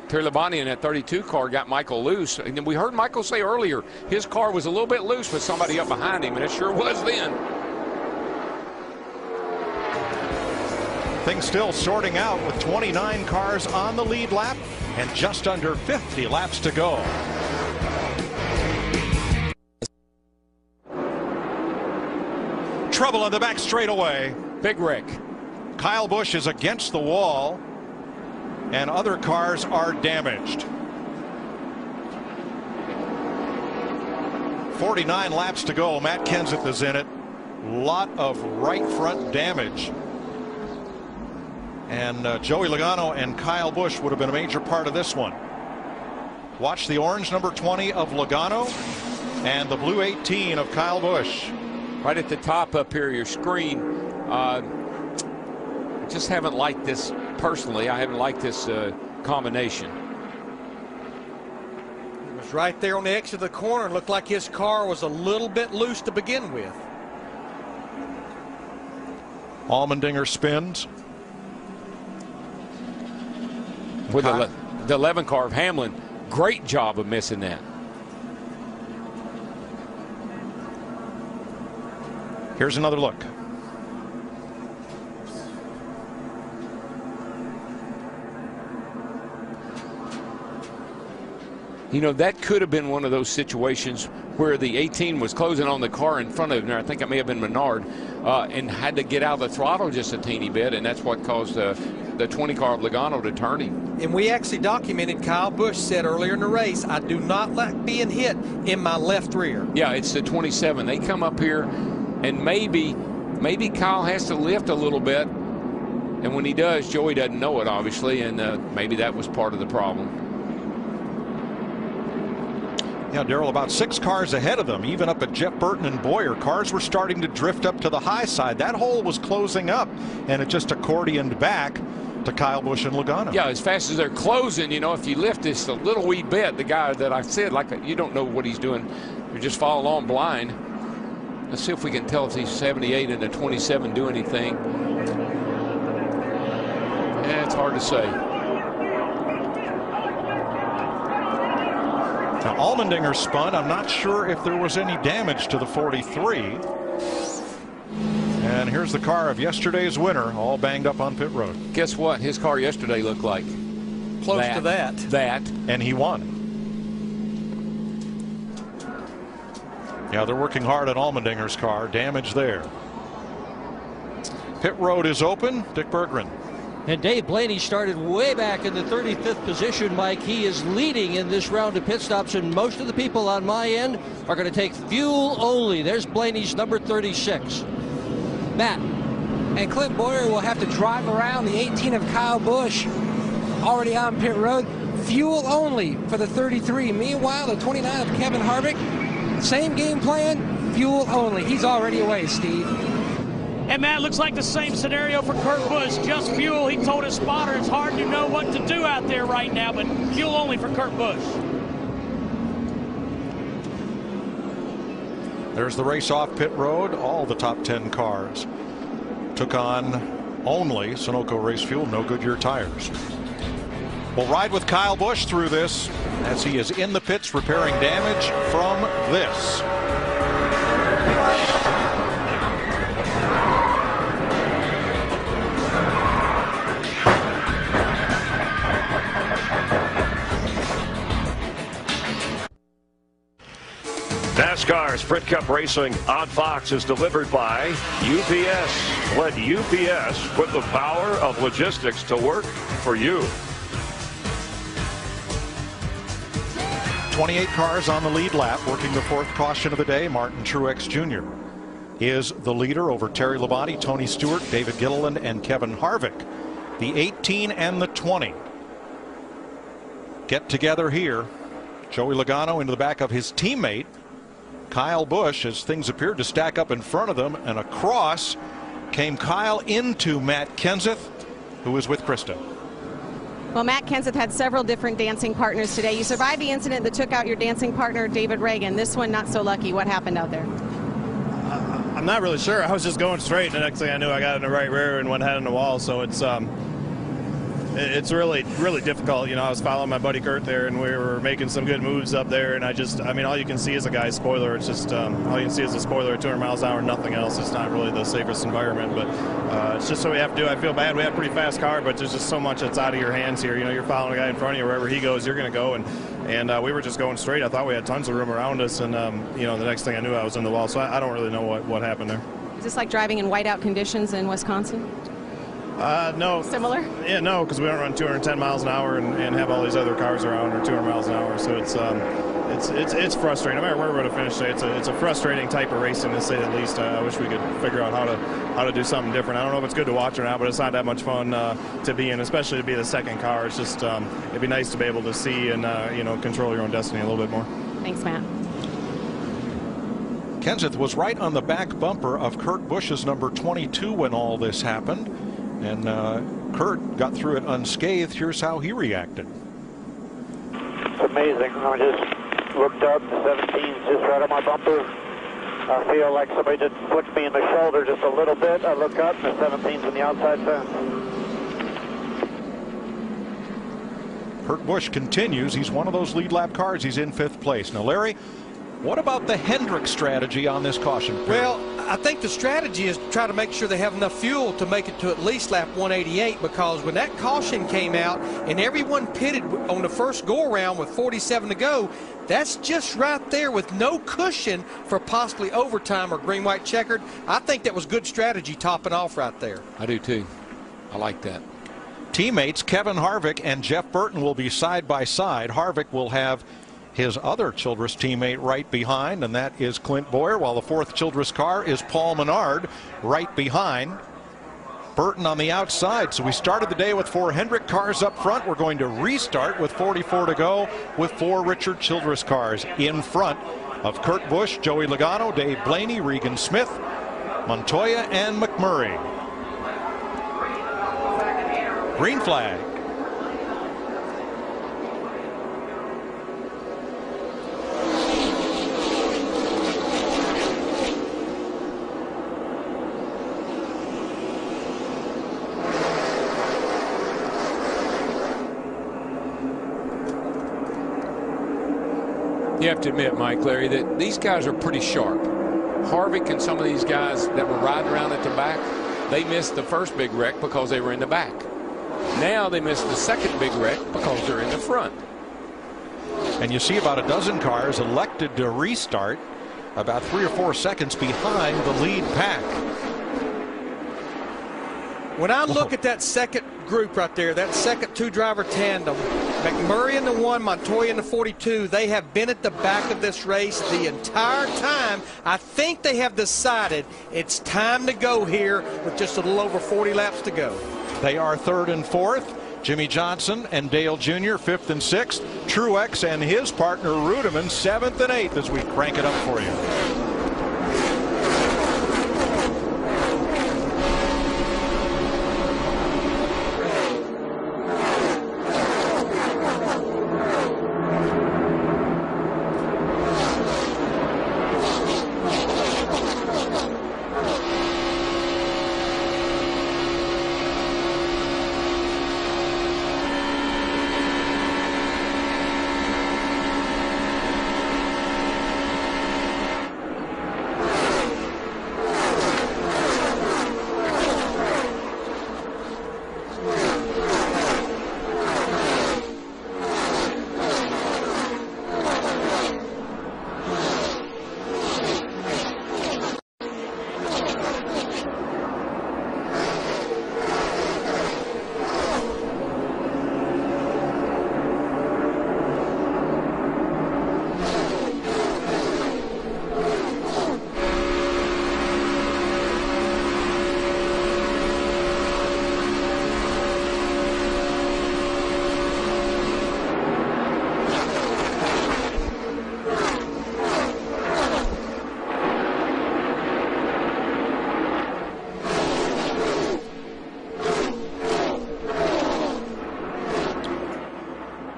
B: Terry Labonte in that 32 car got Michael loose. And then we heard Michael say earlier his car was a little bit loose with somebody up behind him, and it sure was then.
M: Things still sorting out with 29 cars on the lead lap and just under 50 laps to go. Trouble on the back straightaway.
B: Big wreck.
M: Kyle Busch is against the wall, and other cars are damaged. 49 laps to go. Matt Kenseth is in it. Lot of right front damage. And Joey Logano and Kyle Busch would have been a major part of this one. Watch the orange number 20 of Logano and the blue 18 of Kyle Busch.
B: Right at the top up here of your screen. Just haven't liked this personally. I haven't liked this combination.
P: It was right there on the exit of the corner. It looked like his car was a little bit loose to begin with.
M: Allmendinger spins.
B: With the 11 car of Hamlin, great job of missing that.
M: Here's another look.
B: You know, that could have been one of those situations where the 18 was closing on the car in front of him. I think it may have been Menard, and had to get out of the throttle just a teeny bit, and that's what caused the 20 car of Logano to turn him.
P: And we actually documented Kyle Busch said earlier in the race, I do not like being hit in my left rear.
B: Yeah, it's the 27. They come up here, and maybe Kyle has to lift a little bit, and when he does, Joey doesn't know it, obviously, and maybe that was part of the problem.
M: Yeah, Darrell, about 6 cars ahead of them, even up at Jeff Burton and Boyer. Cars were starting to drift up to the high side. That hole was closing up, and it just accordioned back to Kyle Busch and Logano.
B: Yeah, as fast as they're closing, you know, if you lift this a little wee bit, the guy that I said, like, you don't know what he's doing. You just follow along blind. Let's see if we can tell if these 78 and the 27 do anything. Yeah, it's hard to say.
M: Now, Allmendinger spun. I'm not sure if there was any damage to the 43. And here's the car of yesterday's winner, all banged up on pit road.
B: Guess what? His car yesterday looked like
P: close to that.
M: And he won. Yeah, they're working hard on Allmendinger's car. Damage there. Pit road is open. Dick Berggren.
F: And Dave Blaney started way back in the 35th position, Mike. He is leading in this round of pit stops, and most of the people on my end are going to take fuel only. There's Blaney's number 36.
D: Matt. And Clint Boyer will have to drive around the 18 of Kyle Busch, already on pit road. Fuel only for the 33. Meanwhile, the 29 of Kevin Harvick, same game plan, fuel only. He's already away, Steve.
G: And Matt, looks like the same scenario for Kurt Busch. Just fuel. He told his spotter it's hard to know what to do out there right now, but fuel only for Kurt Busch.
M: There's the race off pit road. All the top 10 cars took on only Sunoco race fuel, no Goodyear tires. We'll ride with Kyle Busch through this as he is in the pits repairing damage from this.
J: NASCAR Sprint Cup Racing on Fox is delivered by UPS. Let UPS put the power of logistics to work for you.
M: 28 cars on the lead lap, working the fourth caution of the day. Martin Truex Jr. is the leader over Terry Labonte, Tony Stewart, David Gilliland, and Kevin Harvick. The 18 and the 20 get together here. Joey Logano into the back of his teammate Kyle Busch as things appeared to stack up in front of them, and across came Kyle into Matt Kenseth, who was with Krista.
E: Well, Matt Kenseth had several different dancing partners today. You survived the incident that took out your dancing partner, David Reagan. This one, not so lucky. What happened out there?
U: I'm not really sure. I was just going straight. The next thing I knew, I got in the right rear and went head in the wall. So it's really difficult. You know, I was following my buddy Kurt there, and we were making some good moves up there. And I mean, all you can see is a guy's spoiler. It's just all you can see is a spoiler at 200 miles an hour, nothing else. It's not really the safest environment, but it's just what we have to do. I feel bad. We had a pretty fast car, but there's just so much that's out of your hands here. You know, you're following a guy in front of you. Wherever he goes, you're going to go. And we were just going straight. I thought we had tons of room around us, and you know, the next thing I knew, I was in the wall. So I don't really know what happened there.
E: Is this like driving in whiteout conditions in Wisconsin?
U: No.
E: Similar?
U: Yeah, no, because we don't run 210 miles an hour and have all these other cars around or 200 miles an hour. So it's frustrating. No matter where we're going to finish today, it's a frustrating type of racing, to say the least. I wish we could figure out how to do something different. I don't know if it's good to watch or not, but it's not that much fun to be in, especially to be the second car. It's just it'd be nice to be able to see and you know, control your own destiny a little bit more.
E: Thanks, Matt.
M: Kenseth was right on the back bumper of Kurt Busch's number 22 when all this happened. And Kurt got through it unscathed. Here's how he reacted.
H: It's amazing. I just looked up, the 17's just right on my bumper. I feel like somebody just flicked me in the shoulder just a little bit. I look up, and the 17's on the outside fence.
M: Kurt Busch continues. He's one of those lead lap cars. He's in 5th place. Now, Larry, what about the Hendrick strategy on this caution period?
P: Well, I think the strategy is to try to make sure they have enough fuel to make it to at least lap 188, because when that caution came out and everyone pitted on the first go-around with 47 to go, that's just right there with no cushion for possibly overtime or green-white checkered. I think that was good strategy topping off right there.
B: I do too. I like that.
M: Teammates Kevin Harvick and Jeff Burton will be side by side. Harvick will have his other Childress teammate right behind, and that is Clint Boyer, while the 4th Childress car is Paul Menard right behind Burton on the outside. So we started the day with 4 Hendrick cars up front. We're going to restart with 44 to go with 4 Richard Childress cars in front of Kurt Busch, Joey Logano, Dave Blaney, Regan Smith, Montoya, and McMurray. Green flag.
B: You have to admit, Mike, Larry, that these guys are pretty sharp. Harvick and some of these guys that were riding around at the back, they missed the first big wreck because they were in the back. Now they missed the second big wreck because they're in the front.
M: And you see about a dozen cars elected to restart about 3 or 4 seconds behind the lead pack.
P: When I look at that second group right there, that second two-driver tandem, McMurray in the 1, Montoya in the 42, they have been at the back of this race the entire time. I think they have decided it's time to go here with just a little over 40 laps to go.
M: They are 3rd and 4th. Jimmy Johnson and Dale Jr. 5th and 6th. Truex and his partner Rudeman 7th and 8th as we crank it up for you.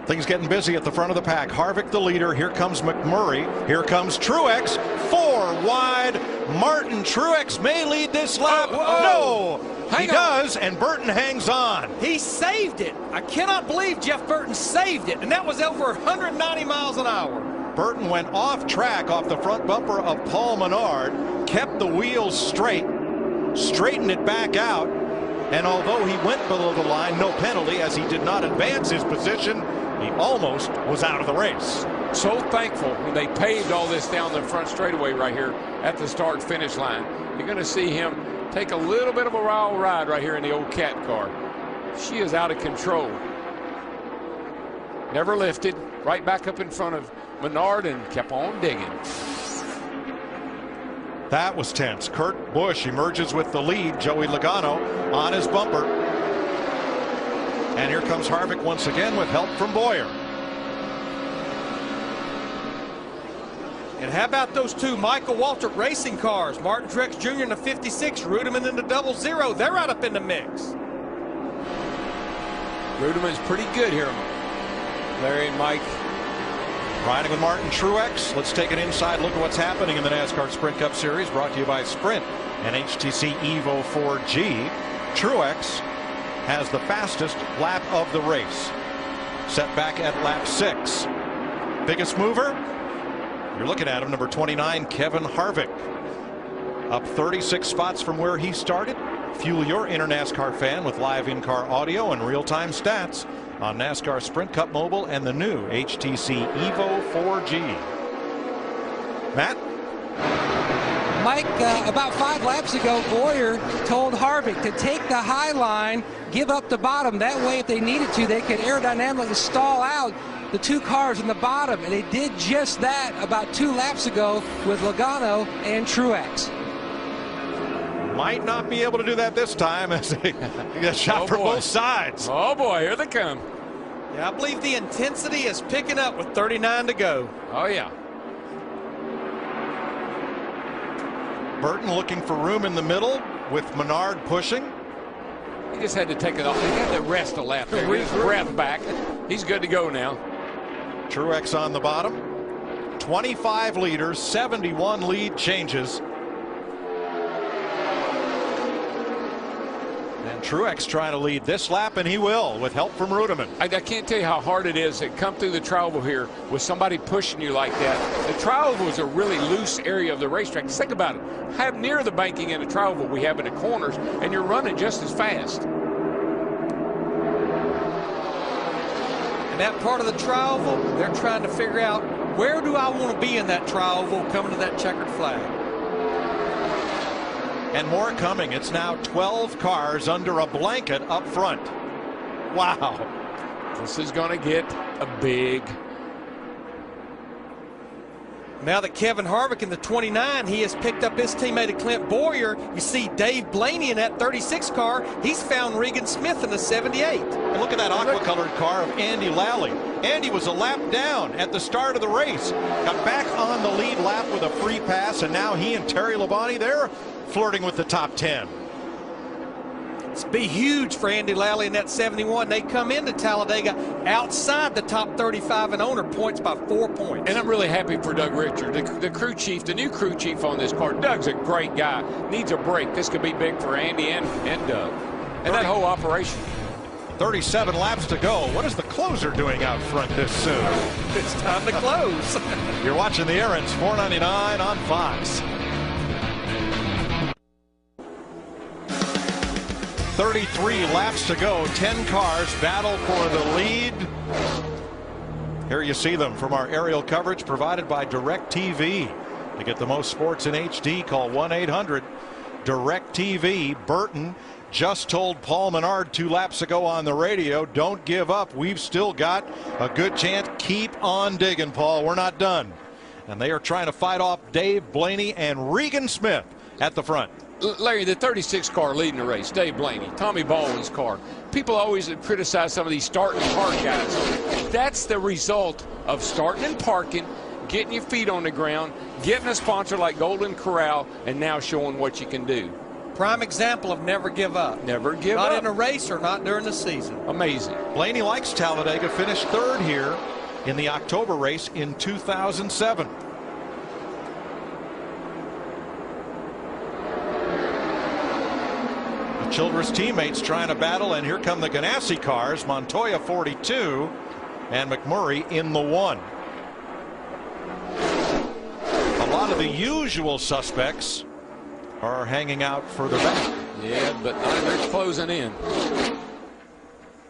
M: Things getting busy at the front of the pack. Harvick the leader. Here comes McMurray. Here comes Truex. 4 wide. Martin Truex may lead this lap. No, he does, and Burton hangs on.
P: He saved it. I cannot believe Jeff Burton saved it, and that was over 190 miles an hour.
M: Burton went off track off the front bumper of Paul Menard, kept the wheels straight, straightened it back out, and although he went below the line, no penalty as he did not advance his position. He almost was out of the race.
B: So thankful when they paved all this down the front straightaway right here at the start-finish line. You're going to see him take a little bit of a wild ride right here in the old cat car. She is out of control. Never lifted. Right back up in front of Menard and kept on digging.
M: That was tense. Kurt Busch emerges with the lead. Joey Logano on his bumper. And here comes Harvick once again with help from Boyer.
P: And how about those two Michael Waltrip racing cars? Martin Truex Jr. in the 56, Rudeman in the 00. They're right up in the mix.
B: Rudeman's pretty good here. Larry and Mike.
M: Riding with Martin Truex. Let's take an inside look at what's happening in the NASCAR Sprint Cup Series, brought to you by Sprint and HTC Evo 4G. Truex has the fastest lap of the race, set back at lap 6. Biggest mover, you're looking at him, number 29, Kevin Harvick, up 36 spots from where he started. Fuel your inner NASCAR fan with live in-car audio and real-time stats on NASCAR Sprint Cup Mobile and the new HTC Evo 4G. Matt?
D: Mike, about 5 laps ago, Boyer told Harvick to take the high line, give up the bottom. That way, if they needed to, they could aerodynamically stall out the two cars in the bottom. And they did just that about 2 laps ago with Logano and Truex.
M: Might not be able to do that this time as they get shot from both sides.
B: Oh, boy, here they come.
P: Yeah, I believe the intensity is picking up with 39 to go.
B: Oh, yeah.
M: Burton looking for room in the middle with Menard pushing.
B: He just had to take it off. He had to rest a lap there. Get his breath back. He's good to go now.
M: Truex on the bottom. 25 leaders, 71 lead changes. And Truex trying to lead this lap, and he will, with help from Rudiman.
B: I can't tell you how hard it is to come through the tri-oval here with somebody pushing you like that. The tri-oval is a really loose area of the racetrack. Just think about it. Have near the banking in the tri-oval we have in the corners, and you're running just as fast.
P: And that part of the tri-oval, they're trying to figure out, where do I want to be in that tri-oval coming to that checkered flag?
M: And more coming. It's now 12 cars under a blanket up front. Wow.
B: This is going to get a big.
P: Now that Kevin Harvick in the 29, he has picked up his teammate Clint Boyer. You see Dave Blaney in that 36 car. He's found Regan Smith in the 78.
M: And look at that aqua-colored car of Andy Lally. Andy was a lap down at the start of the race. Got back on the lead lap with a free pass, and now he and Terry Labonte, they're flirting with the top 10.
P: It's be huge for Andy Lally in that 71. They come into Talladega outside the top 35 and owner points by 4 points.
B: And I'm really happy for Doug Richard, the crew chief, the new crew chief on this car. Doug's a great guy. Needs a break. This could be big for Andy and Doug. And that whole operation.
M: 37 laps to go. What is the closer doing out front this soon?
P: It's time to close.
M: You're watching the Aaron's $4.99 on Fox. 33 laps to go. 10 cars battle for the lead. Here you see them from our aerial coverage provided by DirecTV. To get the most sports in HD, call 1-800-DirecTV. Burton just told Paul Menard 2 laps ago on the radio, don't give up. We've still got a good chance. Keep on digging, Paul. We're not done. And they are trying to fight off Dave Blaney and Regan Smith at the front.
B: Larry, the 36 car leading the race, Dave Blaney, Tommy Baldwin's car. People always criticize some of these start and park guys. That's the result of starting and parking, getting your feet on the ground, getting a sponsor like Golden Corral, and now showing what you can do.
P: Prime example of never give up.
B: Never give up.
P: Not in a race or not during the season.
B: Amazing.
M: Blaney likes Talladega, finished 3rd here in the October race in 2007. Childress teammates trying to battle, and here come the Ganassi cars. Montoya 42 and McMurray in the 1. A lot of the usual suspects are hanging out further back.
B: Yeah, but they're closing in.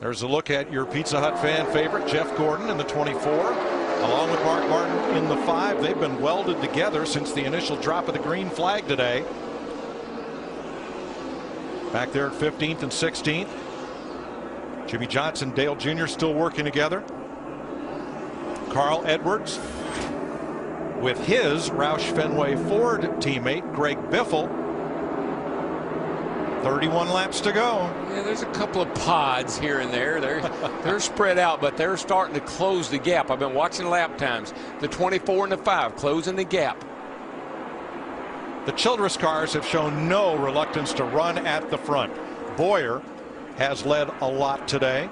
M: There's a look at your Pizza Hut fan favorite, Jeff Gordon, in the 24, along with Mark Martin in the 5. They've been welded together since the initial drop of the green flag today. Back there at 15th and 16th. Jimmy Johnson, Dale Jr. still working together. Carl Edwards with his Roush Fenway Ford teammate, Greg Biffle. 31 laps to go.
B: Yeah, there's a couple of pods here and there. They're spread out, but they're starting to close the gap. I've been watching lap times. The 24 and the 5 closing the gap.
M: The Childress cars have shown no reluctance to run at the front. Boyer has led a lot today.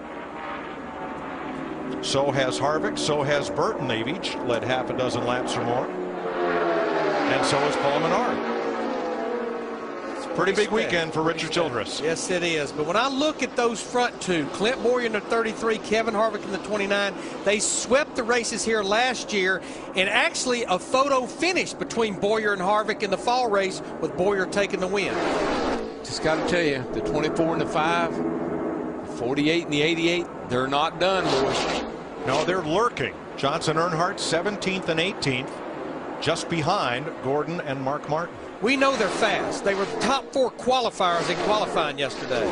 M: So has Harvick. So has Burton. They've each led half a dozen laps or more. And so has Paul Menard. It's a pretty big weekend for Richard Childress.
P: Yes, it is. But when I look at those front two, Clint Boyer in the 33, Kevin Harvick in the 29, they swept the races here last year. And actually a photo finish between Boyer and Harvick in the fall race, with Boyer taking the win.
B: Just got to tell you, the 24 and the 5, the 48 and the 88, they're not done, boys.
M: No, they're lurking. Johnson Earnhardt 17th and 18th, just behind Gordon and Mark Martin.
P: We know they're fast. They were the top 4 qualifiers in qualifying yesterday.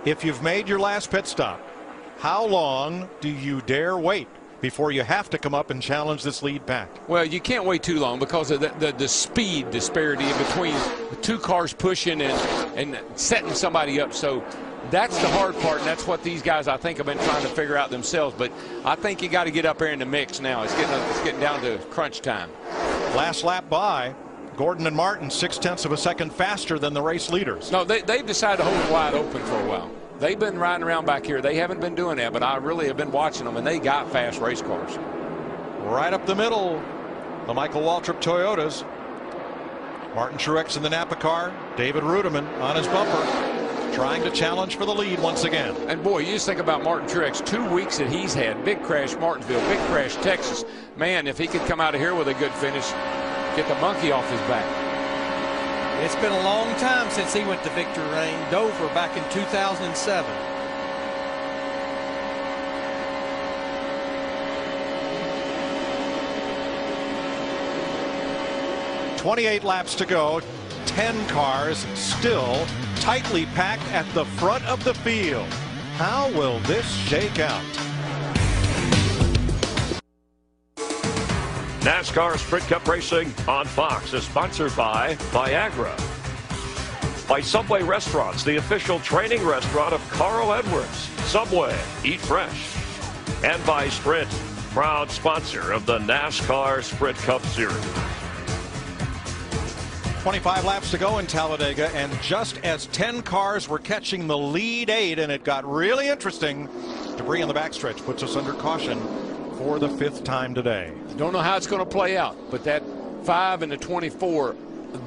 M: If you've made your last pit stop, how long do you dare wait before you have to come up and challenge this lead pack?
B: Well, you can't wait too long because of the speed disparity between the 2 cars pushing and setting somebody up. So that's the hard part, and that's what these guys, I think, have been trying to figure out themselves. But I think you got to get up there in the mix now. It's getting down to crunch time.
M: Last lap by, Gordon and Martin 0.6 of a second faster than the race leaders.
B: No, they've decided to hold it wide open for a while. They've been riding around back here. They haven't been doing that, but I really have been watching them, and they got fast race cars.
M: Right up the middle, the Michael Waltrip Toyotas. Martin Truex in the Napa car. David Rudiman on his bumper, trying to challenge for the lead once again.
B: And boy, you just think about Martin Truex, 2 weeks that he's had. Big crash Martinsville, big crash Texas. Man, if he could come out of here with a good finish, get the monkey off his back.
P: It's been a long time since he went to victory lane, Dover, back in 2007.
M: "28 laps to go, 10 cars still tightly packed at the front of the field. How will this shake out?"
J: NASCAR Sprint Cup Racing on Fox is sponsored by Viagra, by Subway Restaurants, the official training restaurant of Carl Edwards. Subway, eat fresh. And by Sprint, proud sponsor of the NASCAR Sprint Cup Series.
M: 25 laps to go in Talladega, and just as 10 cars were catching the lead 8, and it got really interesting, debris on the backstretch puts us under caution for the 5th time today.
B: Don't know how it's going to play out, but that 5 and the 24,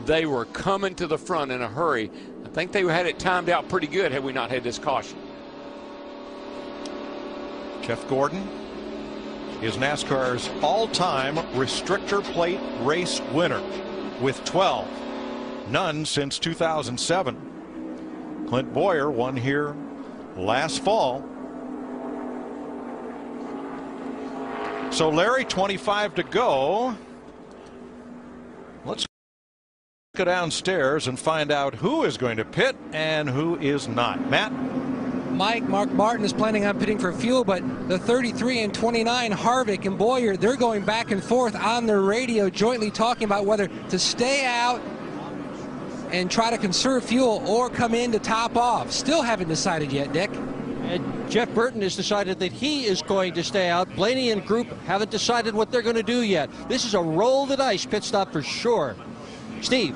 B: they were coming to the front in a hurry. I think they had it timed out pretty good had we not had this caution.
M: Jeff Gordon is NASCAR's all-time restrictor plate race winner with 12. None since 2007. Clint Boyer won here last fall. So Larry, 25 to go. Let's go downstairs and find out who is going to pit and who is not. Matt?
D: Mike, Mark Martin is planning on pitting for fuel, but the 33 and 29, Harvick and Boyer, they're going back and forth on their radio, jointly talking about whether to stay out and try to conserve fuel or come in to top off. Still haven't decided yet, Dick.
F: Jeff Burton has decided that he is going to stay out. Blaney and group haven't decided what they're going to do yet. This is a roll the dice pit stop for sure. Steve.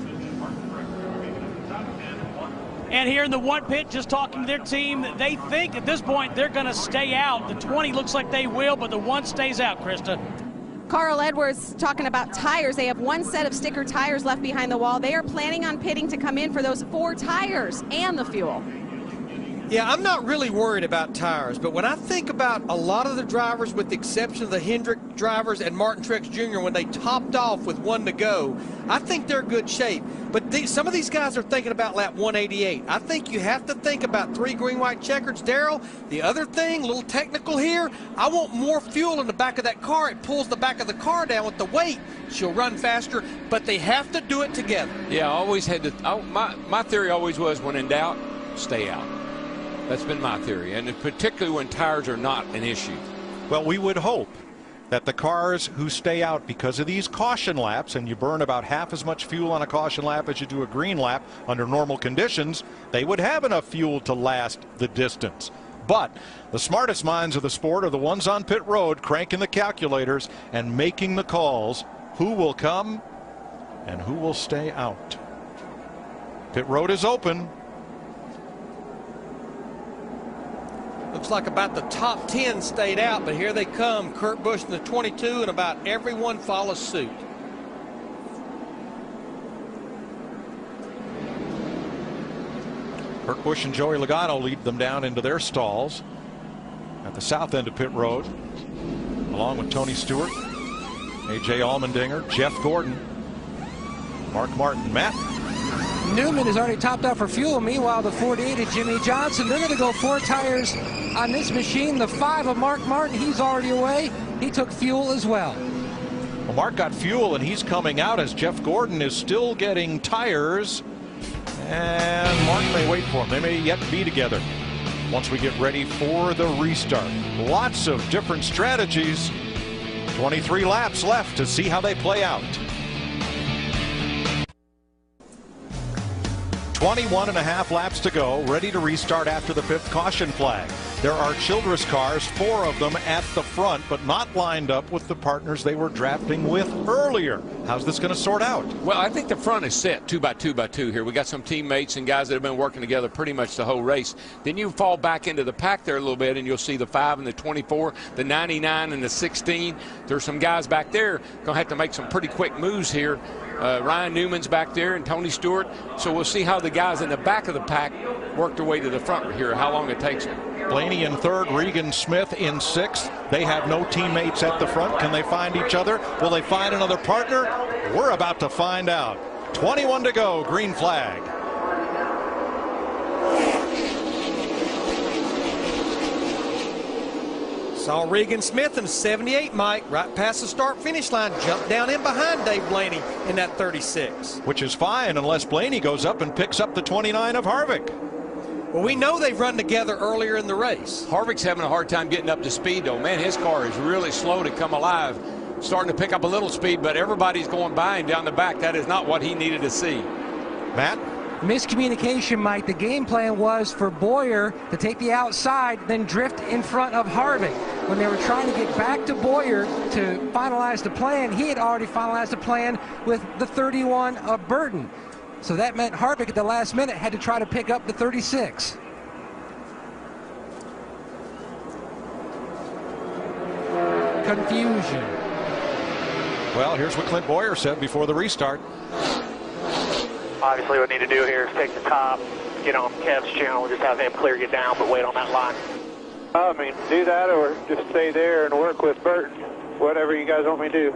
G: And here in the one pit, just talking to their team, they think at this point they're going to stay out. The 20 looks like they will, but the 1 stays out, Krista.
E: Carl Edwards talking about tires. They have 1 set of sticker tires left behind the wall. They are planning on pitting to come in for those 4 tires and the fuel.
P: Yeah, I'm not really worried about tires, but when I think about a lot of the drivers, with the exception of the Hendrick drivers and Martin Truex Jr., when they topped off with 1 to go, I think they're in good shape. But some of these guys are thinking about lap 188. I think you have to think about 3 green, white checkers. Darrell, the other thing, a little technical here, I want more fuel in the back of that car. It pulls the back of the car down with the weight. She'll run faster, but they have to do it together.
B: Yeah, I always had to. My theory always was, when in doubt, stay out. That's been my theory, and particularly when tires are not an issue.
M: Well, we would hope that the cars who stay out because of these caution laps, and you burn about half as much fuel on a caution lap as you do a green lap under normal conditions, they would have enough fuel to last the distance. But the smartest minds of the sport are the ones on pit road cranking the calculators and making the calls. Who will come and who will stay out? Pit road is open.
P: Looks like about the top 10 stayed out, but here they come. Kurt Busch in the 22, and about everyone follows suit.
M: Kurt Busch and Joey Logano lead them down into their stalls at the south end of pit road, along with Tony Stewart, A.J. Allmendinger, Jeff Gordon, Mark Martin. Matt?
D: Newman has already topped out for fuel. Meanwhile, the 48 of Jimmy Johnson, they're going to go 4 tires on this machine. The 5 of Mark Martin, he's already away. He took fuel as well.
M: Well, Mark got fuel, and he's coming out as Jeff Gordon is still getting tires. And Mark may wait for him. They may yet be together once we get ready for the restart. Lots of different strategies. 23 laps left to see how they play out. 21.5 laps to go, ready to restart after the 5th caution flag. There are Childress cars, 4 of them at the front, but not lined up with the partners they were drafting with earlier. How's this going to sort out?
B: Well, I think the front is set 2 by 2 by 2 here. We got some teammates and guys that have been working together pretty much the whole race. Then you fall back into the pack there a little bit, and you'll see the 5 and the 24, the 99 and the 16. There's some guys back there going to have to make some pretty quick moves here. Ryan Newman's back there and Tony Stewart. So we'll see how the guys in the back of the pack work their way to the front here, how long it takes them.
M: Blaney in third, Regan Smith in sixth. They have no teammates at the front. Can they find each other? Will they find another partner? We're about to find out. 21 to go, green flag.
P: Saw Regan Smith in 78, Mike, right past the start-finish line, jumped down in behind Dave Blaney in that 36.
M: Which is fine unless Blaney goes up and picks up the 29 of Harvick.
P: Well, we know they've run together earlier in the race.
B: Harvick's having a hard time getting up to speed, though. Man, his car is really slow to come alive. Starting to pick up a little speed, but everybody's going by him down the back. That is not what he needed to see.
M: Matt?
D: Miscommunication, Mike. The game plan was for Bowyer to take the outside, then drift in front of Harvick. When they were trying to get back to Bowyer to finalize the plan, he had already finalized the plan with the 31 of Burton. So that meant Harvick at the last minute had to try to pick up the 36. Confusion.
M: Well, here's what Clint Bowyer said before the restart.
K: Obviously what we need to do here is take the top, get on Kev's channel, just have him clear you down, but wait on that line. I mean, do that or just stay there and work with Burton, whatever you guys want me to do.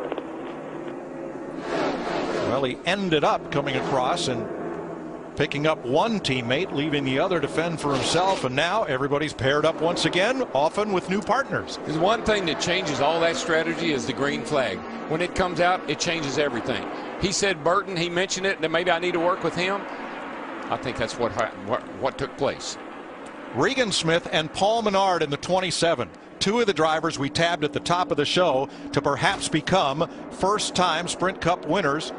M: Well, he ended up coming across and picking up one teammate, leaving the other to fend for himself, and now everybody's paired up once again, often with new partners.
B: There's one thing that changes all that strategy is the green flag. When it comes out, it changes everything. He said Burton, he mentioned it, that maybe I need to work with him. I think that's what took place.
M: Regan Smith and Paul Menard in the 27. Two of the drivers we tabbed at the top of the show to perhaps become first-time Sprint Cup winners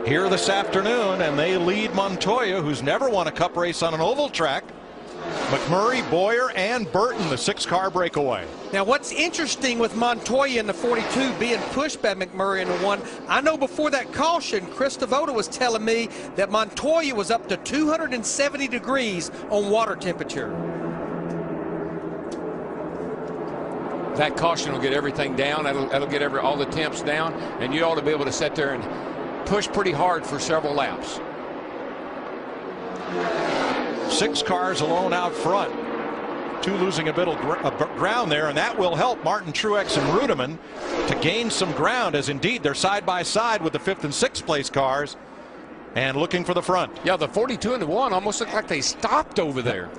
M: here this afternoon, and they lead Montoya, who's never won a Cup race on an oval track. McMurray, Bowyer, and Burton, the six-car breakaway.
P: Now, what's interesting with Montoya in the 42 being pushed by McMurray in the one, I know before that caution, Chris Devoto was telling me that Montoya was up to 270 degrees on water temperature.
B: That caution will get everything down. That'll get all the temps down, and you ought to be able to sit there and push pretty hard for several laps.
M: 6 cars alone out front. 2 losing a bit of ground there, and that will help Martin Truex and Rudiman to gain some ground, as indeed they're side by side with the 5th and 6th place cars and looking for the front.
B: Yeah, the 42 and the 1 almost look like they stopped over there.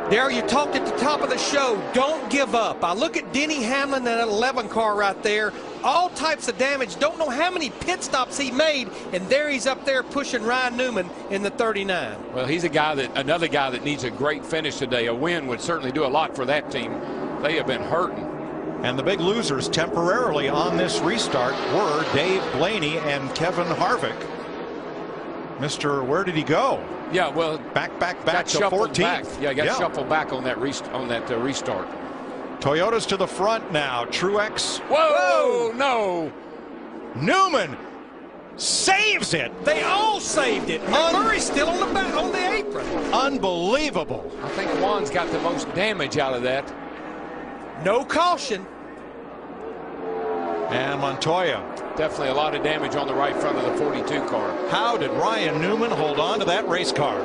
P: Darryl, you talked at the top of the show, don't give up. I look at Denny Hamlin and that 11 car right there. All types of damage. Don't know how many pit stops he made, and there he's up there pushing Ryan Newman in the 39.
B: Well, he's another guy that needs a great finish today. A win would certainly do a lot for that team. They have been hurting.
M: And the big losers temporarily on this restart were Dave Blaney and Kevin Harvick. Mr. Where did he go?
B: Yeah, well,
M: back to 14.
B: Yeah, got shuffled back on that restart.
M: Toyota's to the front now. Truex.
B: Whoa, no.
M: Newman saves it.
P: They all saved it. McMurray's still on the apron.
M: Unbelievable.
B: I think Juan's got the most damage out of that.
P: No caution.
M: And Montoya.
B: Definitely a lot of damage on the right front of the 42 car.
M: How did Ryan Newman hold on to that race car?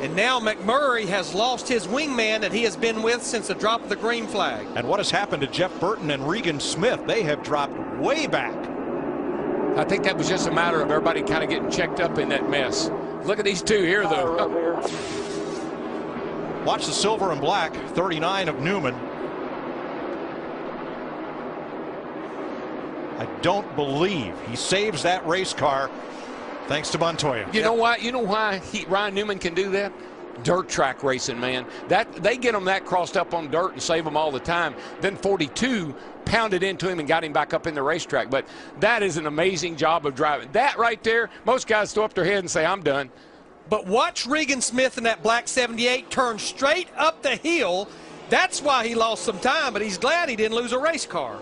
P: And now McMurray has lost his wingman that he has been with since the drop of the green flag.
M: And what has happened to Jeff Burton and Regan Smith? They have dropped way back.
B: I think that was just a matter of everybody kind of getting checked up in that mess. Look at these two here, though.
M: Watch the silver and black, 39 of Newman. I don't believe he saves that race car thanks to Montoya.
B: You know why? You know why Ryan Newman can do that? Dirt track racing, man. They get him that crossed up on dirt and save him all the time. Then 42 pounded into him and got him back up in the racetrack. But that is an amazing job of driving. That right there, most guys throw up their head and say, I'm done.
P: But watch Regan Smith in that black 78 turn straight up the hill. That's why he lost some time, but he's glad he didn't lose a race car.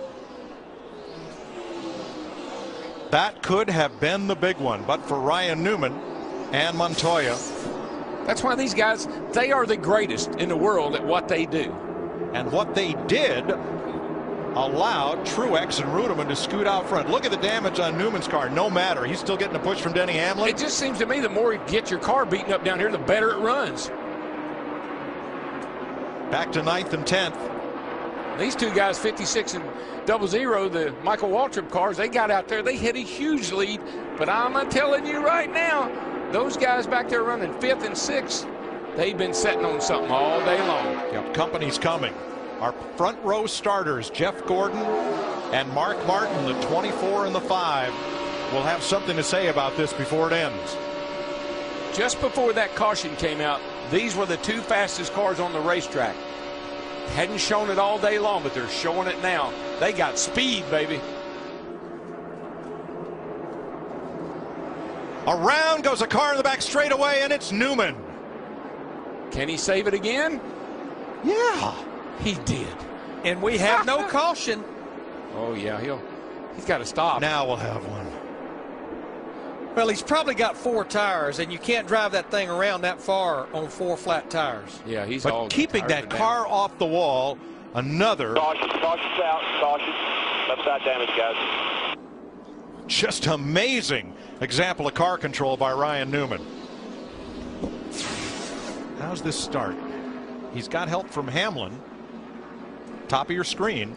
M: That could have been the big one, but for Ryan Newman and Montoya.
B: That's why these guys, they are the greatest in the world at what they do.
M: And what they did allowed Truex and Rudeman to scoot out front. Look at the damage on Newman's car. No matter. He's still getting a push from Denny Hamlin.
B: It just seems to me the more you get your car beaten up down here, the better it runs.
M: Back to 9th and 10th.
B: These two guys, 56 and 00, the Michael Waltrip cars, they got out there. They hit a huge lead. But I'm telling you right now, those guys back there running 5th and 6th, they've been sitting on something all day long.
M: Yep, company's coming. Our front row starters, Jeff Gordon and Mark Martin, the 24 and the 5, will have something to say about this before it ends.
B: Just before that caution came out, these were the two fastest cars on the racetrack. Hadn't shown it all day long, but they're showing it now. They got speed, baby.
M: Around goes a car in the back straightaway, and it's Newman.
B: Can he save it again?
M: Yeah,
B: he did.
P: And we have no caution.
B: Oh, yeah, he's got to stop.
M: Now we'll have one.
P: Well, he's probably got 4 tires, and you can't drive that thing around that far on 4 flat tires.
B: Yeah, he's
M: but keeping that car off the wall, another.
H: Caution out, caution. Left side damage, guys.
M: Just amazing example of car control by Ryan Newman. How's this start? He's got help from Hamlin. Top of your screen.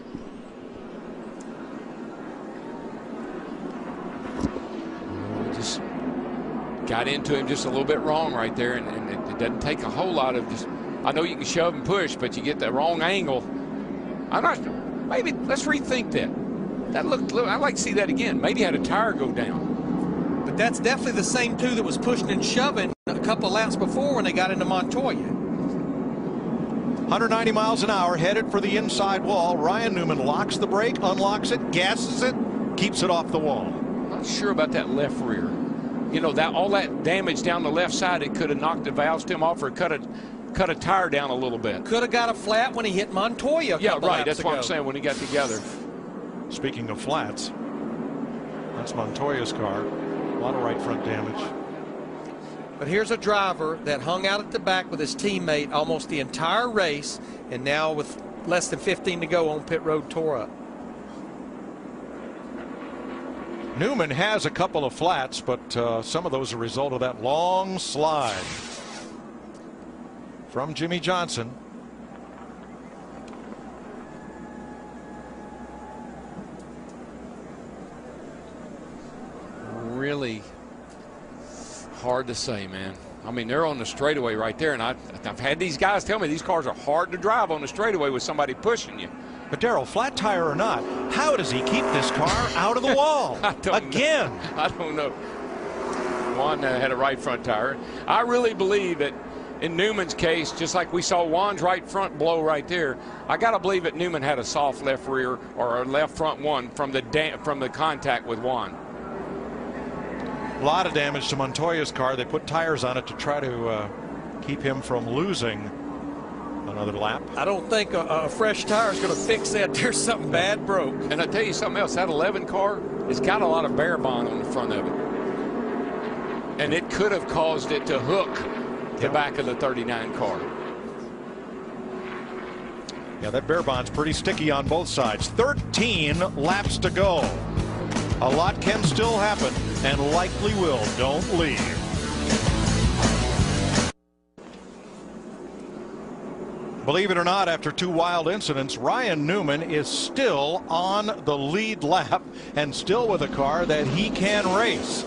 B: Just got into him just a little bit wrong right there, and it doesn't take a whole lot of just. I know you can shove and push, but you get the wrong angle. I'm not. Maybe let's rethink that. That looked. I'd like to see that again. Maybe had a tire go down.
P: But that's definitely the same two that was pushing and shoving a couple of laps before when they got into Montoya.
M: 190 miles an hour, headed for the inside wall. Ryan Newman locks the brake, unlocks it, gasses it, keeps it off the wall.
B: Not sure about that left rear. You know, that all that damage down the left side, it could have knocked the valve stem off or cut a tire down a little bit.
P: Could have got a flat when he hit Montoya.
B: Yeah, right. That's
P: ago.
B: what I'm saying when he got together.
M: Speaking of flats, that's Montoya's car. A lot of right front damage.
P: But here's a driver that hung out at the back with his teammate almost the entire race, and now with less than 15 to go on pit road tore up.
M: Newman has a couple of flats, but some of those are a result of that long slide from Jimmy Johnson.
B: Really hard to say, man. I mean, they're on the straightaway right there, and I've had these guys tell me these cars are hard to drive on the straightaway with somebody pushing you.
M: But Darrell, flat tire or not, how does he keep this car out of the wall again?
B: I don't know. Juan had a right front tire. I really believe that in Newman's case, just like we saw Juan's right front blow right there, I got to believe that Newman had a soft left rear or a left front one from the contact with Juan.
M: A lot of damage to Montoya's car. They put tires on it to try to keep him from losing another lap.
P: I don't think a fresh tire is going to fix that. There's something bad broke.
B: And I tell you something else, that 11 car, it's got a lot of bear bond on the front of it. And it could have caused it to hook the back of the 39 car.
M: Yeah, that bear bond's pretty sticky on both sides. 13 laps to go. A lot can still happen, and likely will. Don't leave. Believe it or not, after 2 wild incidents, Ryan Newman is still on the lead lap and still with a car that he can race.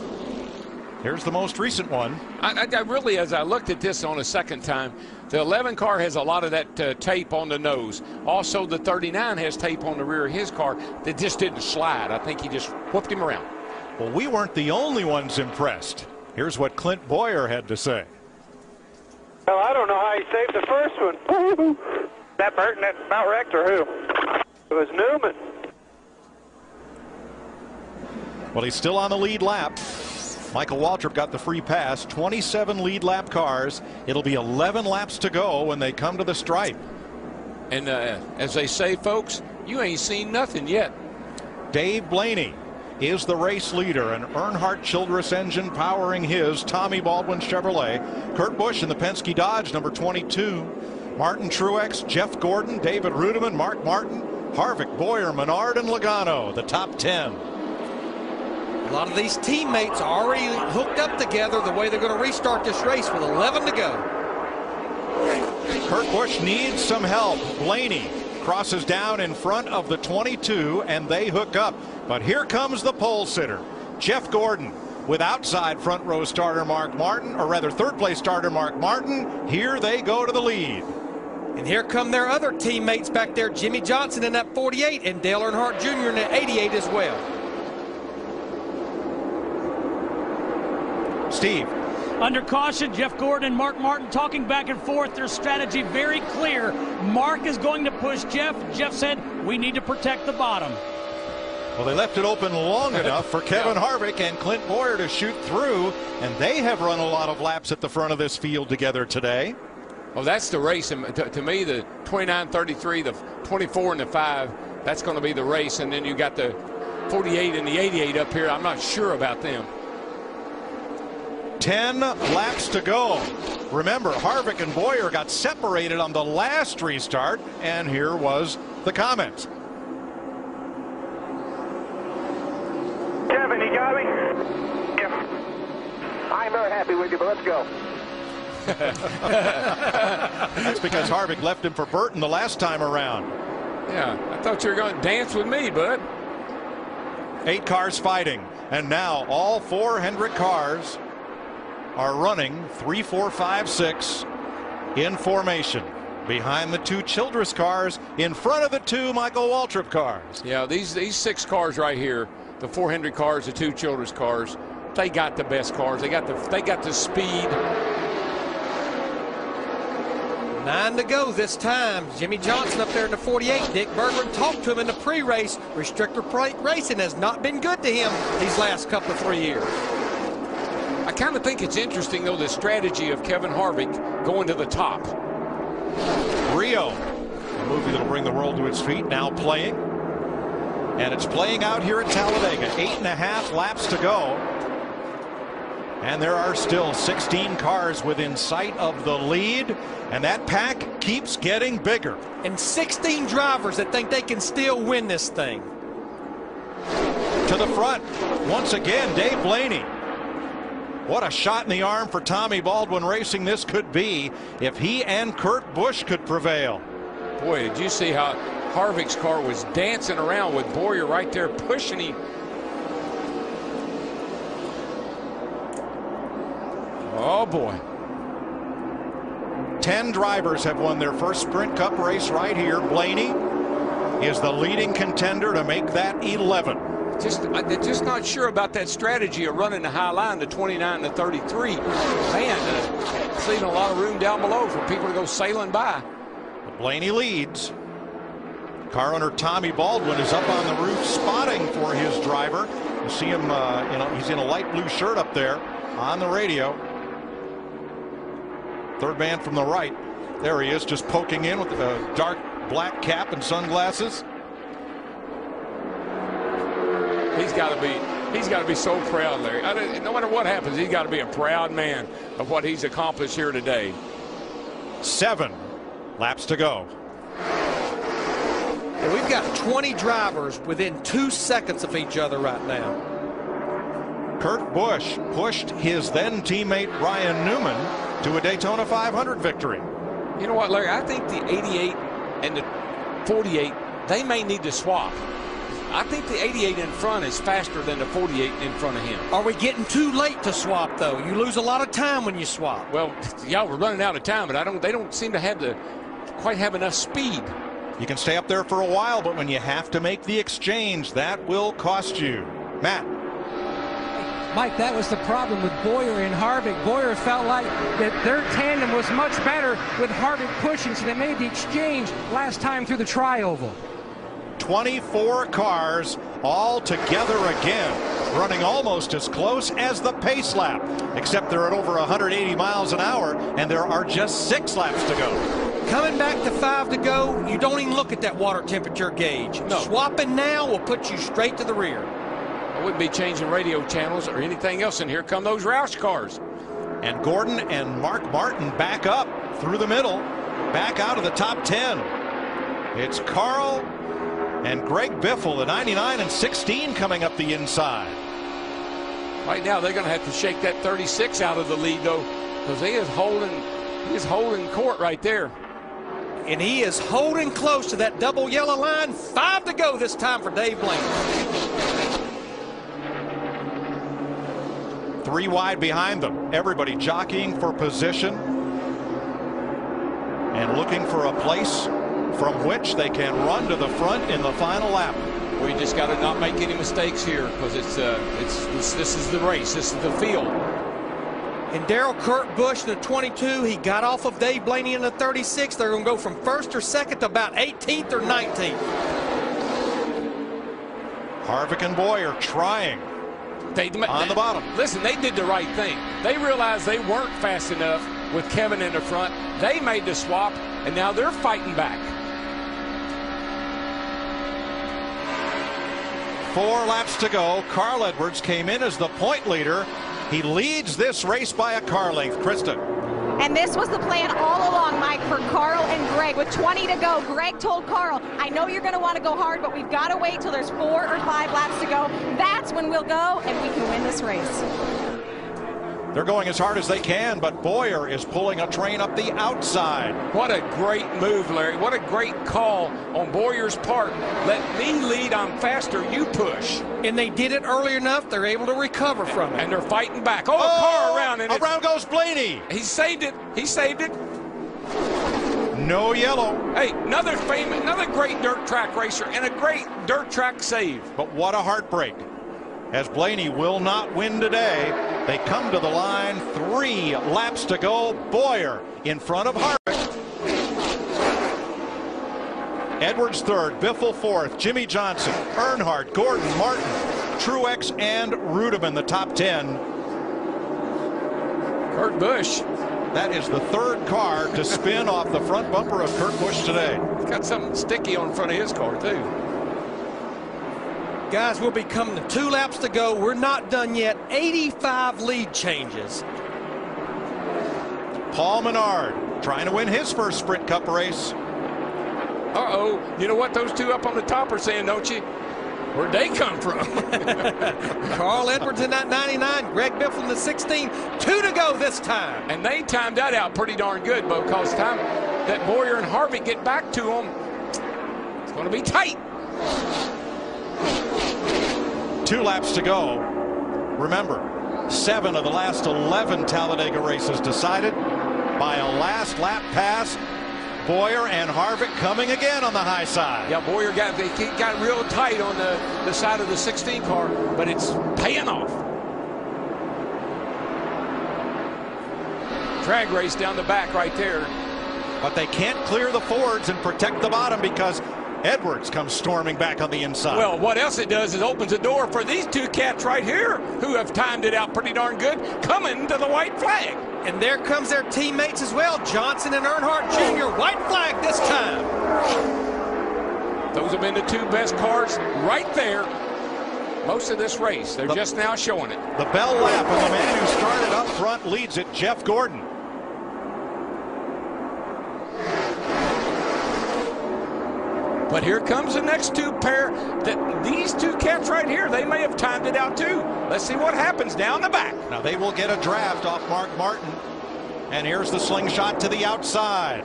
M: Here's the most recent one.
B: I really, as I looked at this on a second time, the 11 car has a lot of that tape on the nose. Also, the 39 has tape on the rear of his car that just didn't slide. I think he just whooped him around.
M: Well, we weren't the only ones impressed. Here's what Clint Boyer had to say.
K: Well, I don't know how he saved the first one. That Burton that about wrecked or who? It was Newman.
M: Well, he's still on the lead lap. Michael Waltrip got the free pass. 27 lead lap cars. It'll be 11 laps to go when they come to the stripe.
B: And as they say, folks, you ain't seen nothing yet.
M: Dave Blaney is the race leader, an Earnhardt Childress engine powering his Tommy Baldwin Chevrolet. Kurt Busch in the Penske Dodge, number 22. Martin Truex, Jeff Gordon, David Rudeman, Mark Martin, Harvick, Boyer, Menard, and Logano, the top 10.
P: A lot of these teammates are already hooked up together the way they're going to restart this race with 11 to go.
M: Kurt Busch needs some help. Blaney crosses down in front of the 22, and they hook up. But here comes the pole sitter, Jeff Gordon, with outside front row starter Mark Martin, or rather third place starter Mark Martin. Here they go to the lead.
P: And here come their other teammates back there, Jimmy Johnson in that 48 and Dale Earnhardt Jr. in that 88 as well.
M: Steve.
G: Under caution, Jeff Gordon and Mark Martin talking back and forth. Their strategy very clear. Mark is going to push Jeff. Jeff said, we need to protect the bottom.
M: Well, they left it open long enough for Kevin Harvick and Clint Boyer to shoot through, and they have run a lot of laps at the front of this field together today.
B: Well, that's the race. And to me, the 29-33, the 24 and the 5, that's going to be the race. And then you got the 48 and the 88 up here. I'm not sure about them.
M: 10 laps to go. Remember, Harvick and Boyer got separated on the last restart, and here was the comment.
K: Kevin, you got me? Yep. I'm very happy with you, but let's go.
M: That's because Harvick left him for Burton the last time around.
B: Yeah, I thought you were going to dance with me, bud.
M: 8 cars fighting, and now all 4 Hendrick cars are running 3, 4, 5, 6 in formation behind the 2 Childress cars, in front of the 2 Michael Waltrip cars.
B: Yeah, these 6 cars right here, the 4 Hendrick cars, the 2 Childress cars, they got the best cars. They got the speed.
P: 9 to go this time. Jimmy Johnson up there in the 48. Dick Berggren talked to him in the pre-race. Restrictor plate racing has not been good to him these last couple of 3 years.
B: I kind of think it's interesting, though, the strategy of Kevin Harvick going to the top.
M: Rio, a movie that'll bring the world to its feet, now playing. And it's playing out here at Talladega. 8.5 laps to go. And there are still 16 cars within sight of the lead. And that pack keeps getting bigger.
P: And 16 drivers that think they can still win this thing.
M: To the front, once again, Dave Blaney. What a shot in the arm for Tommy Baldwin Racing this could be if he and Kurt Busch could prevail.
B: Boy, did you see how Harvick's car was dancing around with Boyer right there pushing him. Oh, boy.
M: 10 drivers have won their first Sprint Cup race right here. Blaney is the leading contender to make that 11.
B: Just not sure about that strategy of running the high line to 29 to 33. Man, leaving a lot of room down below for people to go sailing by.
M: But Blaney leads. Car owner Tommy Baldwin is up on the roof spotting for his driver. You see him, he's in a light blue shirt up there on the radio. Third man from the right. There he is, just poking in with a dark black cap and sunglasses.
B: He's got to be so proud, Larry. No matter what happens, he's got to be a proud man of what he's accomplished here today.
M: 7 laps to go.
P: And we've got 20 drivers within 2 seconds of each other right now.
M: Kurt Busch pushed his then teammate Ryan Newman to a Daytona 500 victory.
B: You know what, Larry? I think the 88 and the 48, they may need to swap. I think the 88 in front is faster than the 48 in front of him.
P: Are we getting too late to swap, though? You lose a lot of time when you swap.
B: Well, yeah, we're running out of time, but they don't seem to quite have enough speed.
M: You can stay up there for a while, but when you have to make the exchange, that will cost you. Matt.
D: Mike, that was the problem with Boyer and Harvick. Boyer felt like that their tandem was much better with Harvick pushing, so they made the exchange last time through the tri-oval.
M: 24 cars all together again, running almost as close as the pace lap, except they're at over 180 miles an hour, and there are just 6 laps to go.
P: Coming back to 5 to go, you don't even look at that water temperature gauge.
B: No.
P: Swapping now will put you straight to the rear.
B: I wouldn't be changing radio channels or anything else, and here come those Roush cars.
M: And Gordon and Mark Martin back up through the middle, back out of the top 10. It's Carl And Greg Biffle, the 99 and 16, coming up the inside.
B: Right now, they're going to have to shake that 36 out of the lead, though, because he is holding court right there.
P: And he is holding close to that double yellow line. 5 to go this time for Dave Blaney.
M: 3 wide behind them. Everybody jockeying for position and looking for a place from which they can run to the front in the final lap.
B: We just got to not make any mistakes here, because this is the race. This is the field.
P: And Kurt Busch in the 22, he got off of Dave Blaney in the 36. They're going to go from first or second to about 18th or 19th.
M: Harvick and Boyer trying on the bottom.
B: Listen, they did the right thing. They realized they weren't fast enough with Kevin in the front. They made the swap, and now they're fighting back.
M: 4 laps to go. Carl Edwards came in as the point leader. He leads this race by a car length. Krista.
E: And this was the plan all along, Mike, for Carl and Greg. With 20 to go, Greg told Carl, I know you're going to want to go hard, but we've got to wait till there's 4 or 5 laps to go. That's when we'll go, and we can win this race.
M: They're going as hard as they can, but Boyer is pulling a train up the outside.
B: What a great move, Larry. What a great call on Boyer's part. Let me lead. I'm faster. You push.
P: And they did it early enough. They're able to recover from it.
B: And they're fighting back. Oh, a car around. And
M: around goes Blaney.
B: He saved it. He saved it.
M: No yellow.
B: Hey, another great dirt track racer and a great dirt track save.
M: But what a heartbreak. As Blaney will not win today. They come to the line. 3 laps to go. Boyer in front of Harvick. Edwards third, Biffle fourth, Jimmy Johnson, Earnhardt, Gordon, Martin, Truex, and Rudeman, the top 10.
B: Kurt Busch.
M: That is the 3rd car to spin off the front bumper of Kurt Busch today.
B: He's got something sticky on front of his car, too.
P: Guys, we'll be coming to 2 laps to go. We're not done yet. 85 lead changes.
M: Paul Menard trying to win his first Sprint Cup race.
B: Uh-oh. You know what those 2 up on the top are saying, don't you? Where'd they come from?
P: Carl Edwards in that 99. Greg Biffle in the 16. 2 to go this time.
B: And they timed that out pretty darn good, because time that Boyer and Harvick get back to them, it's going to be tight.
M: 2 laps to go. Remember, 7 of the last 11 Talladega races decided by a last lap pass. Boyer and Harvick coming again on the high side.
B: Yeah, Boyer got real tight on the side of the 16 car, but it's paying off. Drag race down the back right there.
M: But they can't clear the Fords and protect the bottom, because Edwards comes storming back on the inside.
B: Well, what else it does is opens the door for these 2 cats right here who have timed it out pretty darn good, coming to the white flag.
P: And there comes their teammates as well, Johnson and Earnhardt Jr. White flag this time.
B: Those have been the 2 best cars right there most of this race. They're just now showing it.
M: The bell lap, and the man who started up front leads it, Jeff Gordon.
B: But here comes the next 2 pair. These 2 cats right here, they may have timed it out too. Let's see what happens down the back.
M: Now they will get a draft off Mark Martin. And here's the slingshot to the outside.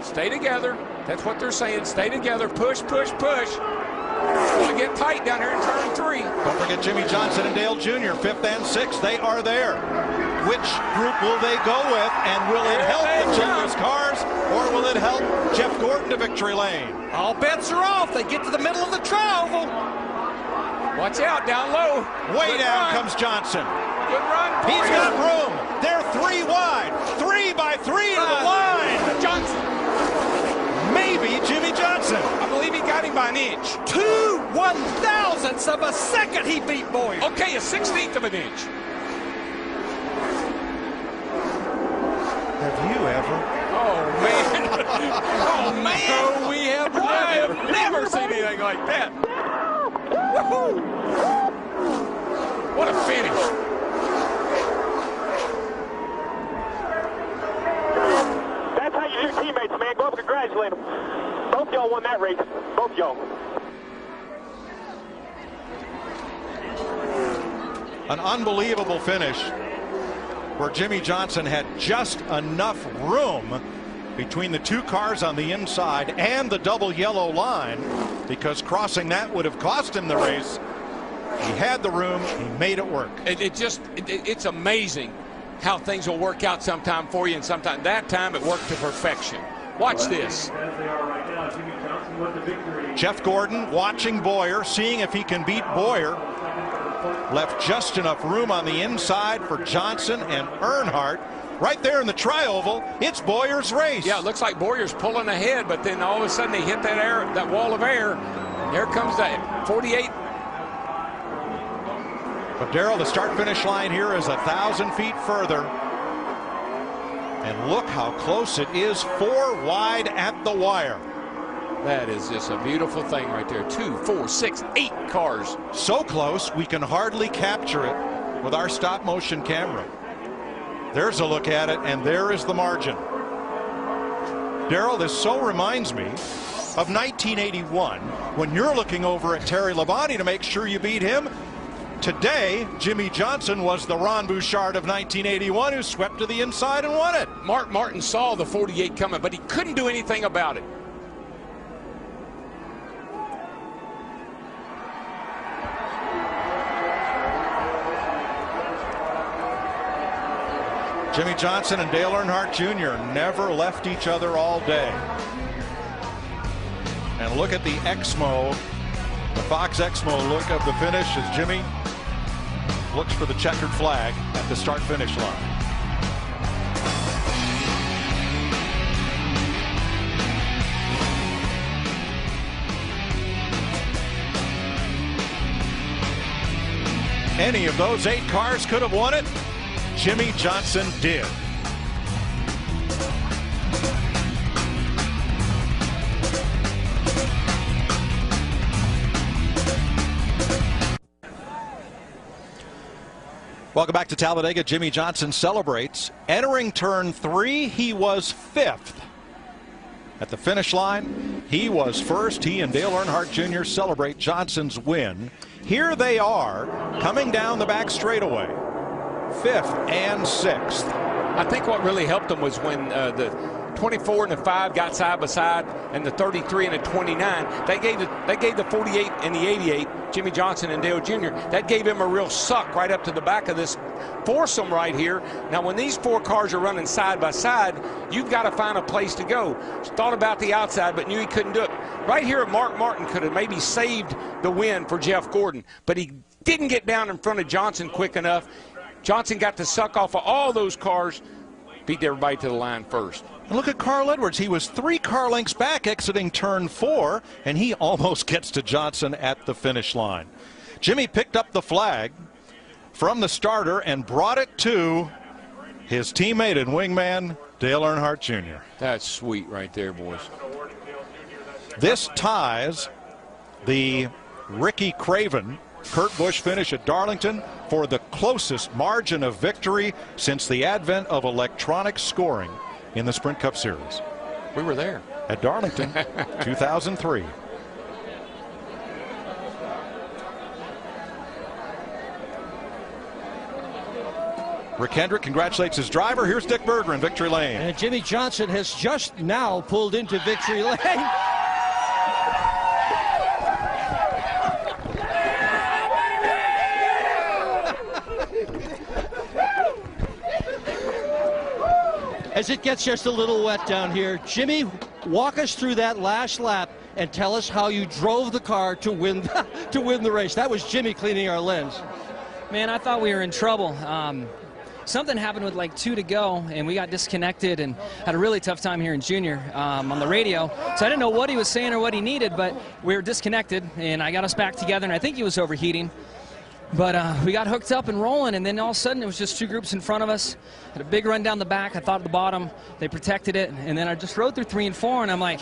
B: Stay together. That's what they're saying. Stay together. Push, push, push. It's going to get tight down here in turn 3.
M: Don't forget Jimmy Johnson and Dale Jr., 5th and 6th. They are there. Which group will they go with? And will it help the Childress cars, or will it help Jeff Gordon to victory lane?
P: All bets are off. They get to the middle of the tri-oval.
B: Watch out, down low.
M: Way down comes Johnson.
B: Good run.
M: He's got room. They're 3 wide. 3 by 3 to the line.
B: Johnson.
M: Maybe Jimmy Johnson.
B: I believe he got him by an inch.
P: 2 1/1000ths of a second he beat Boyer.
B: Okay, a 1/16 of an inch.
M: Have you ever?
B: Oh, man. Oh, man.
P: No, we have
B: I have never seen anything like that. Woohoo! What a finish.
K: That's how you do teammates, man. Go up and congratulate them. Both y'all won that race. Both y'all.
M: An unbelievable finish where Jimmy Johnson had just enough room between the two cars on the inside and the double yellow line, because crossing that would have cost him the race. He had the room. He made it work.
B: It's amazing how things will work out sometime for you, and sometimes that time it worked to perfection. Watch this.
M: Jeff Gordon watching Bowyer, seeing if he can beat Bowyer. Left just enough room on the inside for Johnson and Earnhardt. Right there in the tri-oval, it's Bowyer's race.
B: Yeah, it looks like Bowyer's pulling ahead, but then all of a sudden he hit that wall of air. There comes that 48.
M: But Darrell, the start-finish line here is 1,000 feet further. And look how close it is, 4 wide at the wire.
B: That is just a beautiful thing right there. 2, 4, 6, 8 cars.
M: So close, we can hardly capture it with our stop-motion camera. There's a look at it, and there is the margin. Darrell, this so reminds me of 1981, when you're looking over at Terry Labonte to make sure you beat him. Today, Jimmy Johnson was the Ron Bouchard of 1981 who swept to the inside and won it.
B: Mark Martin saw the 48 coming, but he couldn't do anything about it.
M: Jimmy Johnson and Dale Earnhardt Jr. never left each other all day. And look at the Exmo, the Fox Exmo look of the finish as Jimmy looks for the checkered flag at the start-finish line. Any of those 8 cars could have won it. Jimmy Johnson did. Welcome back to Talladega. Jimmy Johnson celebrates. Entering turn 3, he was 5th. At the finish line, he was first. He and Dale Earnhardt Jr. celebrate Johnson's win. Here they are coming down the back straightaway. 5th and 6th.
B: I think what really helped them was when the 24 and the 5 got side by side, and the 33 and the 29. They gave the 48 and the 88, Jimmy Johnson and Dale Jr. That gave him a real suck right up to the back of this foursome right here. Now, when these 4 cars are running side by side, you've got to find a place to go. Thought about the outside, but knew he couldn't do it. Right here, Mark Martin could have maybe saved the win for Jeff Gordon, but he didn't get down in front of Johnson quick enough. Johnson got to suck off of all those cars, beat everybody to the line first.
M: And look at Carl Edwards. He was 3 car lengths back exiting turn 4, and he almost gets to Johnson at the finish line. Jimmy picked up the flag from the starter and brought it to his teammate and wingman, Dale Earnhardt Jr.
B: That's sweet right there, boys.
M: This ties the Ricky Craven Kurt Busch finish at Darlington for the closest margin of victory since the advent of electronic scoring in the Sprint Cup Series.
B: We were there.
M: At Darlington, 2003. Rick Hendrick congratulates his driver. Here's Dick Berger in victory lane.
F: And Jimmy Johnson has just now pulled into victory lane. As it gets just a little wet down here, Jimmy, walk us through that last lap and tell us how you drove the car to win the race. That was Jimmy cleaning our lens.
C: Man, I thought we were in trouble. Something happened with like 2 to go, and we got disconnected and had a really tough time here in Junior on the radio. So I didn't know what he was saying or what he needed, but we were disconnected, and I got us back together, and I think he was overheating. But we got hooked up and rolling, and then all of a sudden it was just 2 groups in front of us. Had a big run down the back. I thought at the bottom they protected it, and then I just rode through 3 and 4, and I'm like,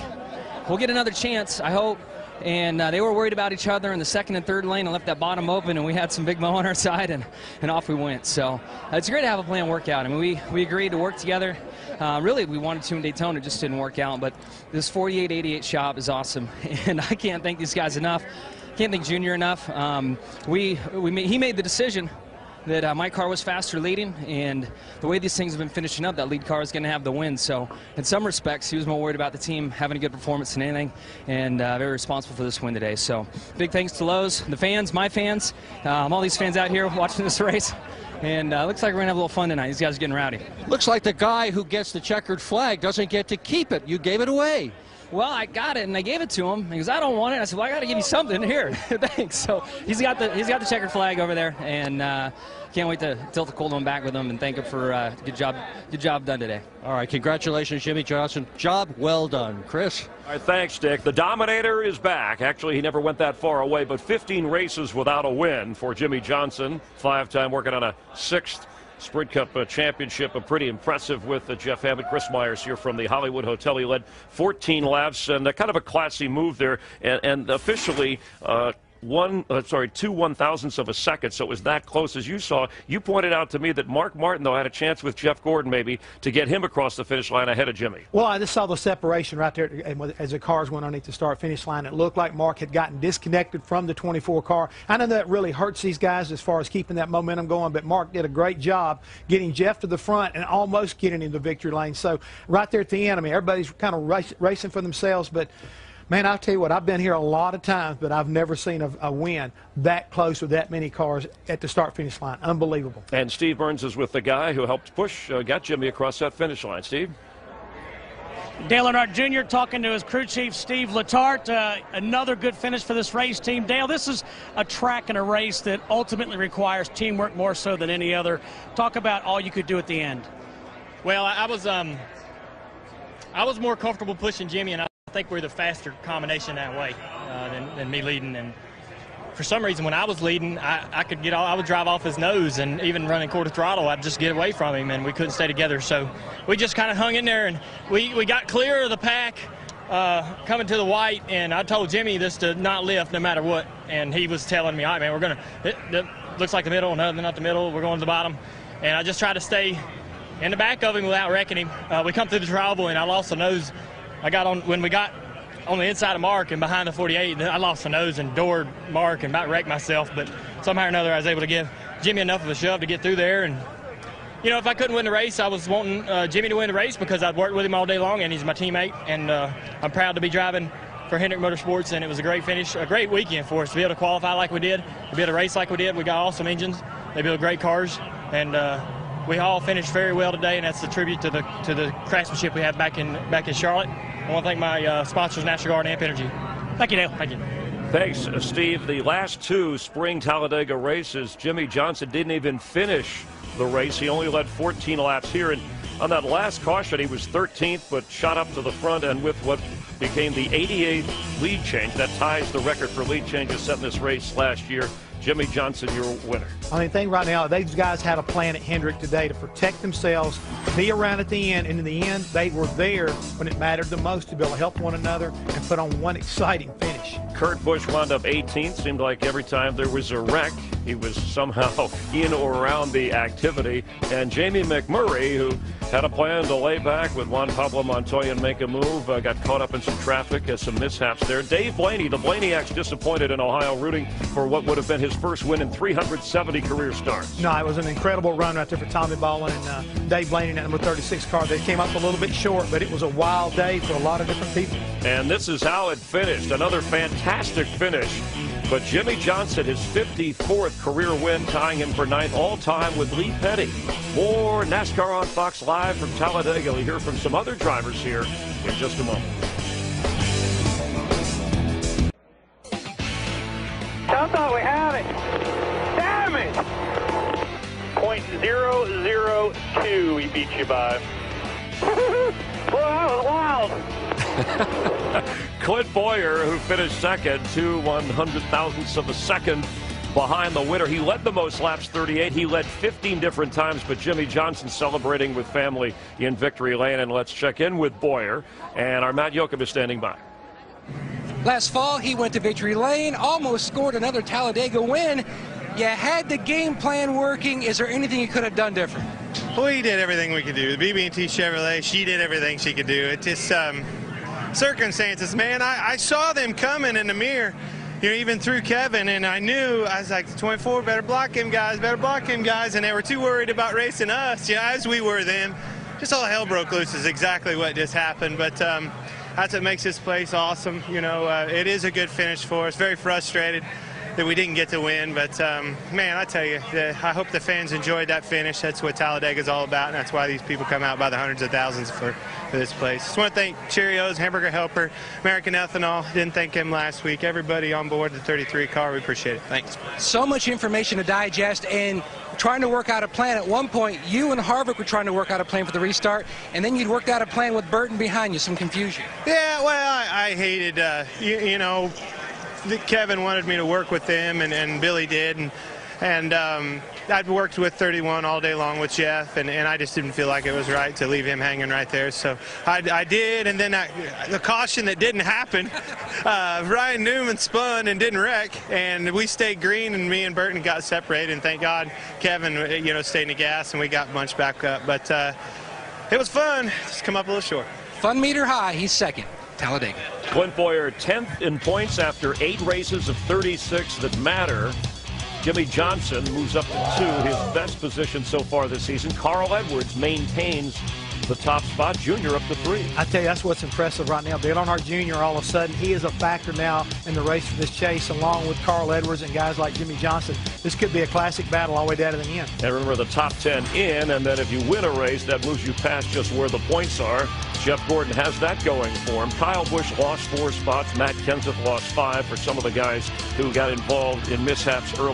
C: we'll get another chance, I hope. And they were worried about each other in the 2nd and 3rd lane and left that bottom open, and we had some big mo on our side, and off we went. So it's great to have a planned workout. I mean, we agreed to work together. Really, we wanted to in Daytona, it just didn't work out. But this 48-88 shop is awesome, and I can't thank these guys enough. Can't thank Junior enough. He made the decision that my car was faster leading, and the way these things have been finishing up, that lead car is going to have the win. So in some respects, he was more worried about the team having a good performance than anything, and very responsible for this win today. So big thanks to Lowe's, the fans, my fans, all these fans out here watching this race. And looks like we're going to have a little fun tonight. These guys are getting rowdy.
F: Looks like the guy who gets the checkered flag doesn't get to keep it. You gave it away.
C: Well, I got it, and I gave it to him. He goes, I don't want it. I said, well, I got to give you something here. Thanks. So he's got the checkered flag over there, and can't wait to tilt the cold one back with him and thank him for good job done today.
F: All right, congratulations, Jimmy Johnson. Job well done. Chris?
J: All right, thanks, Dick. The Dominator is back. Actually, he never went that far away, but 15 races without a win for Jimmy Johnson. 5-time working on a 6th Sprint Cup championship. Pretty impressive with Jeff Hammond. Chris Myers here from the Hollywood Hotel. He led 14 laps, and kind of a classy move there, and officially 2 1,000ths of a second, so it was that close. As you saw, you pointed out to me that Mark Martin, though, had a chance with Jeff Gordon maybe to get him across the finish line ahead of Jimmy.
L: Well, I just saw the separation right there as the cars went underneath the start-finish line. It looked like Mark had gotten disconnected from the 24 car. I know that really hurts these guys as far as keeping that momentum going, but Mark did a great job getting Jeff to the front and almost getting him the victory lane. So right there at the end, I mean, everybody's kind of racing for themselves, but man, I'll tell you what, I've been here a lot of times, but I've never seen a win that close with that many cars at the start-finish line. Unbelievable.
J: And Steve Burns is with the guy who helped push, got Jimmy across that finish line. Steve?
G: Dale Earnhardt Jr. talking to his crew chief, Steve Letarte. Another good finish for this race team. Dale, this is a track and a race that ultimately requires teamwork more so than any other. Talk about all you could do at the end.
I: Well, I was more comfortable pushing Jimmy, and I think we're the faster combination that way than me leading. And for some reason, when I was leading, I would drive off his nose, and even running quarter throttle, I'd just get away from him, and we couldn't stay together. So we just kind of hung in there, and we got clear of the pack coming to the white, and I told Jimmy this to not lift no matter what, and he was telling me, all right, man, we're going to, it looks like the middle, no, not the middle, we're going to the bottom. And I just tried to stay in the back of him without wrecking him. We come through the trouble, and I lost the nose. When we got on the inside of Mark and behind the 48, I lost the nose and doored Mark and about wrecked myself, but somehow or another I was able to give Jimmy enough of a shove to get through there. And, you know, if I couldn't win the race, I was wanting Jimmy to win the race because I'd worked with him all day long, and he's my teammate, and I'm proud to be driving for Hendrick Motorsports, and it was a great finish, a great weekend for us to be able to qualify like we did, to be able to race like we did. We got awesome engines. They build great cars, and we all finished very well today, and that's a tribute to the craftsmanship we have back in Charlotte. I want to thank my sponsors, National Guard and Amp Energy. Thank you, Dale. Thank you.
J: Thanks, Steve. The last 2 spring Talladega races, Jimmy Johnson didn't even finish the race. He only led 14 laps here, and on that last caution, he was 13th, but shot up to the front, and with what became the 88th lead change, that ties the record for lead changes set in this race last year. Jimmy Johnson, your winner.
L: I mean, think right now, these guys had a plan at Hendrick today to protect themselves, be around at the end, and in the end, they were there when it mattered the most to be able to help one another and put on one exciting finish.
J: Kurt Busch wound up 18th. Seemed like every time there was a wreck, he was somehow in or around the activity. And Jamie McMurray, who had a plan to lay back with Juan Pablo Montoya and make a move, got caught up in some traffic, some mishaps there. Dave Blaney, the Blaneyacks, disappointed in Ohio, rooting for what would have been his first win in 370 career starts.
L: No, it was an incredible run right there for Tommy Baldwin and Dave Blaney in that number 36 car. They came up a little bit short, but it was a wild day for a lot of different people.
J: And this is how it finished. Another fantastic finish. But Jimmy Johnson, his 54th career win, tying him for 9th all-time with Lee Petty. More NASCAR on Fox Live from Talladega. We'll hear from some other drivers here in just a moment.
K: I thought we had it. Damn it! .002 he beat you by. Boy, that was wild.
J: Clint Boyer, who finished second, 2 100,000ths of a second behind the winner. He led the most laps, 38. He led 15 different times, but Jimmy Johnson celebrating with family in victory lane. And let's check in with Boyer. And our Matt Yoakum is standing by.
D: Last fall, he went to victory lane, almost scored another Talladega win. You had the game plan working. Is there anything you could have done different?
V: We did everything we could do. The BB&T Chevrolet, she did everything she could do. It just circumstances, man. I saw them coming in the mirror. even through Kevin, and I was like, 24, better block him, guys, and they were too worried about racing us, as we were then. Just all hell broke loose is exactly what just happened, but that's what makes this place awesome. It is a good finish for us. Very frustrated that we didn't get to win, but man, I tell you, I hope the fans enjoyed that finish. That's what Talladega is all about, and that's why these people come out by the hundreds of thousands for this place. Just want to thank Cheerios, Hamburger Helper, American Ethanol. Didn't thank him last week. Everybody on board the 33 car, we appreciate it. Thanks.
D: So much information to digest, and trying to work out a plan. At one point, you and Harvick were trying to work out a plan for the restart, and then you'd worked out a plan with Burton behind you. Some confusion.
V: Yeah, well, I hated, Kevin wanted me to work with them, and Billy did, and I'd worked with 31 all day long with Jeff, and I just didn't feel like it was right to leave him hanging right there. So I did, and then the caution that didn't happen, Ryan Newman spun and didn't wreck, and we stayed green, and me and Burton got separated, and thank God Kevin, stayed in the gas, and we got bunched back up. But it was fun. Just come up a little short.
D: Fun meter high. He's second. Talladega.
J: Clint Bowyer 10th in points after 8 races of 36 that matter. Jimmy Johnson moves up to 2, his best position so far this season. Carl Edwards maintains the top spot. Junior up to 3.
L: I tell you, that's what's impressive right now. Dale Earnhardt Jr., all of a sudden, he is a factor now in the race for this chase, along with Carl Edwards and guys like Jimmy Johnson. This could be a classic battle all the way down to the end.
J: And remember, the top 10 in, and then if you win a race, that moves you past just where the points are. Jeff Gordon has that going for him. Kyle Busch lost 4 spots. Matt Kenseth lost 5 for some of the guys who got involved in mishaps early.